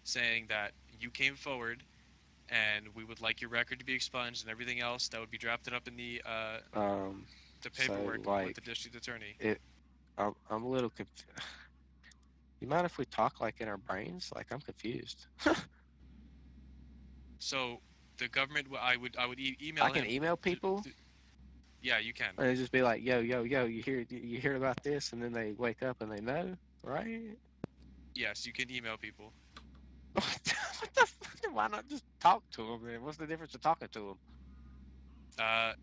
saying that you came forward and we would like your record to be expunged and everything else that would be drafted up in the paperwork like, with the district attorney. I'm a little confused. You mind if we talk like in our brains? Like, I'm confused. So the government, I would email I can him. email people. Yeah, you can. Or they just be like, yo, you hear about this, and then they wake up and they know, right? Yes, you can email people. What the fuck? Why not just talk to them? Man? What's the difference of talking to them?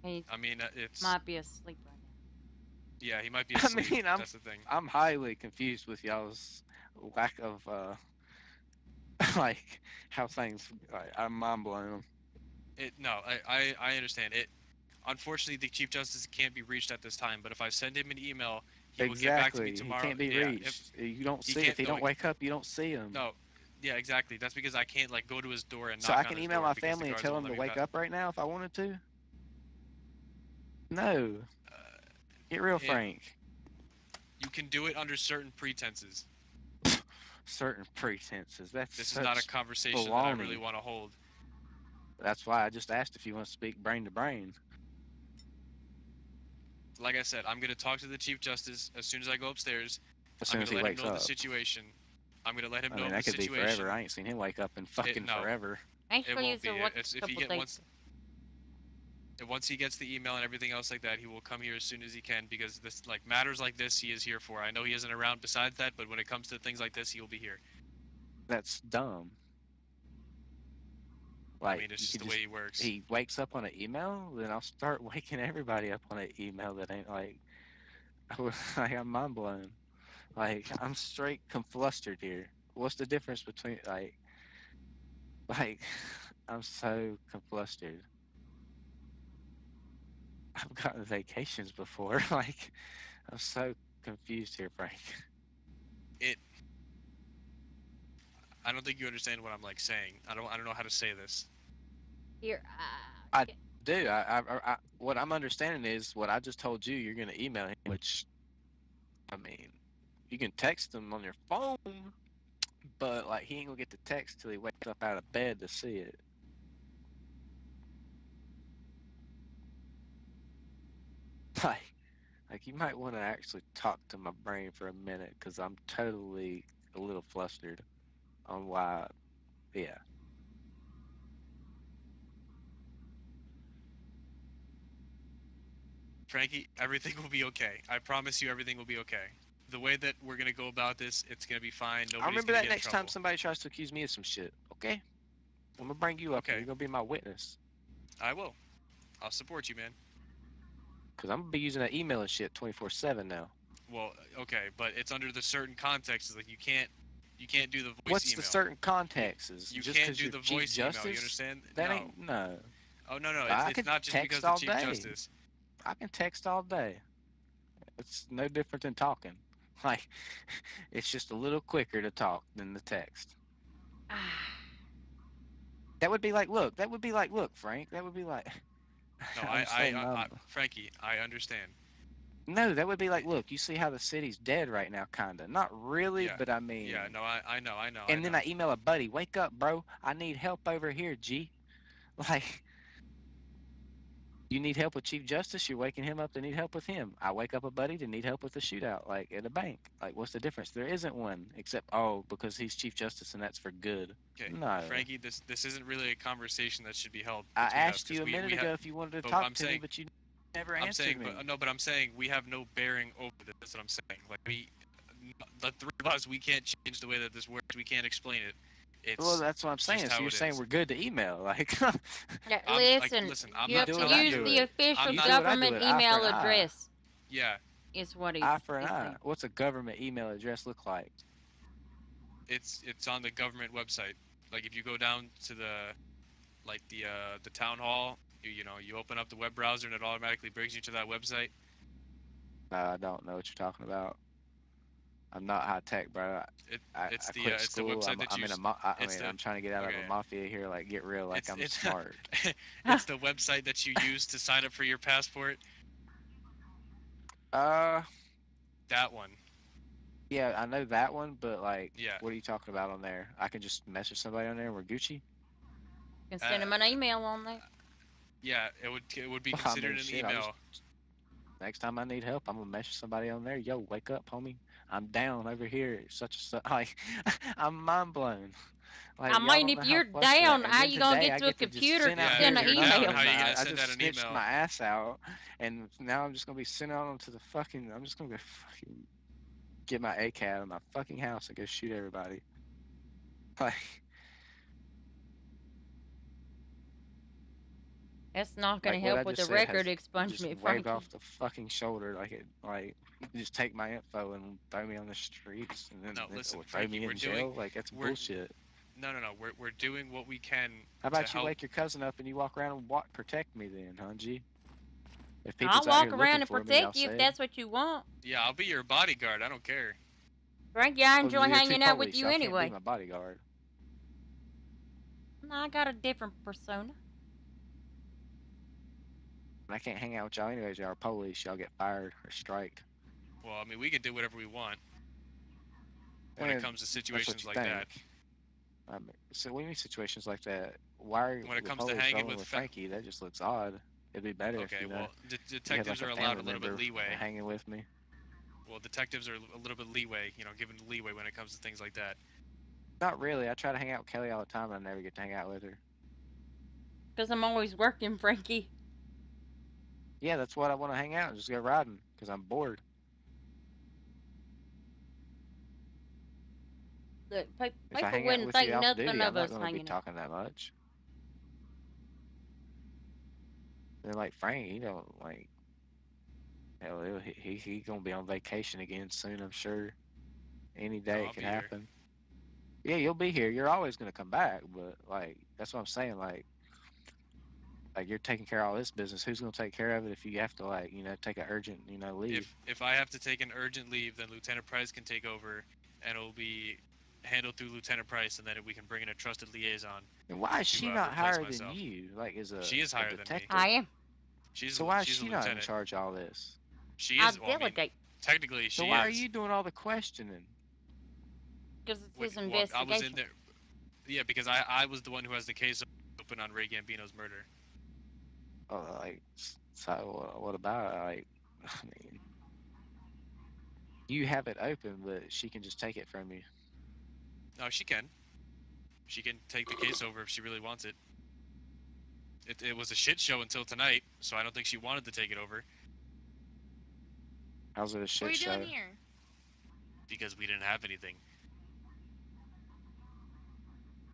He I mean, it's might be asleep right now. yeah, he might be I asleep. mean, That's the thing. I'm highly confused with y'all's lack of like how things. I'm mind blown. No, I understand it. Unfortunately, the Chief Justice can't be reached at this time. But if I send him an email, he will get back to me Exactly. He tomorrow. can't be Yeah, reached. You don't he see can't- if he no, don't he- wake up. You don't see him. No, yeah, exactly. That's because I can't like go to his door and So knock I on can his email door my because the family and guards tell won't them to let me wake back. up right now if I wanted to. No. Get real, yeah. Frank. You can do it under certain pretenses. Certain pretenses. That's This is not a such conversation that I really baloney. want to hold. That's why I just asked if you want to speak brain to brain. Like I said, I'm gonna talk to the Chief Justice as soon as I go upstairs. As soon I'm as gonna he let him wakes know up. the situation. I'm gonna let him I know mean, the that could be situation. forever. I ain't seen him wake up in fucking no. forever. Actually, won't it's be. a what, It's if you couple get days. once- And once he gets the email and everything else like that, he will come here as soon as he can because this matters like this he is here for. I know he isn't around besides that, but when it comes to things like this, he will be here. That's dumb. Like, I mean, it's you just could the way he works. he wakes up on an email, then I'll start waking everybody up on an email that ain't like, I'm mind blown. Like, I'm straight conflustered here. What's the difference between like, I'm so conflustered. I've gotten vacations before. Like, I'm so confused here, Frank. I don't think you understand what I'm like saying. I don't know how to say this. Here, I do. What I'm understanding is what I just told you. You're gonna email him, which, I mean, you can text him on your phone, but like he ain't gonna get the text till he wakes up out of bed to see it. Like you might want to actually talk to my brain for a minute, because I'm totally a little flustered on why. Yeah. Frankie, everything will be okay. I promise you, everything will be okay. The way that we're gonna go about this, it's gonna be fine. Nobody's I remember gonna that get next in time trouble. somebody tries to accuse me of some shit. Okay. I'm gonna bring you up. Okay. You're gonna be my witness. I will. I'll support you, man. Cause I'm gonna be using that email and shit 24/7 now. Well, okay, but it's under the certain context. Like you can't do the voice What's email. the certain context? You just can't 'cause do you're the Chief voice Justice? email. You understand? That No. ain't no. Oh no. I It's could not just text because of all Chief day. Justice. I can text all day. It's no different than talking. Like, it's just a little quicker to talk than the text. That would be like, look, Frank. That would be like. No, I'm saying, Frankie, I understand. no, that would be like, look, you see how the city's dead right now, kinda. Not really, Yeah. but I mean. Yeah, no, I know. And then I email a buddy, wake up, bro. I need help over here, G. Like, you need help with Chief Justice, you're waking him up to need help with him. I wake up a buddy to need help with a shootout, like at a bank. Like, what's the difference? There isn't one, except, because he's Chief Justice and that's for good. Okay, No. Frankie, this isn't really a conversation that should be held. I between us, asked you 'cause a minute we ago have, if you wanted to but talk I'm to me, saying- but you never I'm answered saying, me. but I'm saying we have no bearing over this. That's what I'm saying. Like the three of us, we can't change the way that this works. We can't explain it. It's Well, that's what I'm saying. just So how you're it saying is. we're good to email. Like, Yeah, listen, I'm you not have doing to it, I use do the it. official I'm not- government I do it, eye email for an eye. address. yeah. Is what he's eye for an is eye. saying. What's a government email address look like? It's on the government website. Like if you go down to the town hall, you open up the web browser and it automatically brings you to that website. No, I don't know what you're talking about. I'm not high tech, bro. I It's the quit it's the school. website that I'm you. in a it's the- I'm trying to get out of okay. a mafia here. Like, get real. Like, I'm it's smart. it's the website that you use to sign up for your passport. That one. Yeah, I know that one, but like, Yeah. what are you talking about on there? I can just message somebody on there and we're Gucci. You can send him an email on there. Yeah, it would be Well, I considered mean, an shit, I'll email. Next time I need help, I'm gonna message somebody on there. Yo, wake up, homie. I'm down over here. Such and such. Like, I'm mind blown. Like, I y'all mean, don't if know you're how flustered I down, am. And how then you gonna today, get I to a get to just computer send to out send an here email? How you emails. gonna I send just out an snitched email? my ass out, and now I'm just gonna be sending them to the fucking. I'm just gonna go fucking get my AK out of my fucking house and go shoot everybody. Like, That's not gonna like what I help with the just said has record just expungement, waved Frankie. off the fucking shoulder like just take my info and throw me on the streets and then No, listen, or throw Frankie, me we're in doing- jail. Like, that's we're- bullshit. No. We're doing what we can. How about to you help. wake your cousin up and you walk around and protect me then, huh, G? If I'll people's out walk here around looking and for me, protect I'll you if say. that's what you want. Yeah, I'll be your bodyguard. I don't care. Frankie, I Well, enjoy you're too hanging out with police, you y'all can't be anyway. my bodyguard. No, I got a different persona. And I can't hang out with y'all anyways. Y'all are police. Y'all get fired or striked. Well, I mean, we can do whatever we want when And it comes to that's what situations you like think. that. I mean, so when you mean situations like that, why are When it the comes to police hanging rolling with Frankie? That just looks odd. It'd be better if Okay, you know. well, you had, detectives like, are a allowed a family little bit member leeway. hanging with me. Well, detectives are a little bit leeway, given leeway when it comes to things like that. Not really. I try to hang out with Kelly all the time, and I never get to hang out with her. Because I'm always working, Frankie. Yeah, that's what I want to hang out and just go riding because I'm bored. Look, If I people hang out wouldn't with think you off nothing duty, of I'm not us going to be hanging out. talking that much. They're like, Frank, he don't like. Hell, he gonna be on vacation again soon. I'm sure. Any day I'll it could be here. happen. Yeah, you'll be here. You're always gonna come back, but like that's what I'm saying. Like, Like you're taking care of all this business. Who's gonna take care of it if you have to like, take an urgent, leave? If I have to take an urgent leave, then Lieutenant Price can take over, and it'll be handled through Lieutenant Price, and then we can bring in a trusted liaison. And why is to, she uh, not replace higher myself. than you? Like, as a She is a higher than me. detective? I am. She's So why is she's she a not in lieutenant. charge of all this? She I'll is. Well, I mean, delegate. technically, she So why are is. you doing all the questioning? Because it's Wait, his well, investigation. I was in there. Yeah, because I was the one who has the case open on Ray Gambino's murder. Oh, like, so what about it? Like, I mean, you have it open, but she can just take it from you. No, she can. She can take the case over if she really wants it. It was a shit show until tonight, so I don't think she wanted to take it over How's it a shit What are you show? doing here? because we didn't have anything.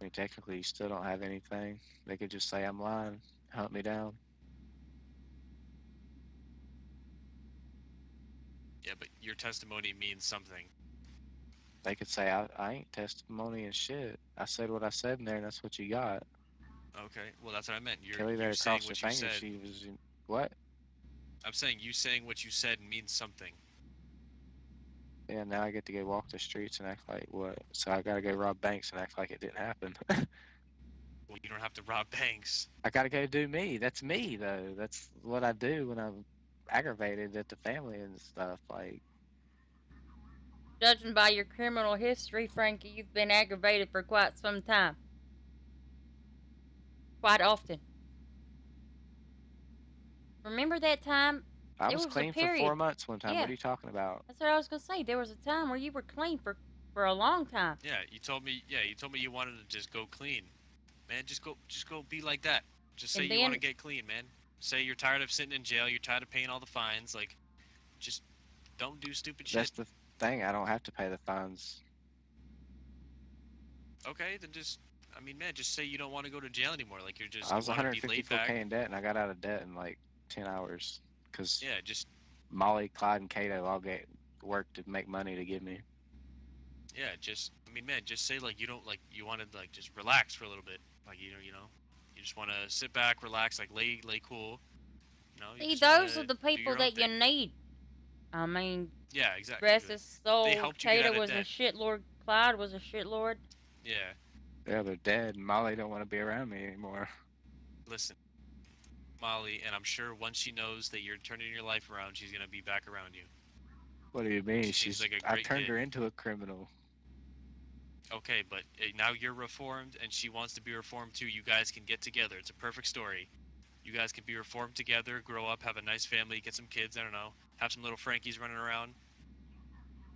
I mean, technically, you still don't have anything. They could just say I'm lying, hunt me down. Yeah, but your testimony means something. They could say I ain't testimony and shit. I said what I said in there, and that's what you got. Okay, well that's what I meant. Kelly there You're saying across the what you finger. said. She was what? I'm saying you saying what you said means something. Yeah, now I get to go walk the streets and act like what? So I gotta go rob banks and act like it didn't happen. Well, you don't have to rob banks. I gotta go do me. That's me though. That's what I do when I'm aggravated at the family and stuff. Like, Judging by your criminal history, Frankie, you've been aggravated for quite some time. Quite often. Remember that time? I There was was a clean for period. 4 months one time. Yeah. What are you talking about? That's what I was gonna say. There was a time where you were clean for a long time. Yeah, you told me. Yeah, you told me you wanted to just go clean. Man, just go be like that. Just say And you want to then- get clean, man. Say you're tired of sitting in jail. You're tired of paying all the fines. Like, just don't do stupid shit. That's the thing. I don't have to pay the fines. Okay, then I mean, man, just say you don't want to go to jail anymore. Like you're just I was you want to be laid 154K back. in debt, and I got out of debt in like 10 hours because Yeah, just Molly, Clyde, and Kato all get work to make money to give me. yeah, just I mean, man, just say like you don't like you want to like just relax for a little bit. Like you just want to sit back, relax, like lay cool. You See, just those wanna are the do your people own that you thing. need. I mean, Yeah, exactly. rest his soul. helped you get out Tater of was a debt. shitlord. Clyde was a shitlord. Yeah, Yeah, they're dead. And Molly don't want to be around me anymore. listen, Molly, and I'm sure once she knows that you're turning your life around, she's gonna be back around you. What do you mean? She seems She's like a I great turned kid. her into a criminal. Okay, but now you're reformed, and she wants to be reformed too. You guys can get together. It's a perfect story. You guys can be reformed together, grow up, have a nice family, get some kids. I don't know, have some little Frankies running around.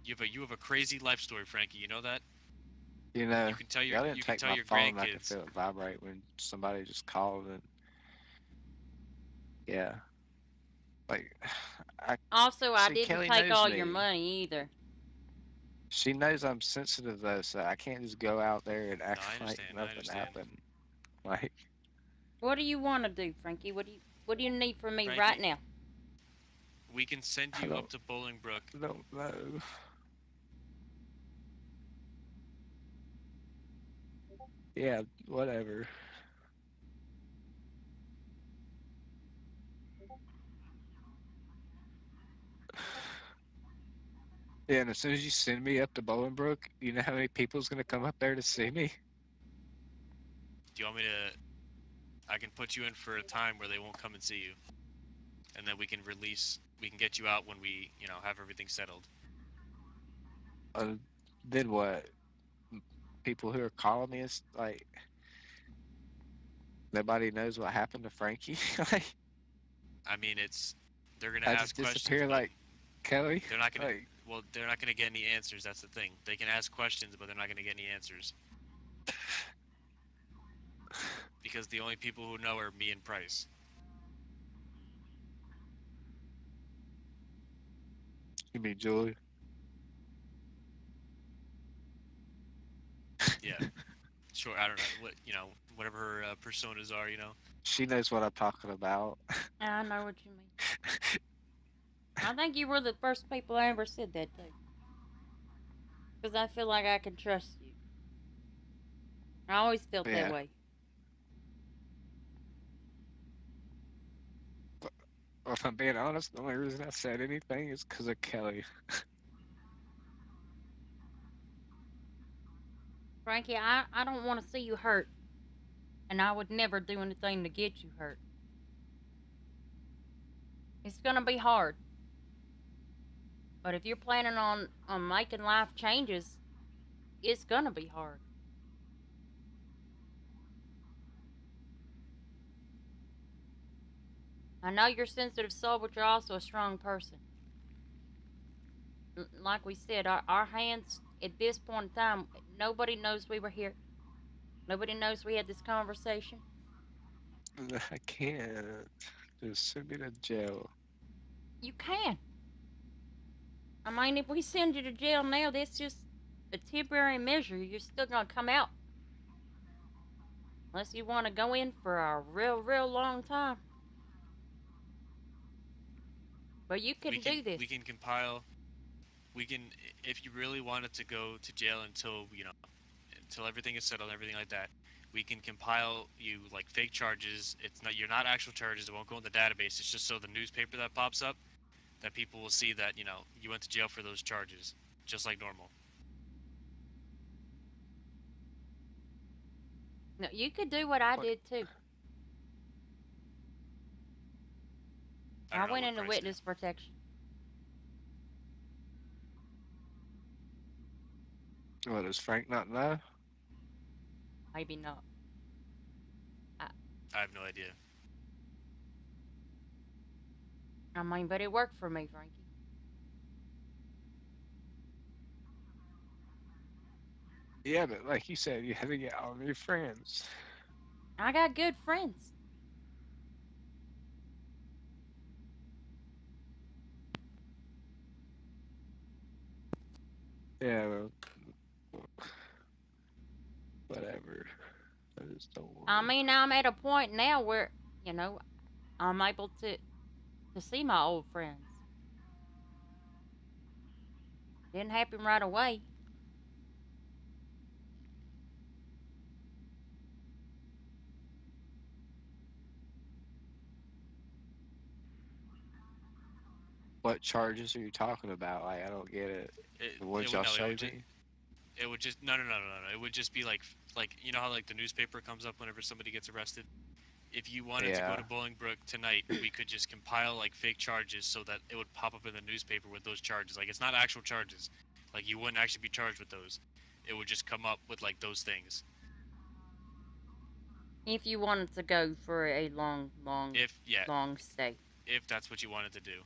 You have a crazy life story, Frankie. You know that? You know, You can tell y'all your didn't you can take tell my your phone. I could grandkids. feel it vibrate when somebody just called and yeah, like Also, I See, didn't Kelly take knows all your me. money either. she knows I'm sensitive though, so I can't just go out there and act I like understand, I nothing understand. happened. Like, What do you want to do, Frankie? What do you need from me right Frankie? now? We can send I you don't- up to Bolingbrook. I don't know. Yeah, whatever. Yeah, and as soon as you send me up to Bolingbrook, you know how many people's gonna come up there to see me? Do you want me to? I can put you in for a time where they won't come and see you, and then we can get you out when we, have everything settled. Then what? People who are calling me is like nobody knows what happened to Frankie. Like, I mean, they're gonna I ask just questions. disappear but like Kelly. they're not gonna. Like, Well, they're not gonna get any answers. That's the thing. They can ask questions, but they're not gonna get any answers. Because the only people who know are me and Price. you mean Julie? Yeah. Sure. I don't know what whatever her personas are. She knows what I'm talking about. I know what you mean. I think you were the first people I ever said that to. Because I feel like I can trust you. I always felt Yeah. that way. Well, if I'm being honest, the only reason I said anything is because of Kelly. Frankie, I don't want to see you hurt, and I would never do anything to get you hurt. It's gonna be hard, but if you're planning on making life changes, it's gonna be hard. I know you're a sensitive soul, but you're also a strong person. Like we said, our hands at this point in time, nobody knows we were here. Nobody knows we had this conversation. I can't. Just send me to jail. You can. I mean, if we send you to jail now, that's just a temporary measure. You're still gonna come out. Unless you want to go in for a real, real long time. But you can do this. We can compile. We can, if you really wanted to go to jail until until everything is settled, and everything like that. We can compile you like fake charges. It's not you're not actual charges. It won't go in the database. It's just so the newspaper that pops up, that people will see that you went to jail for those charges, just like normal. No, you could do what I did too. I went into witness protection. What, does Frank not know? Maybe not. I have no idea. I mean, but it worked for me, Frankie. Yeah, but like you said, you had to get all new friends. I got good friends. Yeah, well, whatever. I just don't want. I mean, I'm at a point now where, I'm able to see my old friends. Didn't happen right away. What charges are you talking about? Like, I don't get it. The ones y'all showed me? It would just no. It would just be like you know how like the newspaper comes up whenever somebody gets arrested. If you wanted to go to Bolingbrook tonight, we could just compile like fake charges so that it would pop up in the newspaper with those charges. Like it's not actual charges. Like you wouldn't actually be charged with those. It would just come up with like those things. If you wanted to go for a long stay. If that's what you wanted to do.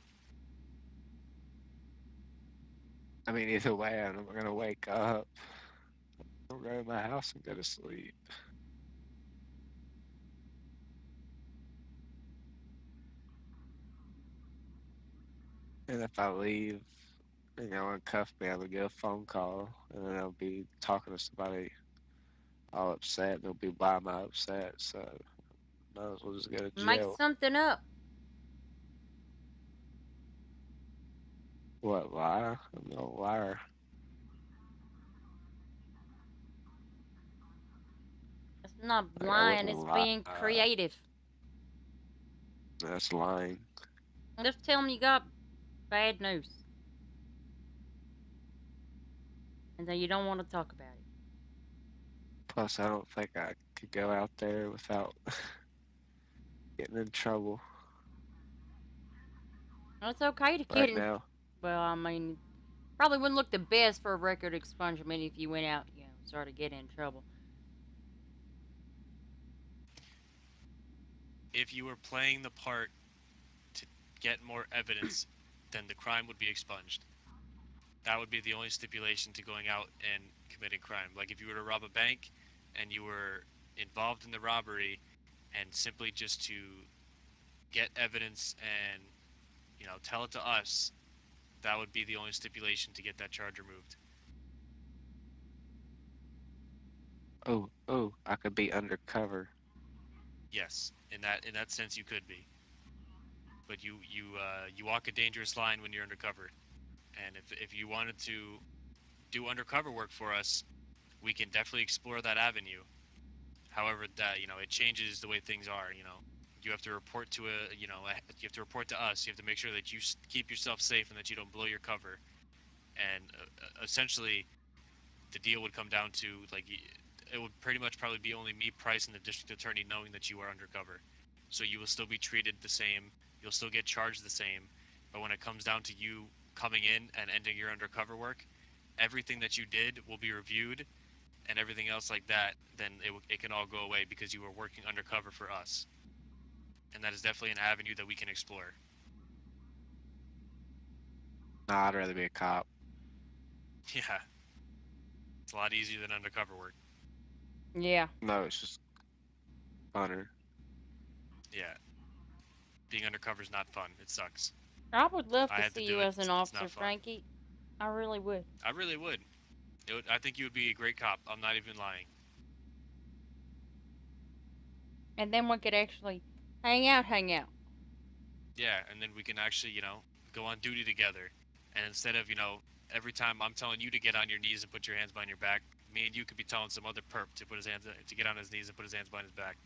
I mean, either way, I'm gonna wake up. I'll go to my house and go to sleep. And if I leave, and cuff me, I would get a phone call, and then I'll be talking to somebody all upset, and they'll be by my upset, so might as well just go to jail. Make something up. What, lie? I'm no liar. It's not lying, it's being creative. That's lying. Just tell them you got bad news. And then you don't want to talk about it. Plus, I don't think I could go out there without getting in trouble. Well, it's okay to get in. Well, I mean, probably wouldn't look the best for a record expungement if you went out, started getting in trouble. If you were playing the part to get more evidence, then the crime would be expunged. That would be the only stipulation to going out and committing crime. Like if you were to rob a bank and you were involved in the robbery and simply just to get evidence and tell it to us, that would be the only stipulation to get that charge removed. Oh, I could be undercover. Yes, in that sense you could be. But you walk a dangerous line when you're undercover. And if you wanted to do undercover work for us, we can definitely explore that avenue. However, that it changes the way things are. You have to report to you have to report to us. You have to make sure that you keep yourself safe and that you don't blow your cover. And essentially, the deal would come down to like it would pretty much probably be only me, Price, and the district attorney knowing that you are undercover. So you will still be treated the same. You'll still get charged the same. But when it comes down to you coming in and ending your undercover work, everything that you did will be reviewed, and everything else like that, then it can all go away because you were working undercover for us. And that is definitely an avenue that we can explore. Nah, I'd rather be a cop. Yeah. It's a lot easier than undercover work. Yeah. No, it's just funner. Yeah. Being undercover is not fun. It sucks. I would love I to had to see do you it. as an It's officer, not fun. Frankie. I really would. I really would. I think you would be a great cop. I'm not even lying. And then we could actually hang out. Yeah, and then we can actually, go on duty together. And instead of, every time I'm telling you to get on your knees and put your hands behind your back, me and you could be telling some other perp to get on his knees and put his hands behind his back.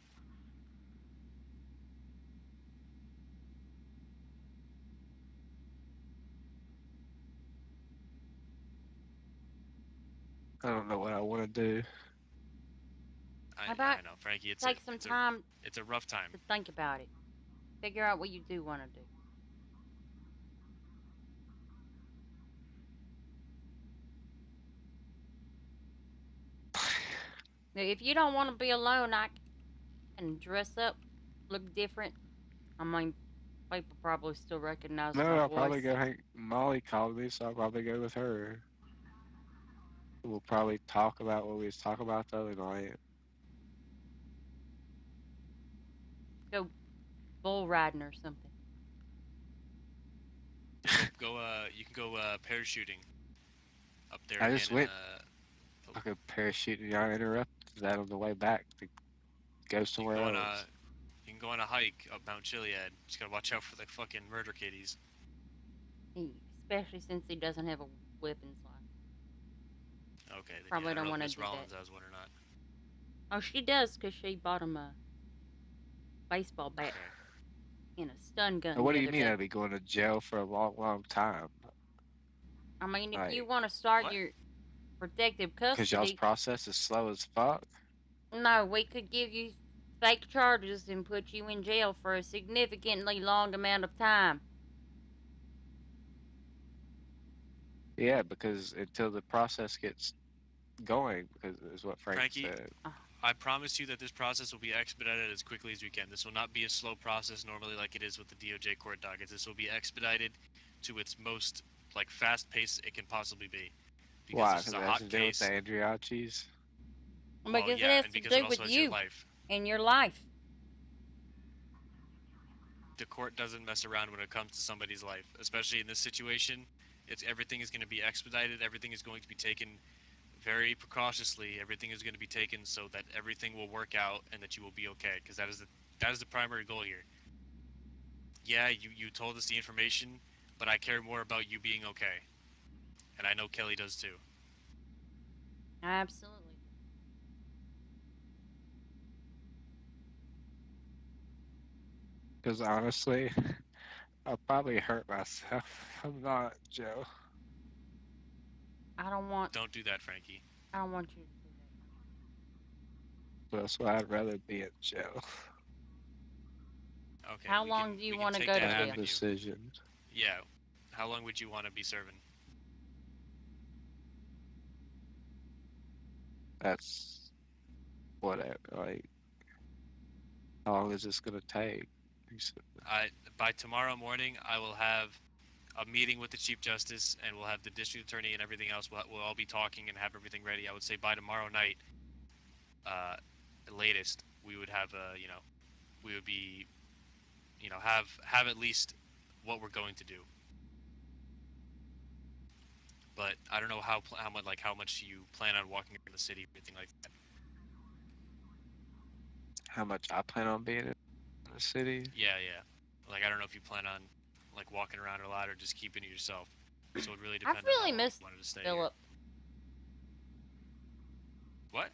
I don't know what I want to do. How about I know, Frankie. Take some time It's a rough time. to think about it. Figure out what you do want to do. Now, if you don't want to be alone, I can dress up, look different. I mean, people probably still recognize No, my I'll voice. probably go hang. Molly called me, so I'll probably go with her. We'll probably talk about what we was talking about the other night. Go bull riding or something. You can go parachuting up there. I just again went. I could parachute. Y'all interrupted that on the way back to go somewhere else. You can go on a hike up Mount Chiliad. Just gotta watch out for the fucking murder kitties. Especially since he doesn't have a weapons license. Okay. Then Probably yeah, I don't know if wanna Miss do Rollins that. has one or not. Oh, she does, because she bought him a baseball bat Okay. and a stun gun. What the do you other mean day. I'd be going to jail for a long, long time? I mean, if Like, you want to start what? your protective Because y'all's custody, process is slow as fuck? no, we could give you fake charges and put you in jail for a significantly long amount of time. Yeah, because until the process gets going, because is what Frank Frankie? said. I promise you that this process will be expedited as quickly as we can. This will not be a slow process normally like it is with the DOJ court dockets. This will be expedited to its most fast pace it can possibly be. Because Why? this is Because a it has hot to do with case. the Andriachis? Well, Because yeah, it has and to because it do also with has your you life. and your life. The court doesn't mess around when it comes to somebody's life, especially in this situation. Everything is going to be expedited. Everything is going to be taken very precautiously. Everything is going to be taken so that everything will work out and that you will be okay. Because that is the primary goal here. Yeah, you told us the information, but I care more about you being okay, and I know Kelly does too. Absolutely. Because honestly, I'll probably hurt myself if I'm not, Joe. I don't want Don't do that, Frankie. you to do that. That's why I'd rather be in jail. Okay. How we long can- do you we can wanna take go to that jail? avenue. Decision. Yeah. How long would you want to be serving? That's whatever. Like, how long is this gonna take? By tomorrow morning, I will have a meeting with the Chief Justice, and we'll have the District Attorney and everything else. We'll all be talking and have everything ready. I would say by tomorrow night, at latest, we would have we would be, have at least what we're going to do. But I don't know how much you plan on walking around the city, or anything like that. How much I plan on being in the city? Yeah. I don't know if you plan on walking around a lot or just keeping it yourself. So it really depends I really on how long miss you wanted to stay here. Philip. What?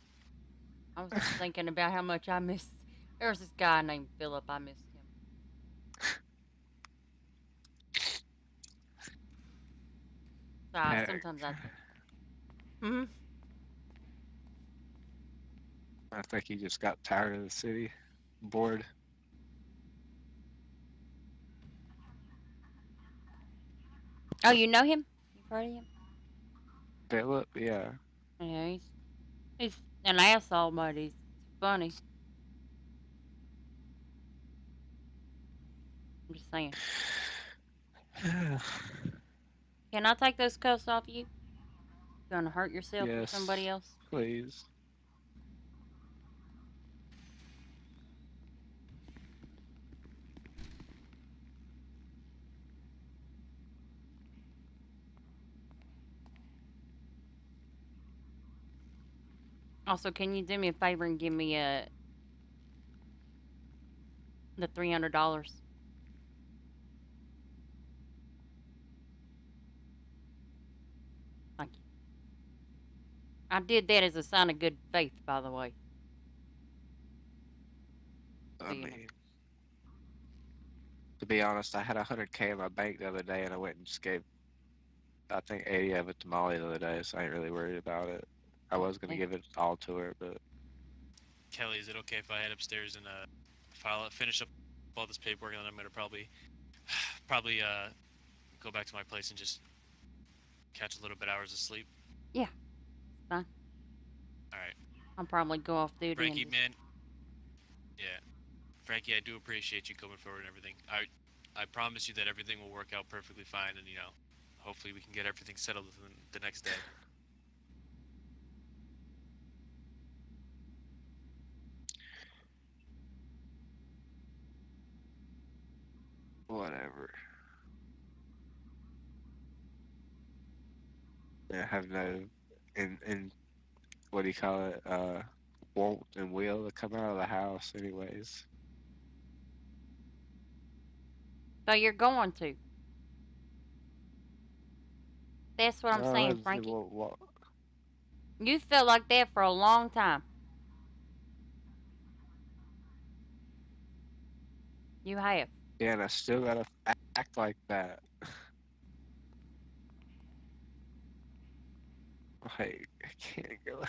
I was just thinking about how much I miss. There was this guy named Philip. I missed him. sometimes I. Hmm. I think he just got tired of the city, bored. Oh, you know him? You've heard of him? Philip, yeah. Yeah, he's an asshole, but he's funny. I'm just saying. Can I take those cuffs off you? You gonna hurt yourself or somebody Yes, else? please. Also, can you do me a favor and give me the $300? Thank you. I did that as a sign of good faith, by the way. I So, you know. mean, to be honest, I had 100K in my bank the other day, and I went and just gave, I think, 80 of it to Molly the other day, so I ain't really worried about it. I was gonna Okay. give it all to her, but Kelly, is it okay if I head upstairs and finish up all this paperwork, and then I'm gonna probably go back to my place and just catch a little bit hours of sleep? Yeah, fine. All right, I'll probably go off duty Frankie, and man. Yeah, Frankie, I do appreciate you coming forward and everything. I promise you that everything will work out perfectly fine, and hopefully we can get everything settled within the next day. whatever. I have no, and what do you call it? Want and will to come out of the house, anyways. so you're going to. That's what I'm No, saying, that's Frankie. what. You felt like that for a long time. You have. Yeah, and I still gotta act like that. Like, I can't go.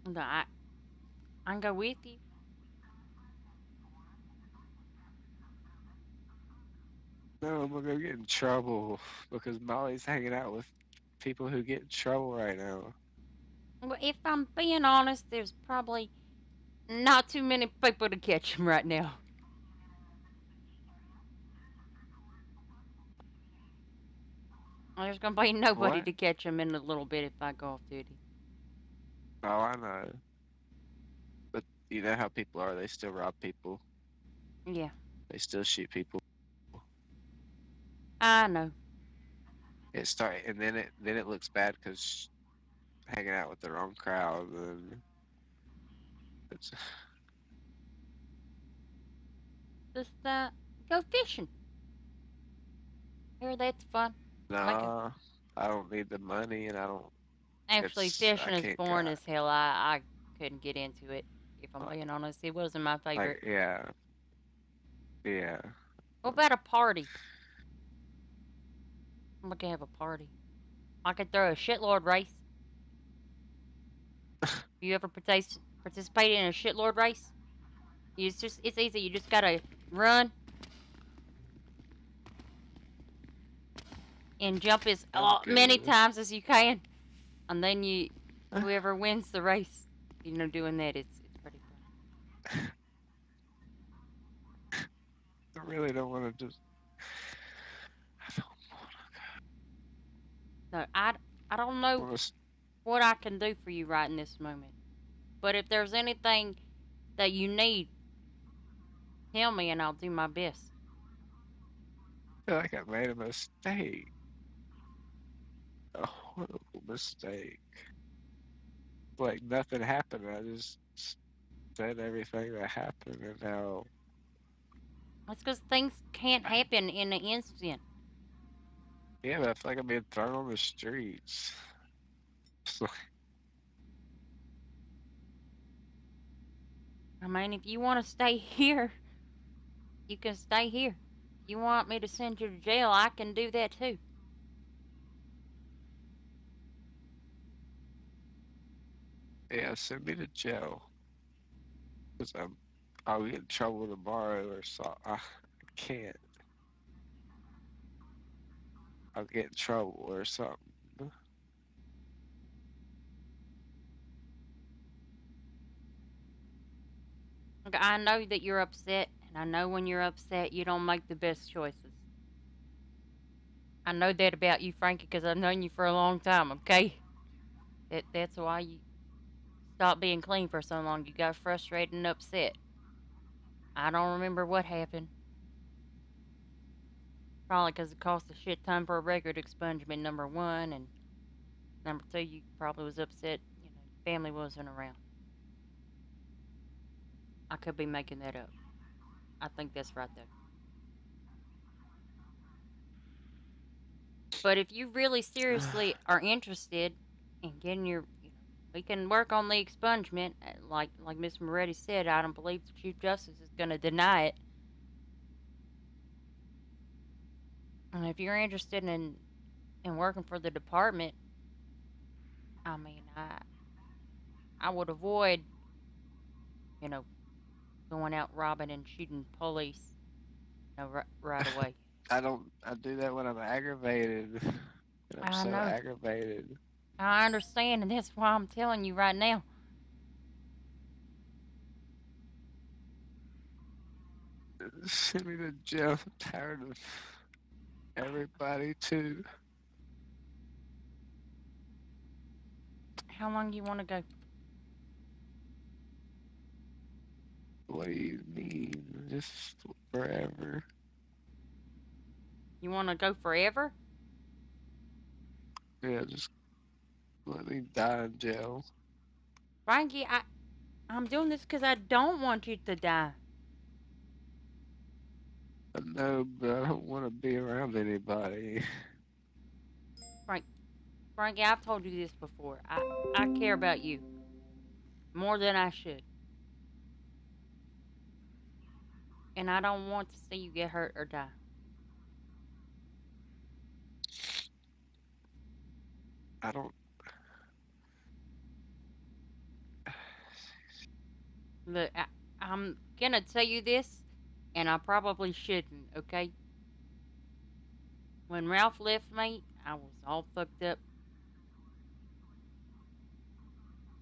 No, I can go with you. No, I'm gonna get in trouble because Molly's hanging out with people who get in trouble right now. Well, if I'm being honest, there's probably not too many people to catch him right now. There's gonna be nobody What? to catch him in a little bit if I go off duty. Oh, I know. But you know how people are. They still rob people. Yeah, They still shoot people. I know. And then it looks bad because hanging out with the wrong crowd. And it's Just go fishing. Here, that's fun. nah. I don't need the money, and I don't. Actually, I fishing is can't boring drive. as hell. I couldn't get into it. If I'm being honest, it wasn't my favorite. Like, yeah, yeah. What about a party? I'm looking to have a party. I could throw a shitlord race. You ever participated in a shitlord race? It's easy. You just gotta run and jump as many times as you can, and then whoever wins the race, doing that, it's pretty fun. I really don't want to just. I No, I don't know don't want to. what I can do for you right in this moment, but if there's anything that you need, tell me and I'll do my best. I feel like I made a mistake. A horrible mistake. Like nothing happened. I just said everything that happened, and now. That's because things can't happen in an instant. Yeah, but I feel like I'm being thrown on the streets. It's like, I mean, if you want to stay here You can stay here. You want me to send you to jail, I can do that too. Yeah, send me to jail. Cause I'll get in trouble tomorrow or so. I can't. I'll get in trouble or something. Look, I know that you're upset, and I know when you're upset, you don't make the best choices. I know that about you, Frankie, because I've known you for a long time, okay? That's why you stopped being clean for so long. You got frustrated and upset. I don't remember what happened. Probably because it cost a shit ton for a record expungement, number one, and number two, you probably was upset, family wasn't around. I could be making that up. I think that's right, though. But if you really seriously are interested in getting we can work on the expungement. Like Miss Moretti said, I don't believe the Chief Justice is going to deny it. And if you're interested in working for the department, I mean, I would avoid, you know, going out robbing and shooting police, right away. I do that when I'm aggravated. And I'm I so know. aggravated. I understand, and that's why I'm telling you right now. Send me to jail. I'm tired of everybody too. How long do you want to go? What do you mean? Just forever. You want to go forever? Yeah, just let me die in jail. Frankie, I'm doing this because I don't want you to die. I know, but I don't want to be around anybody. Frankie, I've told you this before. I care about you more than I should. And I don't want to see you get hurt or die. I don't. Look, I'm gonna tell you this, and I probably shouldn't, okay? When Ralph left me, I was all fucked up.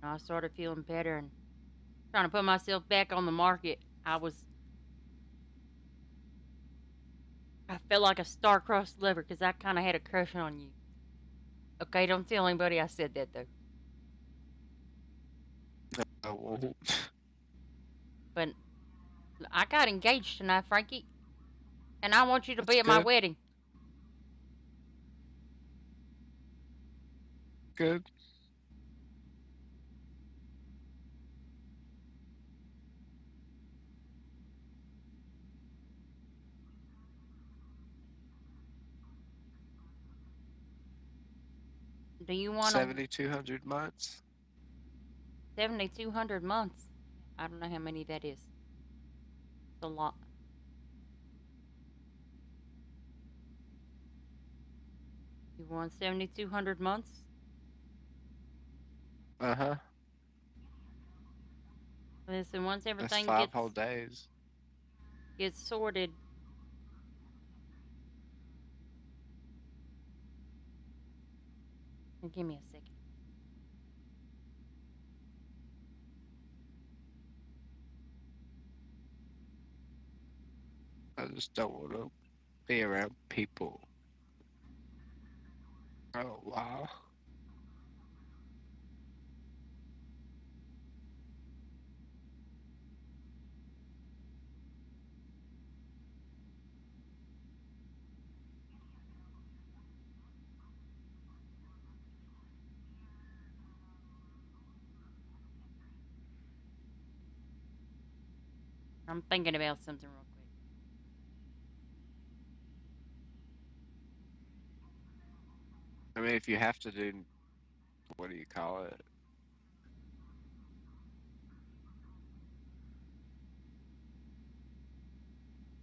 And I started feeling better and trying to put myself back on the market. I felt like a star-crossed lover because I kind of had a crush on you. Okay, don't tell anybody I said that, though. I won't. But I got engaged tonight, Frankie. And I want you to be That's at my good. wedding. Good. Do you want 7,200 months. 7,200 months? I don't know how many that is. It's a lot. You want 7,200 months? Uh-huh. Listen, once That's everything 5 whole days. gets sorted, give me a second. I just don't want to be around people. Oh, wow. I'm thinking about something real quick. I mean, if you have to do, what do you call it?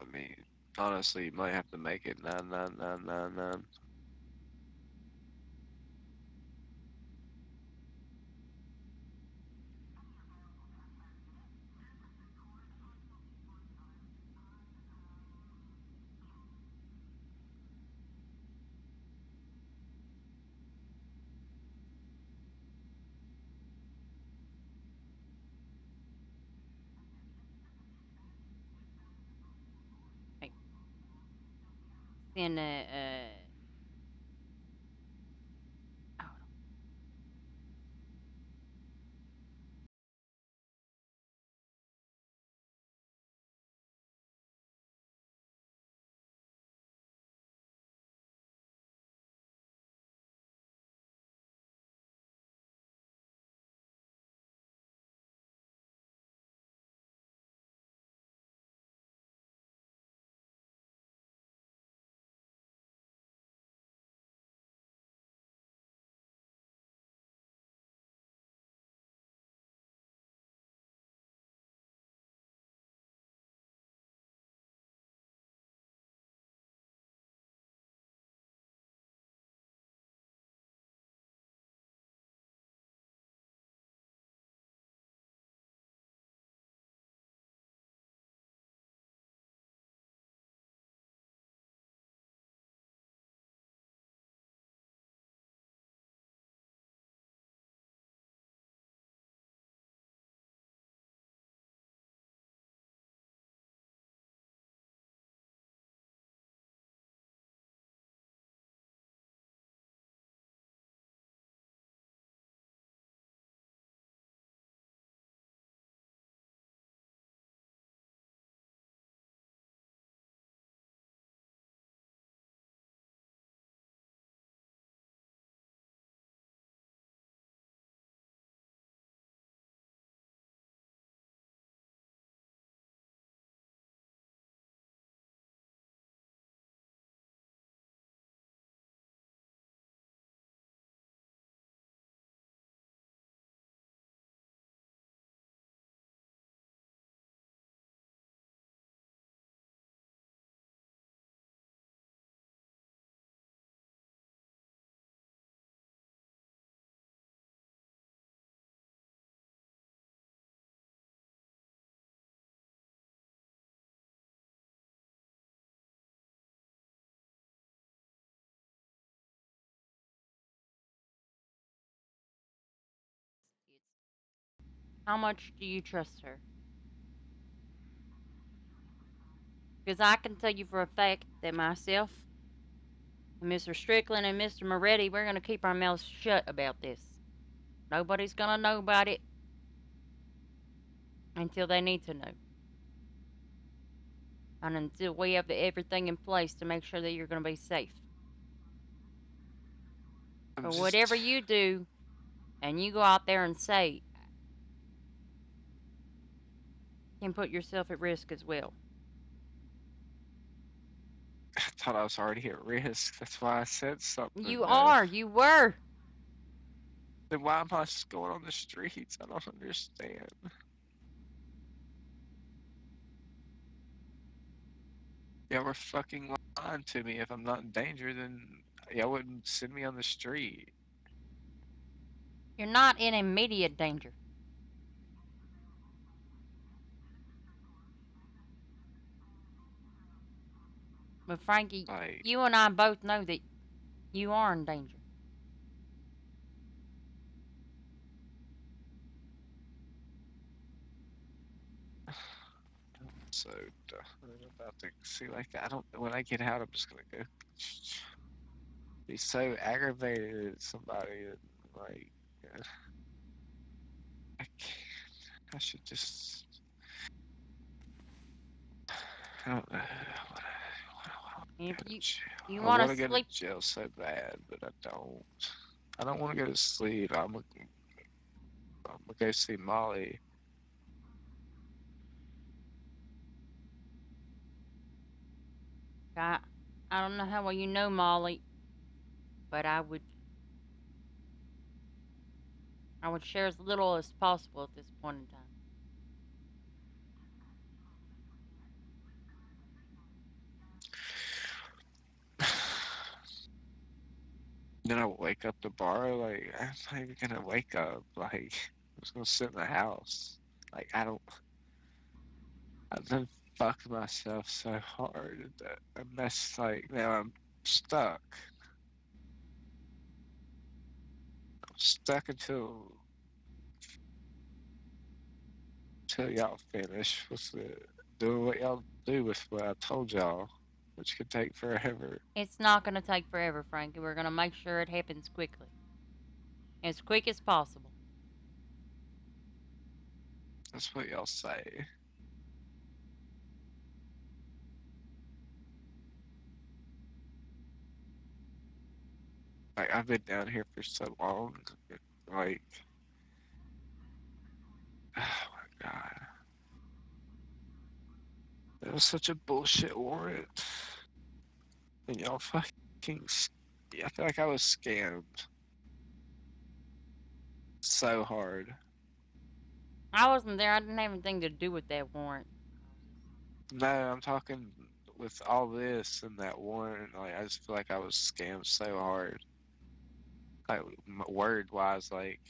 I mean, Honestly, you might have to make it 99999. Like, send oh, it's, how much do you trust her? Because I can tell you for a fact that myself, Mr. Strickland, and Mr. Moretti, we're going to keep our mouths shut about this. Nobody's going to know about it until they need to know. And until we have everything in place to make sure that you're going to be safe. I'm But just. whatever you do, and you go out there and say, you can put yourself at risk as well. I thought I was already at risk. That's why I said something. You are. You were. Then why am I just going on the streets? I don't understand. Y'all were fucking lying to me. If I'm not in danger, then y'all wouldn't send me on the street. You're not in immediate danger. But Frankie, Like, you and I both know that you are in danger. so I'm about to see. Like, I don't. When I get out, I'm just gonna go be so aggravated at somebody. And, like, I can't. I should just. I don't know. If Go to you jail. I want want to to go to sleep, jail so bad, but I don't. I don't want to go to sleep. I'm gonna go see Molly. I I don't know how well you know Molly, but I would share as little as possible at this point in time. Then I wake up tomorrow, like, I'm not even gonna wake up. Like, I'm just gonna sit in the house. Like, I done fucked myself so hard that I messed, like, now I'm stuck. I'm stuck until y'all finish doing what y'all do with what I told y'all, which could take forever. It's not going to take forever, Frankie. We're going to make sure it happens quickly. As quick as possible. That's what y'all say. Like, I've been down here for so long. Like, oh my god. That was such a bullshit warrant. And y'all fucking. I feel like I was scammed so hard. I wasn't there. I didn't have anything to do with that warrant. No, I'm talking with all this and that warrant. Like, I just feel like I was scammed so hard. Like, word wise, like,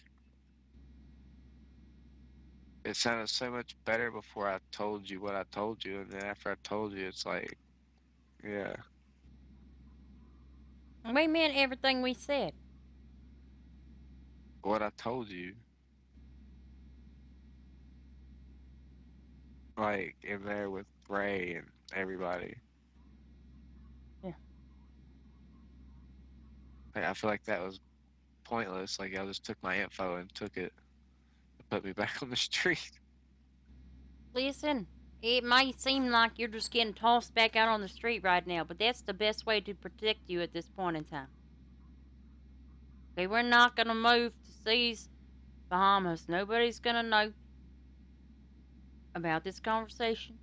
it sounded so much better before I told you what I told you, and then after I told you, it's like, yeah. We meant everything we said. What I told you. Like, in there with Ray and everybody. Yeah. Like, I feel like that was pointless. Like, y'all just took my info and took it and put me back on the street. Listen, it might seem like you're just getting tossed back out on the street right now, but that's the best way to protect you at this point in time. Okay, we're not going to move to seas Bahamas. Nobody's going to know about this conversation.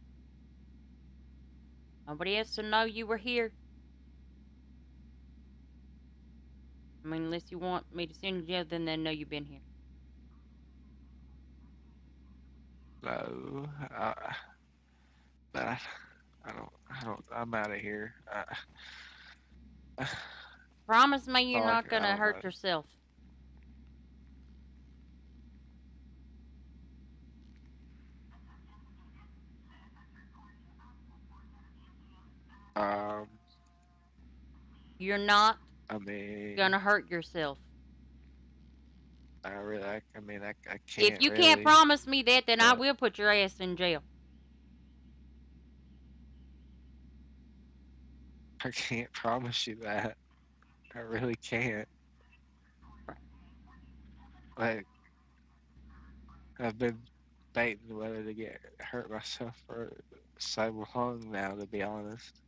Nobody has to know you were here. I mean, unless you want me to send you jail, then they know you've been here. No, I I'm out of here. Promise me you're All I not going to don't hurt know. yourself. Um, You're not I mean, going to hurt yourself. I mean, I If can't you can't really, promise me that, then I but will put your ass in jail. I can't promise you that. I really can't. Like, I've been debating whether to get hurt myself for so long now, to be honest.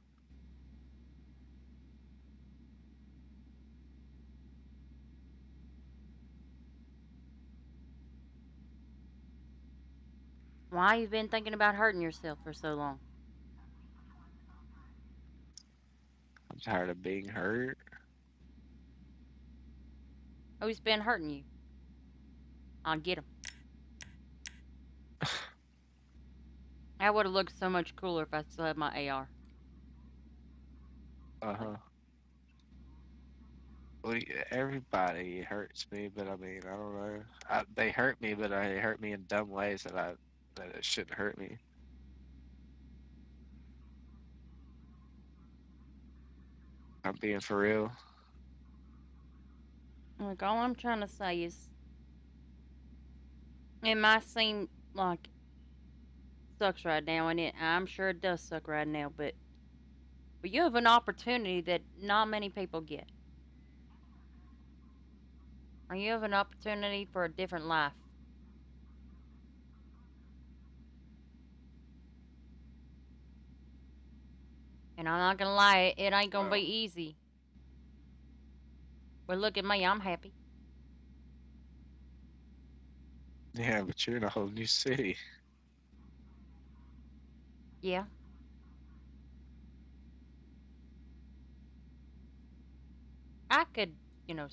Why you been thinking about hurting yourself for so long? I'm tired of being hurt. Who's been hurting you? I'll get him. That would have looked so much cooler if I still had my AR. Uh-huh. Well, everybody hurts me, but I mean, I don't know. They hurt me, but they hurt me in dumb ways that it shouldn't hurt me. I'm being for real. Look, all I'm trying to say is, it might seem like it sucks right now, and I'm sure it does suck right now, but you have an opportunity that not many people get. Or you have an opportunity for a different life. And I'm not gonna lie, it ain't gonna be Well, easy. But look at me, I'm happy. yeah, but you're in a whole new city. Yeah. I could,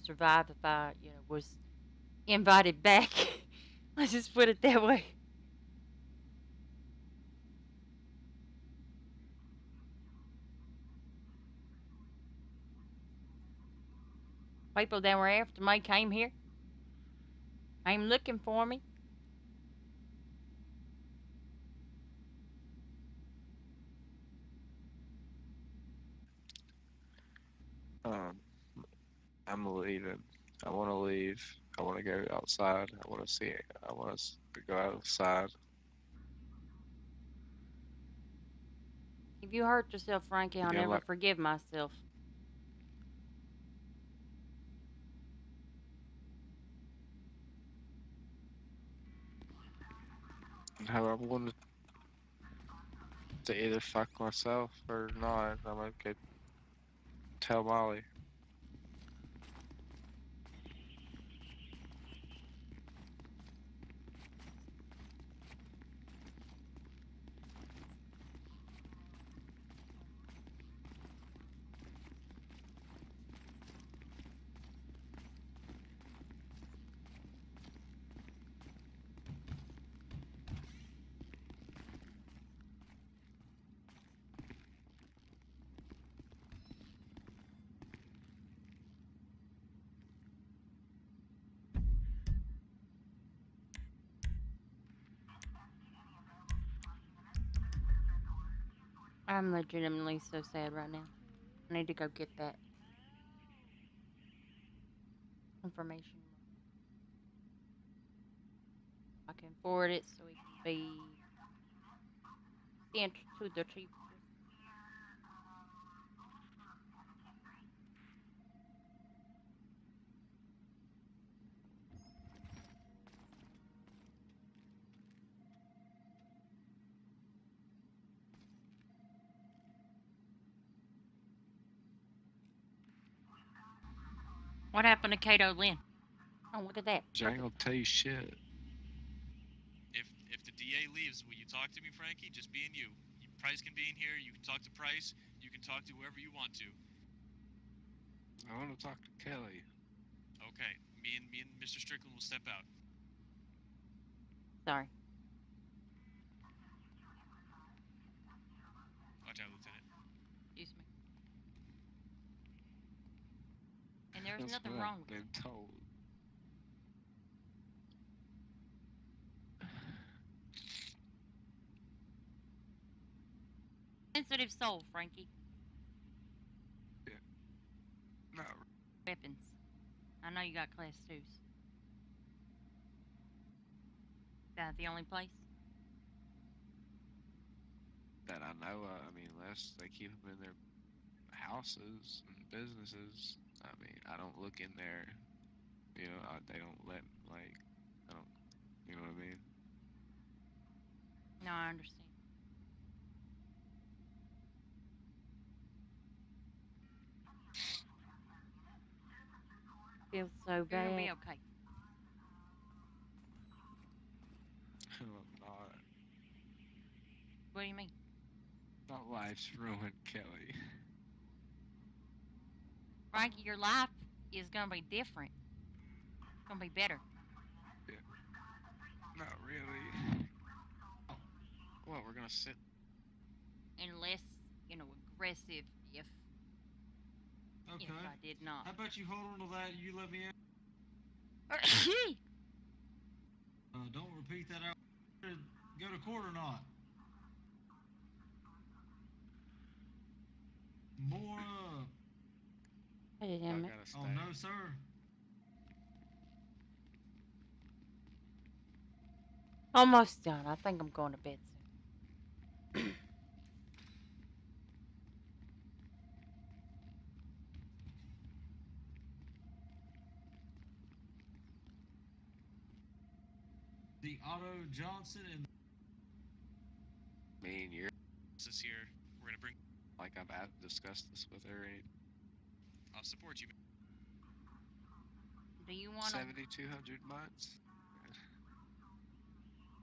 survive if I, was invited back. Let's just put it that way. people that were after me came here. Came looking for me. Um, I'm leaving. I want to leave. I want to go outside. I want to see it. I want to go outside. If you hurt yourself, Frankie, I'll Yeah, never like forgive myself. how I wanted to either fuck myself or not. I'm gonna go tell Molly. I'm legitimately so sad right now. I need to go get that information. I can forward it so it can be sent to the chief. What happened to Kato Lynn? Oh, look at that. I ain't gonna tell you shit. If the DA leaves, will you talk to me, Frankie? Just being you. Price can be in here. You can talk to Price. You can talk to whoever you want to. I want to talk to Kelly. Okay. Me and Mr. Strickland will step out. Sorry. Watch out, Lieutenant. Excuse me. And there's That's nothing what wrong I've with it. been told. Sensitive soul, Frankie. No, Weapons. I know you got class 2s. That the only place? that I know. I mean, unless they keep them in their houses and businesses. I mean, I don't look in there. You know, they don't let like. I don't. You know what I mean? No, I understand. Feels so You're bad. gonna Be be okay. I'm not. What do you mean? My life's ruined, Kelly. Frankie, your life is gonna be different. It's gonna be better. Not really. What? We're gonna sit. And less, aggressive if Okay. I did not. How about you hold on to that? You let me in. Don't repeat that out. Go to court or not? More. Hey, I damn it. gotta stay. Oh no, sir. Almost done. I think I'm going to bed soon. The Otto Johnson and Me and you. This is here. We're gonna bring. Like I've discussed this with her. I'll support you. Do you want to? 7,200 months.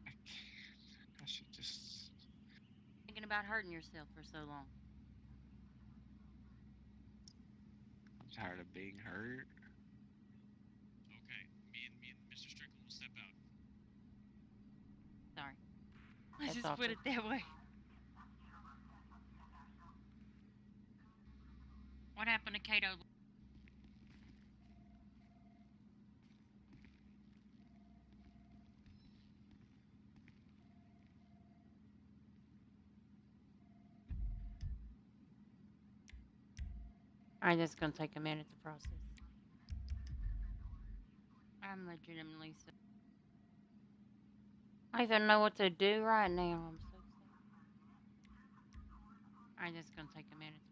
I should just. Thinking about hurting yourself for so long? I'm tired of being hurt. Okay. Me and Mr. Strickland will step out. Sorry. Let's That's just put awful. it that way. What happened to Kato? Alright, that's gonna take a minute to process. I'm legitimately so. I don't even know what to do right now. I'm so sad. Alright, that's gonna take a minute to process.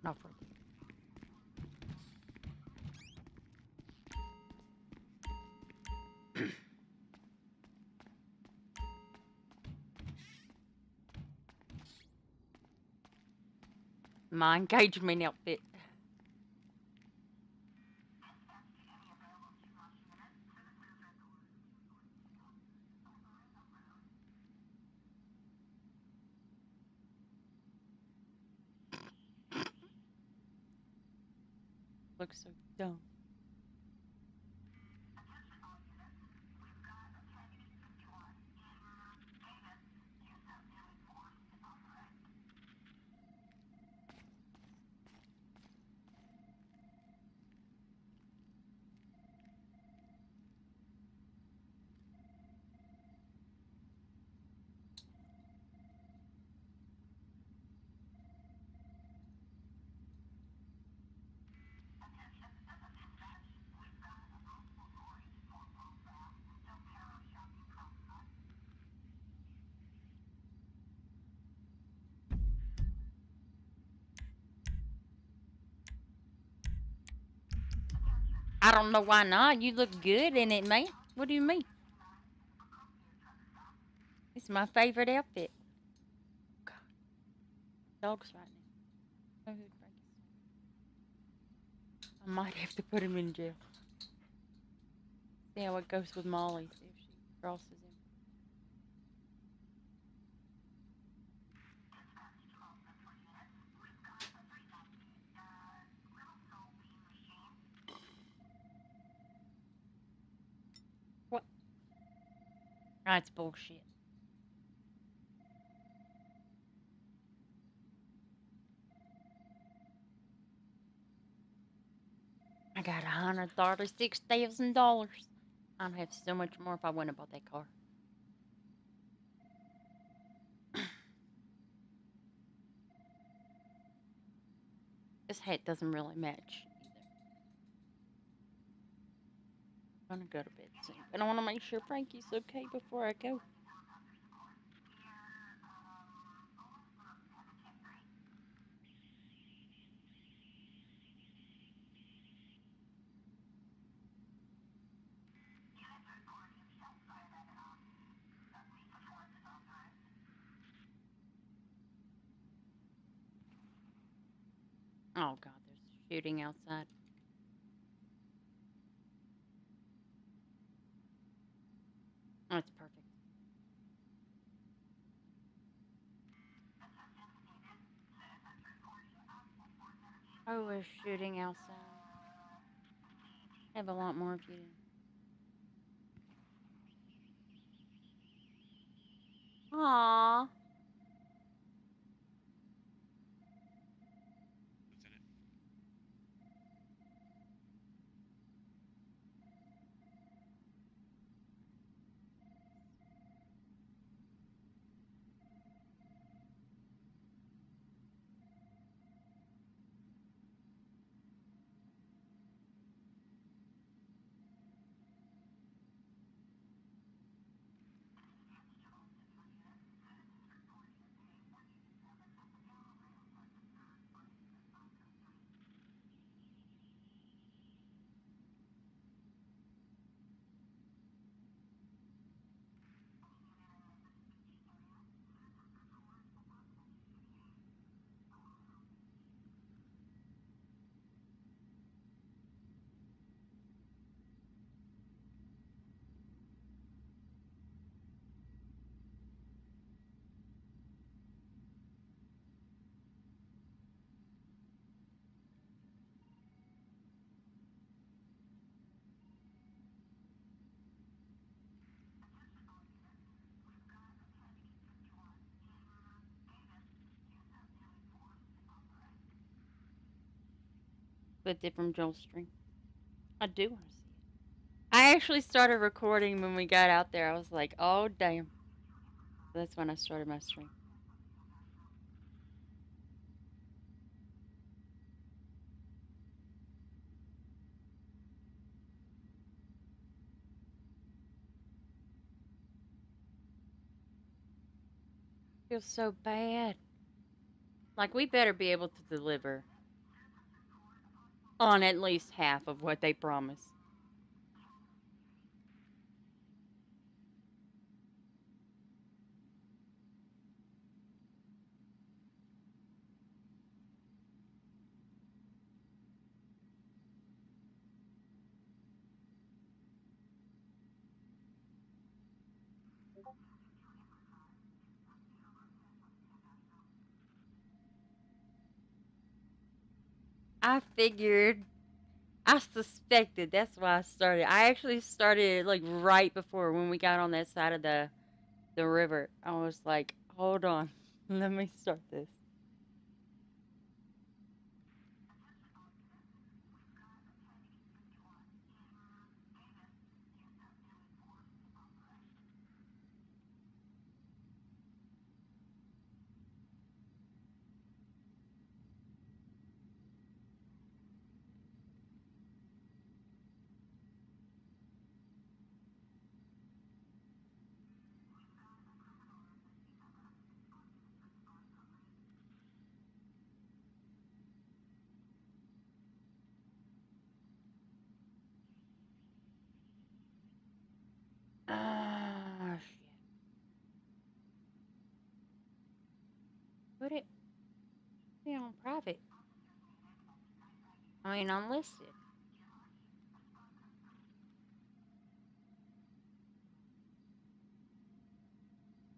No further. My engagement outfit. Looks so dumb. I don't know why not. You look good in it, man. What do you mean? It's my favorite outfit. God. Dog's right now. Oh, I might have to put him in jail. See how it goes with Molly. See if she crosses him. What? That's bullshit. I got $136,000. I'd have so much more if I wouldn't have bought that car. This hat doesn't really match either. I'm gonna go to bed soon, but I want to make sure Frankie's okay before I go. Oh God, there's shooting outside. That's perfect. Oh, we're shooting outside. I have a lot more of you. Aww. Lieutenant. With it from Joel Stream. I do want to see it. I actually started recording when we got out there. I was like, oh, damn. That's when I started my stream. Feels so bad. Like, we better be able to deliver on at least half of what they promise. I figured, I suspected. That's why I started. I actually started like right before when we got on that side of the river. I was like, hold on, let me start this. Ah, shit. Put it on private. I mean, unlisted.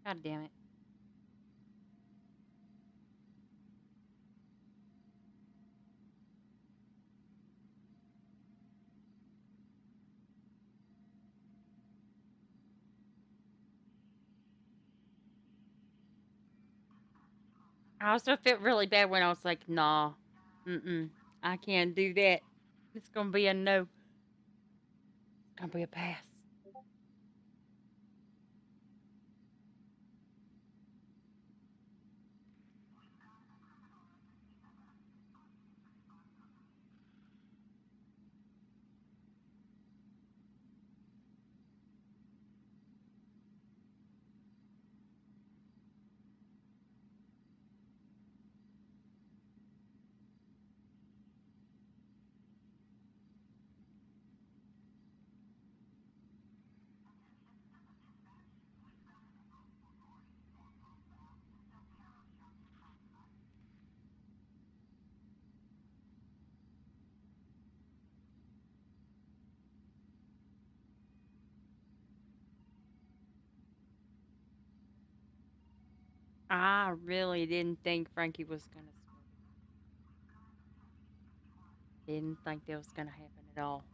God damn it. I also felt really bad when I was like, nah, I can't do that. It's gonna be a no. It's gonna be a pass. I really didn't think Frankie was gonna smoke. Didn't think that was gonna happen at all.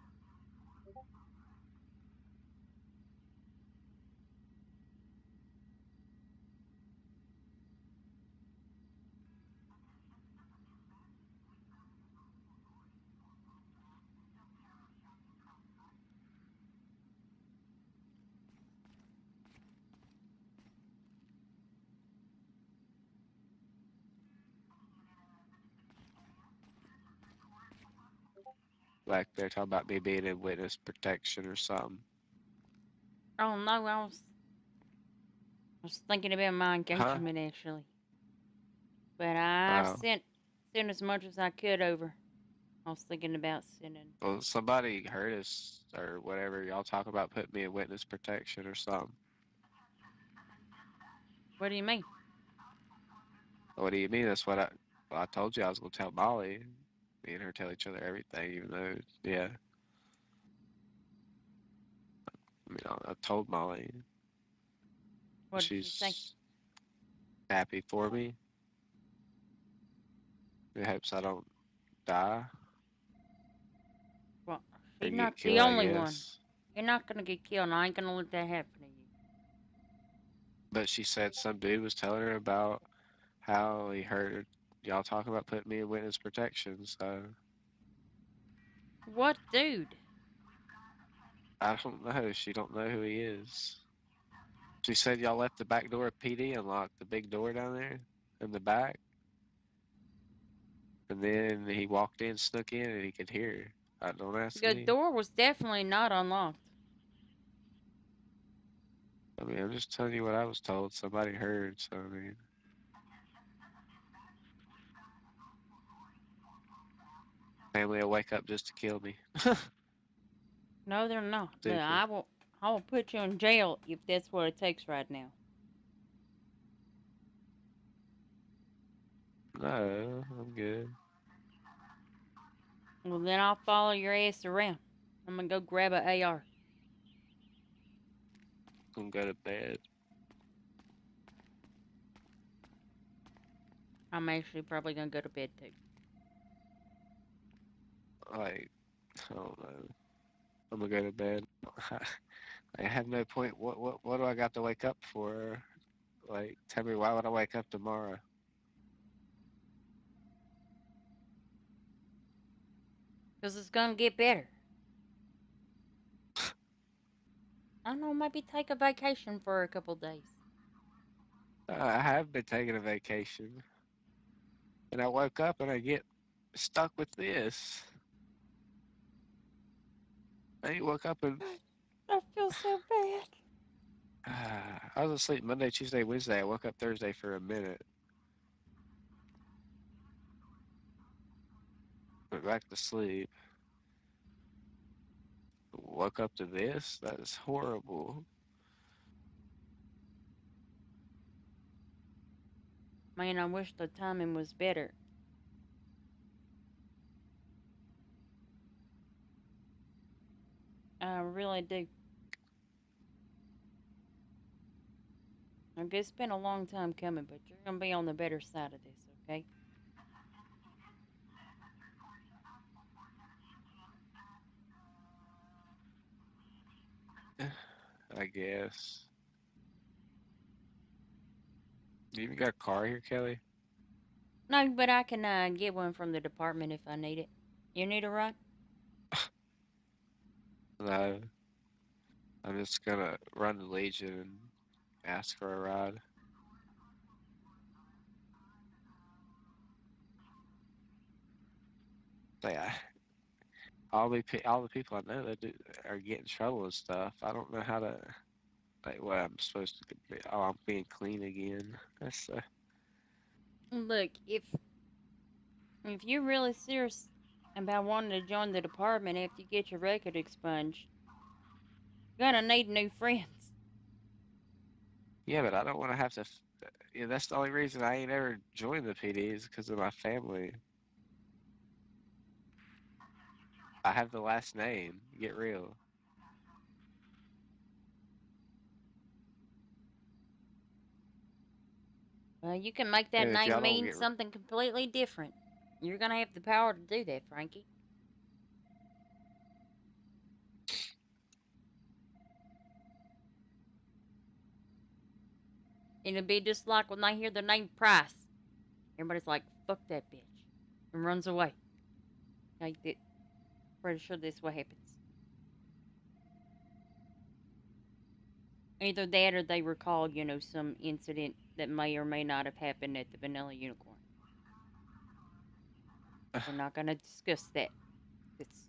Like they're talking about me being in witness protection or something. Oh no, I was thinking about my Huh? engagement actually. But I Oh. sent as much as I could over. I was thinking about sending. Well, somebody heard us or whatever. Y'all talk about putting me in witness protection or something. What do you mean? What do you mean? That's what I told you I was gonna tell Molly. Me and her tell each other everything, even though, yeah. I mean, I told Molly. What did she say? She's happy for me. She hopes I don't die Well, or she's get not killed, the I only one. guess. You're not gonna get killed. And I ain't gonna let that happen to you. But she said some dude was telling her about how he heard y'all talking about putting me in witness protection, so What dude? I don't know. She don't know who he is. She said y'all left the back door of PD unlocked, the big door down there in the back. And then he walked in, snuck in, and he could hear her. Don't ask The me. door was definitely not unlocked. I mean, I'm just telling you what I was told. Somebody heard, so I mean. Family will wake up just to kill me. No, they're not. But Stupid. I will put you in jail if that's what it takes right now. No, I'm good. Well, then I'll follow your ass around. I'm gonna go grab an AR. I'm gonna go to bed. I'm actually probably gonna go to bed too. Like, I don't know. I'm gonna go to bed. I have no point. What do I got to wake up for? Like, tell me, why would I wake up tomorrow? Because it's gonna get better. I don't know, maybe take a vacation for a couple days. I have been taking a vacation. And I woke up and I get stuck with this. I woke up and I feel so bad. I was asleep Monday, Tuesday, Wednesday. I woke up Thursday for a minute. Went back to sleep. Woke up to this? That is horrible. Man, I wish the timing was better. I really do. I guess it's been a long time coming, but you're gonna be on the better side of this, okay? I guess. You even got a car here, Kelly? No, but I can get one from the department if I need it. You need a ride? No. I'm just gonna run the Legion and ask for a ride. Yeah. All the people I know that are getting in trouble and stuff. I don't know how to, like, what I'm supposed to be. Oh, I'm being clean again. That's Look, if you're really serious about wanting to join the department after you get your record expunged, you're gonna need new friends. yeah, but I don't want to have to. Yeah, that's the only reason I ain't ever joined the PD is because of my family. I have the last name. Get real. Well, you can make that And if y'all name don't mean get, something completely different. You're gonna have the power to do that, Frankie. It'll be just like when they hear the name Price. Everybody's like, fuck that bitch. And runs away. Like that. Pretty sure this is what happens. Either that or they recall, some incident that may or may not have happened at the Vanilla Unicorn. We're not going to discuss that. It's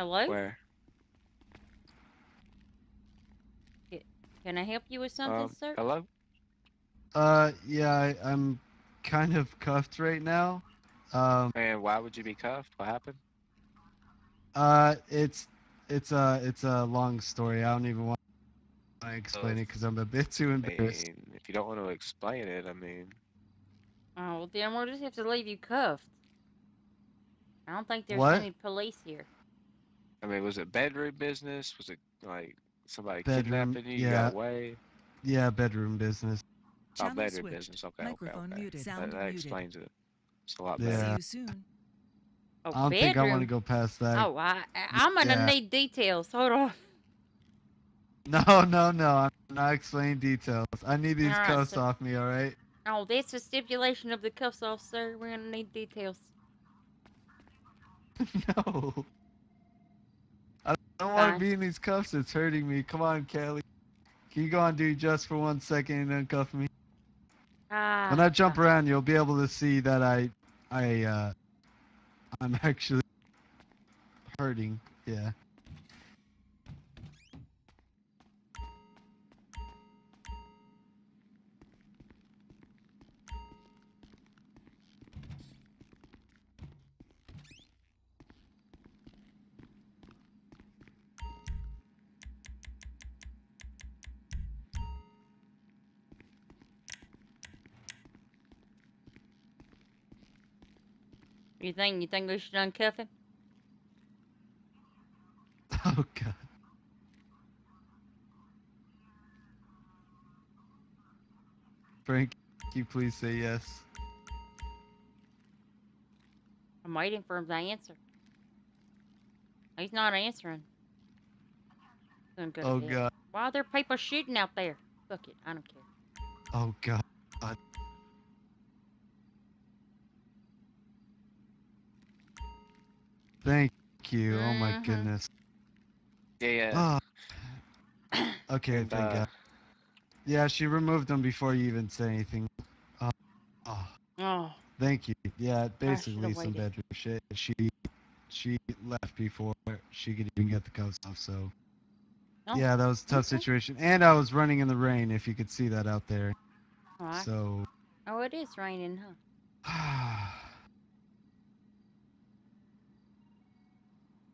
Hello? Where? Can I help you with something, sir? Hello? Yeah, I'm kind of cuffed right now. And why would you be cuffed? What happened? It's a long story. I don't even want to explain it because I'm a bit too I embarrassed. mean, if you don't want to explain it, I mean, Oh, well, then we'll just have to leave you cuffed. I don't think there's What? any police here. was it bedroom business? Was it like somebody Bedroom, kidnapping you? You yeah. got away? Yeah, bedroom business. Oh, Channel bedroom switched. business. Okay, Microphone okay. muted. That, Sound that muted. explains it. It's a lot Yeah. better. See you soon. Oh, I don't think I want to go past that. Oh, I'm gonna Yeah. need details. Hold on. No. I'm not explaining details. I need these Alright, cuffs so- off me, alright? Oh, that's a stipulation of the cuffs officer. We're gonna need details. No. I don't want Fine. to be in these cuffs. It's hurting me. Come on, Kelly. Can you go on duty just for 1 second and uncuff me? When I jump around, you'll be able to see that I'm actually hurting. Yeah. You think we should uncuff him? Oh God. Frank, can you please say yes? I'm waiting for him to answer. He's not answering. Gonna go to Oh bed. God. Why are there people shooting out there? Fuck it, I don't care. Oh God. Thank you. Oh my Mhm. goodness. Yeah. Okay, And, thank God. Yeah, she removed them before you even say anything. Oh, Thank you. Yeah, basically should've some waited. bedroom shit. She left before she could even get the cuffs off, so oh. yeah, that was a tough Okay. situation. And I was running in the rain, if you could see that out there. Alright. So Oh, it is raining, huh?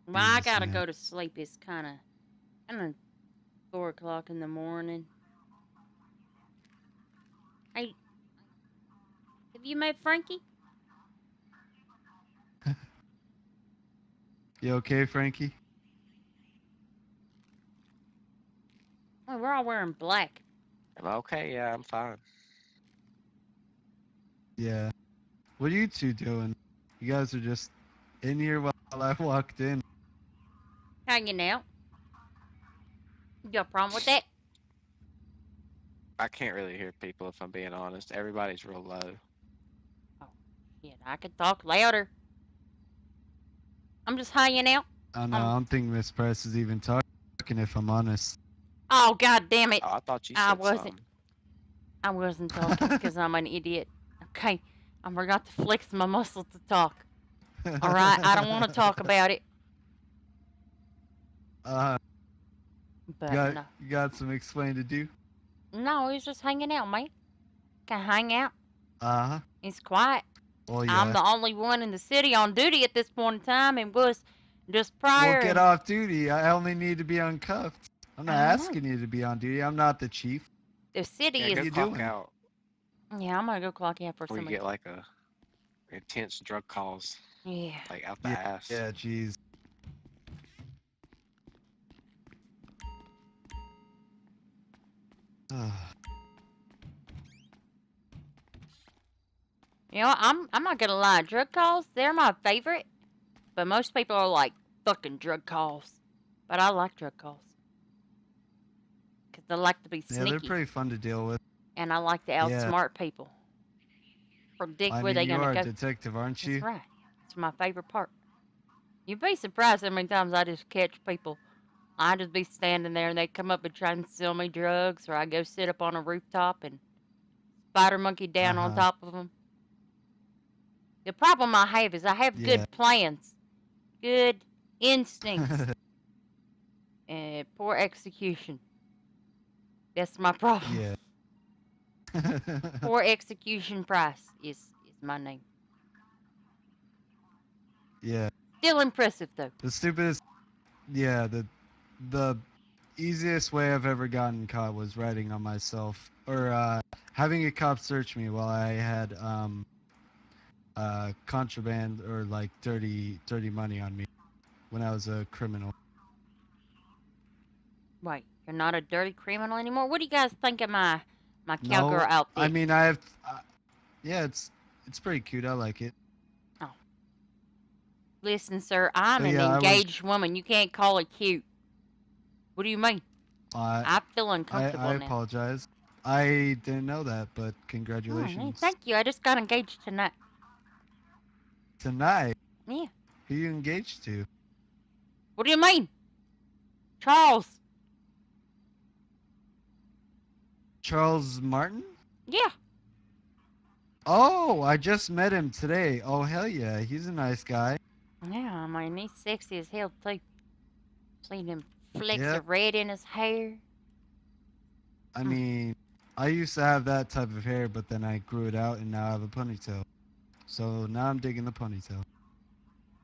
Well, I Jesus, gotta man. go to sleep. It's kind of 4 o'clock in the morning. Hey, have you met Frankie? You okay, Frankie? Well, we're all wearing black. Am I okay? Yeah, I'm fine. Yeah. What are you two doing? You guys are just in here while I walked in. Hanging out. You got a problem with that? I can't really hear people if I'm being honest. Everybody's real low. Yeah, I could talk louder. I'm just hanging out. I know, I don't think Miss Price is even talking, if I'm honest. Oh, God damn it. Oh, I thought you I said wasn't. something. I wasn't talking because I'm an idiot. Okay, I forgot to flex my muscle to talk. All right, I don't want to talk about it. But no. You got some explaining to do? No, he's just hanging out, mate. Can hang out. Uh-huh. It's quiet. Well, yeah. I'm the only one in the city on duty at this point in time, and was just prior. Well, get off duty. I only need to be uncuffed. I'm not I know. asking you to be on duty. I'm not the chief. The city Yeah, is. go you clock doing? out Yeah, I'm gonna go clock out for before you somebody. get like a intense drug calls, Yeah. like out the ass. Yeah, jeez. You know, I'm not gonna lie. Drug calls, they're my favorite, but most people are like fucking drug calls. But I like drug calls because they like to be Yeah, sneaky, they're pretty fun to deal with. and I like to Yeah. outsmart people. Predict I where mean, they're you gonna are go. a detective, aren't you? That's right. It's my favorite part. You'd be surprised how many times I just catch people. I just be standing there and they come up and try and sell me drugs, or I go sit up on a rooftop and spider monkey down on Uh-huh. top of them. The problem I have is I have Yeah. good plans. Good Instincts. Poor execution. That's my problem. Yeah. Poor execution Price is my name. Yeah. Still impressive though. The stupidest. Yeah. The easiest way I've ever gotten caught was writing on myself, or having a cop search me while I had contraband or like dirty money on me when I was a criminal. Wait, you're not a dirty criminal anymore? What do you guys think of my cowgirl No, outfit? I mean I have. Yeah, it's pretty cute. I like it. Oh. Listen, sir, I'm But an yeah, engaged woman. You can't call it cute. What do you mean? I feel uncomfortable I now. apologize. I didn't know that, but Oh, congratulations. hey, thank you. I just got engaged tonight. Tonight? Yeah. Who you engaged to? What do you mean? Charles. Charles Martin? Yeah. Oh, I just met him today. Oh, hell yeah. He's a nice guy. Yeah, I mean, he's sexy as hell, too. Seen him flecks Yep. of red in his hair. I mean, I used to have that type of hair, but then I grew it out and now I have a ponytail. So now I'm digging the ponytail.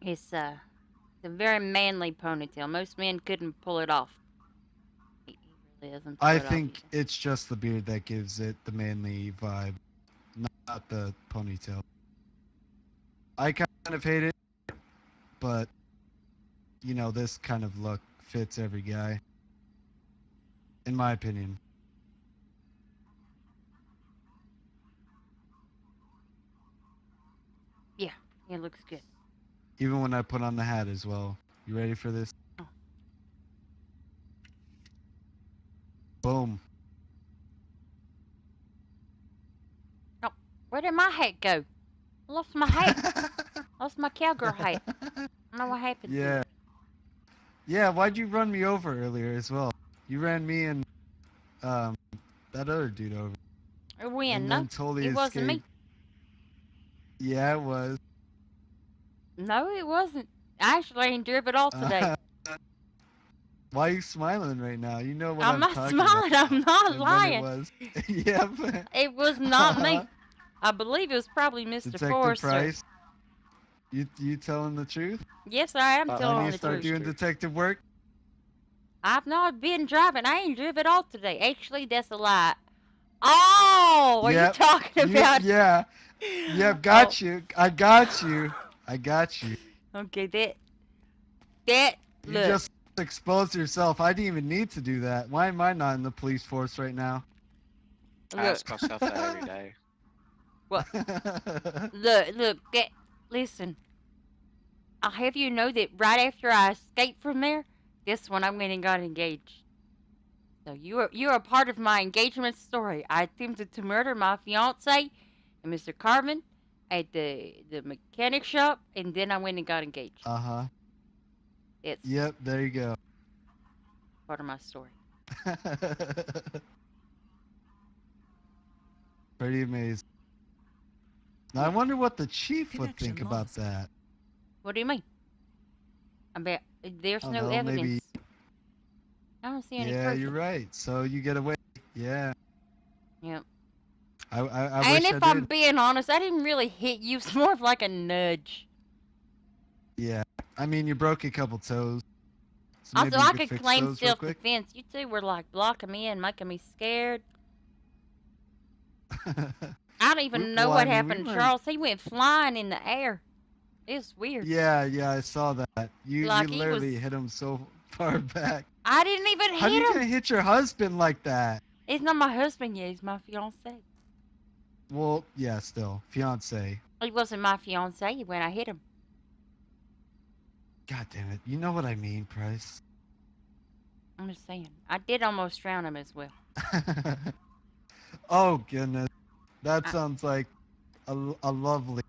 It's a very manly ponytail. Most men couldn't pull it off. He really doesn't pull I it off think either. it's just the beard that gives it the manly vibe, not the ponytail. I kind of hate it, but, you know, this kind of look fits every guy. In my opinion. Yeah, it looks good. Even when I put on the hat as well. You ready for this? Oh. Boom. Where did my hat go? I lost my hat. Lost my cowgirl hat. I don't know what happened to Yeah. it. Yeah, why'd you run me over earlier as well? You ran me and that other dude over. When? And No, then totally it wasn't me. escaped. Yeah, it was. No, it wasn't. I actually ain't drove it all today. Why are you smiling right now? You know what I'm I'm not talking smiling. about. I'm not And when lying. It was. Yep. It was not me. I believe it was probably Mr. Detective Forrester. Price. You telling the truth? Yes, I am When telling you the start truth. doing detective work? I've not been driving. I ain't driven all today. Actually, that's a lie. Oh, what are Yep. you talking about? Yeah. Yep, got you. I got you. I got you. Okay, You look. just exposed yourself. I didn't even need to do that. Why am I not in the police force right now? I ask myself that every day. Look, listen. I'll have you know that right after I escaped from there, that's when I went and got engaged. So you are a part of my engagement story. I attempted to murder my fiance and Mr. Carvin at the mechanic shop, and then I went and got engaged. Uh-huh. It's Yep, there you go. part of my story. Pretty amazing. Now I wonder what the chief would Connection think about lost. that. What do you mean? I bet there's I no don't know, evidence. maybe- I don't see any Yeah, proof. you're right. So you get away. Yeah. Yep. I And wish if I I'm did. being honest, I didn't really hit you. It's more of like a nudge. Yeah. I mean, you broke a couple toes. So Also, maybe you I could could fix claim those real quick. self-defense. You two were like blocking me and making me scared. I don't even know Well, what I mean, we happened to weren't- Charles. He went flying in the air. It's weird. Yeah, I saw that. You Like he literally was- hit him so far back. I didn't even How do hit you him. gonna hit your husband like that? He's not my husband yet. He's my fiance. Well, yeah, still fiance. He wasn't my fiance when I hit him. God damn it! You know what I mean, Price. I'm just saying. I did almost drown him as well. Oh goodness, that I- sounds like a lovely,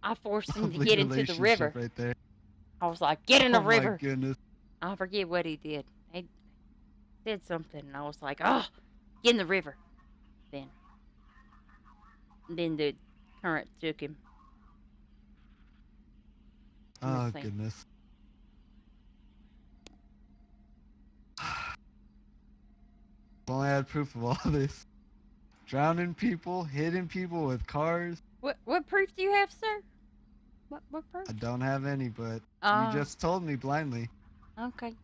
I forced him to lovely get into the relationship river. right there. I was like, get in the Oh river. my goodness. I forget what he did. He did something, and I was like, oh, get in the river. Then the current took him. Oh, see. goodness. If only I had proof of all this. Drowning people, hitting people with cars. What proof do you have, sir? What proof? I don't have any, but Oh. you just told me blindly. Okay.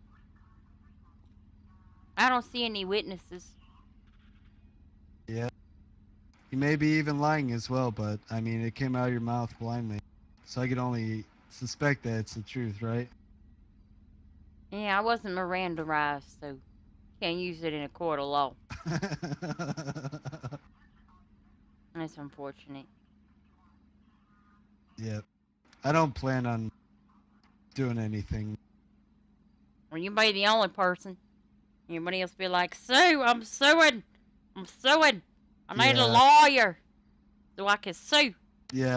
I don't see any witnesses. Yeah. You may be even lying as well, but I mean, it came out of your mouth blindly. So I could only suspect that it's the truth, right? Yeah, I wasn't Mirandaized, so can't use it in a court of law. That's unfortunate. Yep. I don't plan on doing anything. Well, you be the only person. Everybody else be like, Sue, I'm suing. I'm suing. I need a Yeah. lawyer so I can sue. Yeah.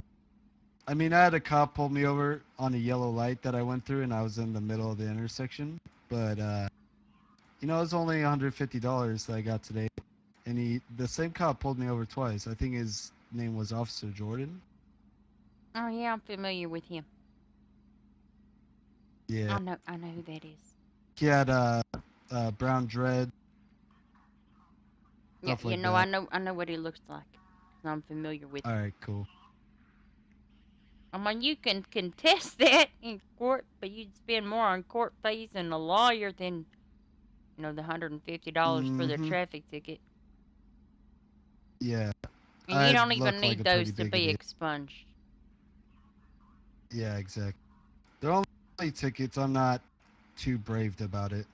I mean, I had a cop pull me over on a yellow light that I went through, and I was in the middle of the intersection. But, you know, it was only $150 that I got today. And the same cop pulled me over twice. I think his name was Officer Jordan. Oh yeah, I'm familiar with him. Yeah. I know who that is. He had brown dread. Yeah, Stuff like know, that. I know what he looks like. 'Cause I'm familiar with him. All right, cool. I mean, you can contest that in court, but you'd spend more on court fees and a lawyer than, you know, the $150 for the Mhm. traffic ticket. Yeah. And I you don't even look like need a those pretty to big be idiot. expunged. Yeah, exactly. They're only tickets. I'm not too braved about it.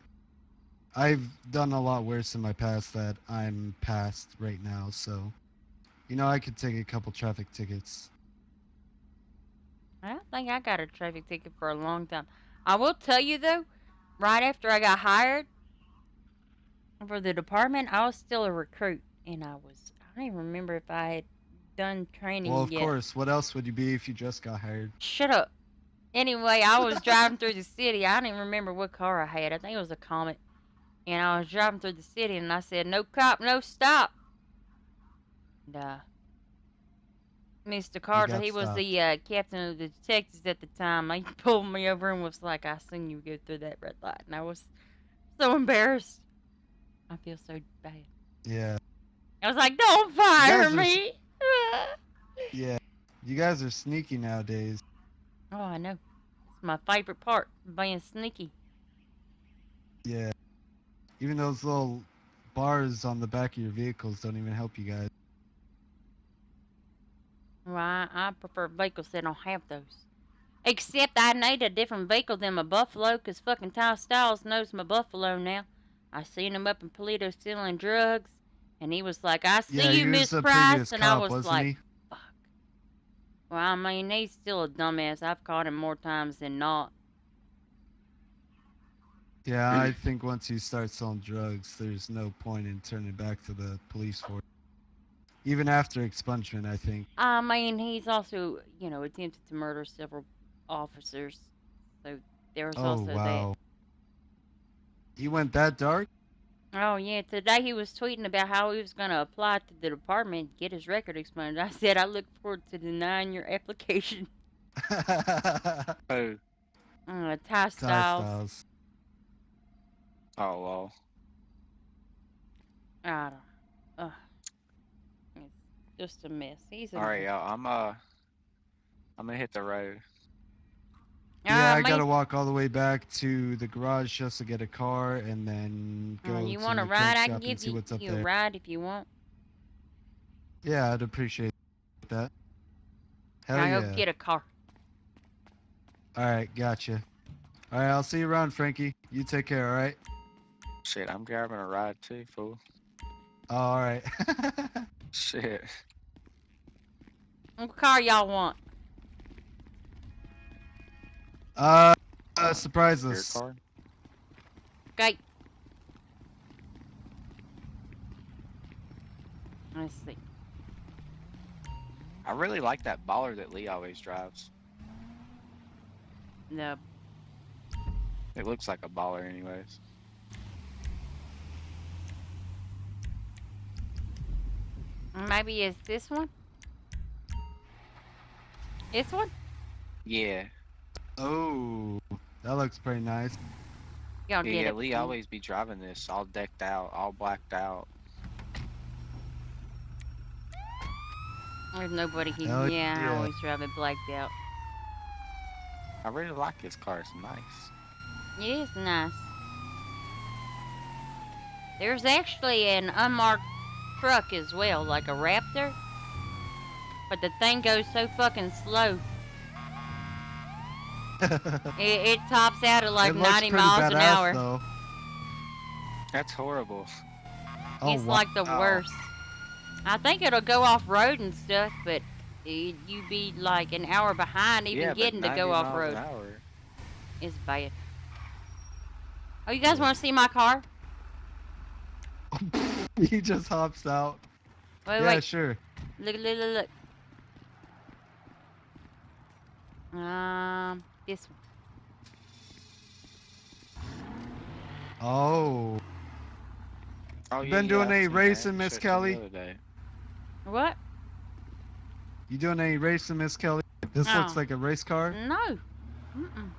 I've done a lot worse in my past that I'm past right now, so you know I could take a couple traffic tickets. I don't think I got a traffic ticket for a long time. I will tell you though, right after I got hired for the department, I was still a recruit, and I don't even remember if I had done training Well, of yet. course. What else would you be if you just got hired? Shut up. Anyway, I was driving through the city. I don't even remember what car I had. I think it was a Comet. And I was driving through the city, and I said, "No cop, no stop." And, Mr. Carter, got he was stopped. the captain of the detectives at the time. He pulled me over and was like, "I seen you go through that red light." And I was so embarrassed. I feel so bad. Yeah. I was like, "Don't fire guys are me." Yeah. You guys are sneaky nowadays. Oh, I know. It's my favorite part, being sneaky. Yeah. Even those little bars on the back of your vehicles don't even help you guys. Well, I prefer vehicles that don't have those. Except I need a different vehicle than my Buffalo, 'cause fucking Ty Styles knows my Buffalo now. I seen him up in Toledo stealing drugs, and he was like, "I see Yeah, you, he Miss was a Price," previous and I cop, was wasn't like, he? fuck. Well, I mean, he's still a dumbass. I've caught him more times than not. Yeah, I think once you start selling drugs, there's no point in turning back to the police force. Even after expungement, I think. I mean, he's also, you know, attempted to murder several officers. So there's Oh, also wow. He went that dark? that. Oh, yeah. Today he was tweeting about how he was going to apply to the department, get his record expunged. I said, "I look forward to denying your application." Oh, Ty Ty Styles. Styles. oh well. I don't. Ugh. It's just a mess. He's a All right, y'all. I'm gonna hit the road. Yeah, I me- gotta walk all the way back to the garage just to get a car and then go you to want the a mechanic ride? I shop can and give see what's up you a there. ride if you want. Yeah, I'd appreciate that. Hell I'll yeah. go get a car. Alright, gotcha. Alright, I'll see you around, Frankie. You take care, alright? Shit, I'm grabbing a ride too, fool. Oh, alright. Shit. What car y'all want? Surprise Your us. car? Okay. Let's see. I really like that baller that Lee always drives. No. It looks like a baller, anyways. Maybe it's this one? This one? Yeah. Oh, that looks pretty nice. Y'all get Yeah, it. Lee always be driving this all decked out, all blacked out. There's nobody here. Hell Yeah, I yeah. always drive it blacked out. I really like this car. It's nice. It is nice. There's actually an unmarked truck as well, like a Raptor. But the thing goes so fucking slow. It tops out at like It looks 90 pretty miles an badass, hour. Though. That's horrible. Oh, It's like the wow. worst. I think it'll go off road and stuff, but you be like an hour behind even Yeah, but getting to 90 go off miles road. an hour. It's bad. Oh, you guys want to see my car? He just hops out. Wait, Yeah, wait. sure. Look. This one. Oh. Oh, You yeah, been yeah, doing I've any seen that. racing, You Miss showed me Kelly? the other day. What? You doing any racing, Miss Kelly? This looks Oh. like a race car. No. Mm-mm.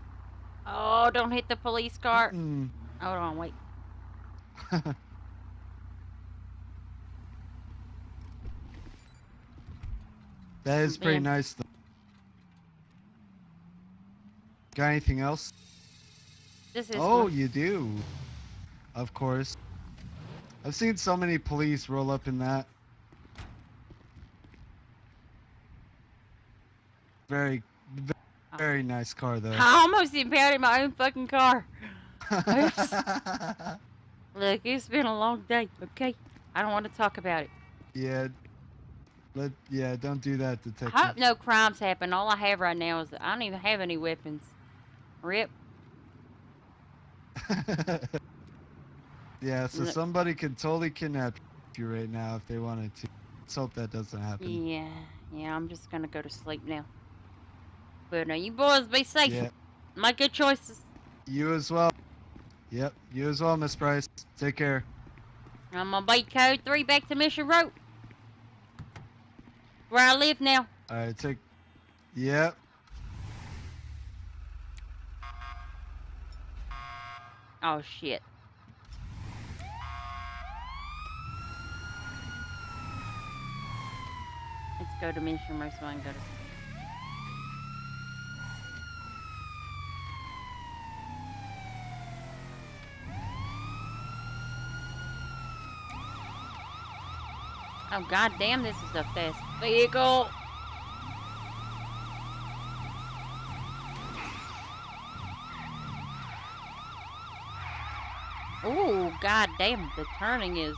Oh, don't hit the police car. Mm. Hold on, wait. That is pretty Damn. nice, though. Got anything else? This is Oh, one. you do. Of course. I've seen so many police roll up in that. Very, very nice car, though. I almost impounded my own fucking car. Oops. Look, it's been a long day, okay? I don't want to talk about it. Yeah. Yeah, don't do that, I detective. hope no crimes happen. All I have right now is I don't even have any weapons. Rip. Yeah, so Look. somebody could totally kidnap you right now if they wanted to. Let's hope that doesn't happen. Yeah, I'm just gonna go to sleep now. But you boys be safe. Yeah. Make good choices. You as well. Yep, you as well, Miss Price. Take care. I'm on bait code 3 back to Mission Road. Where I live now. Alright, take. Yep. Oh shit. Let's go to Mission Road so I can go to sleep. Oh god damn, this is a fast vehicle. Ooh, god damn, the turning is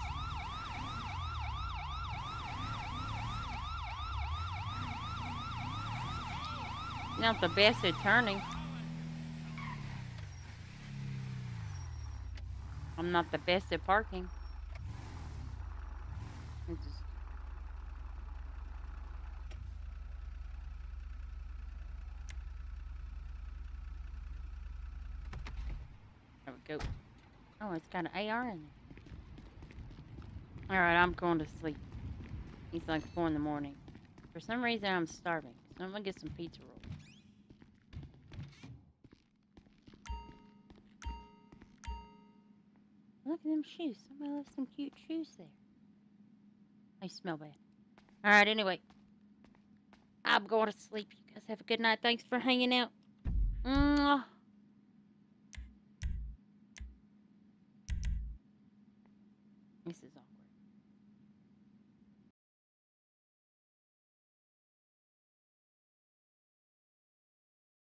not the best at turning. I'm not the best at parking. It's just... There we go. Oh, it's got an AR in there. Alright, I'm going to sleep. It's like 4 in the morning. For some reason, I'm starving. So I'm gonna get some pizza rolls. Look at them shoes. Somebody left some cute shoes there. They smell bad. Alright, anyway. I'm going to sleep. You guys have a good night. Thanks for hanging out. Mwah. This is awkward.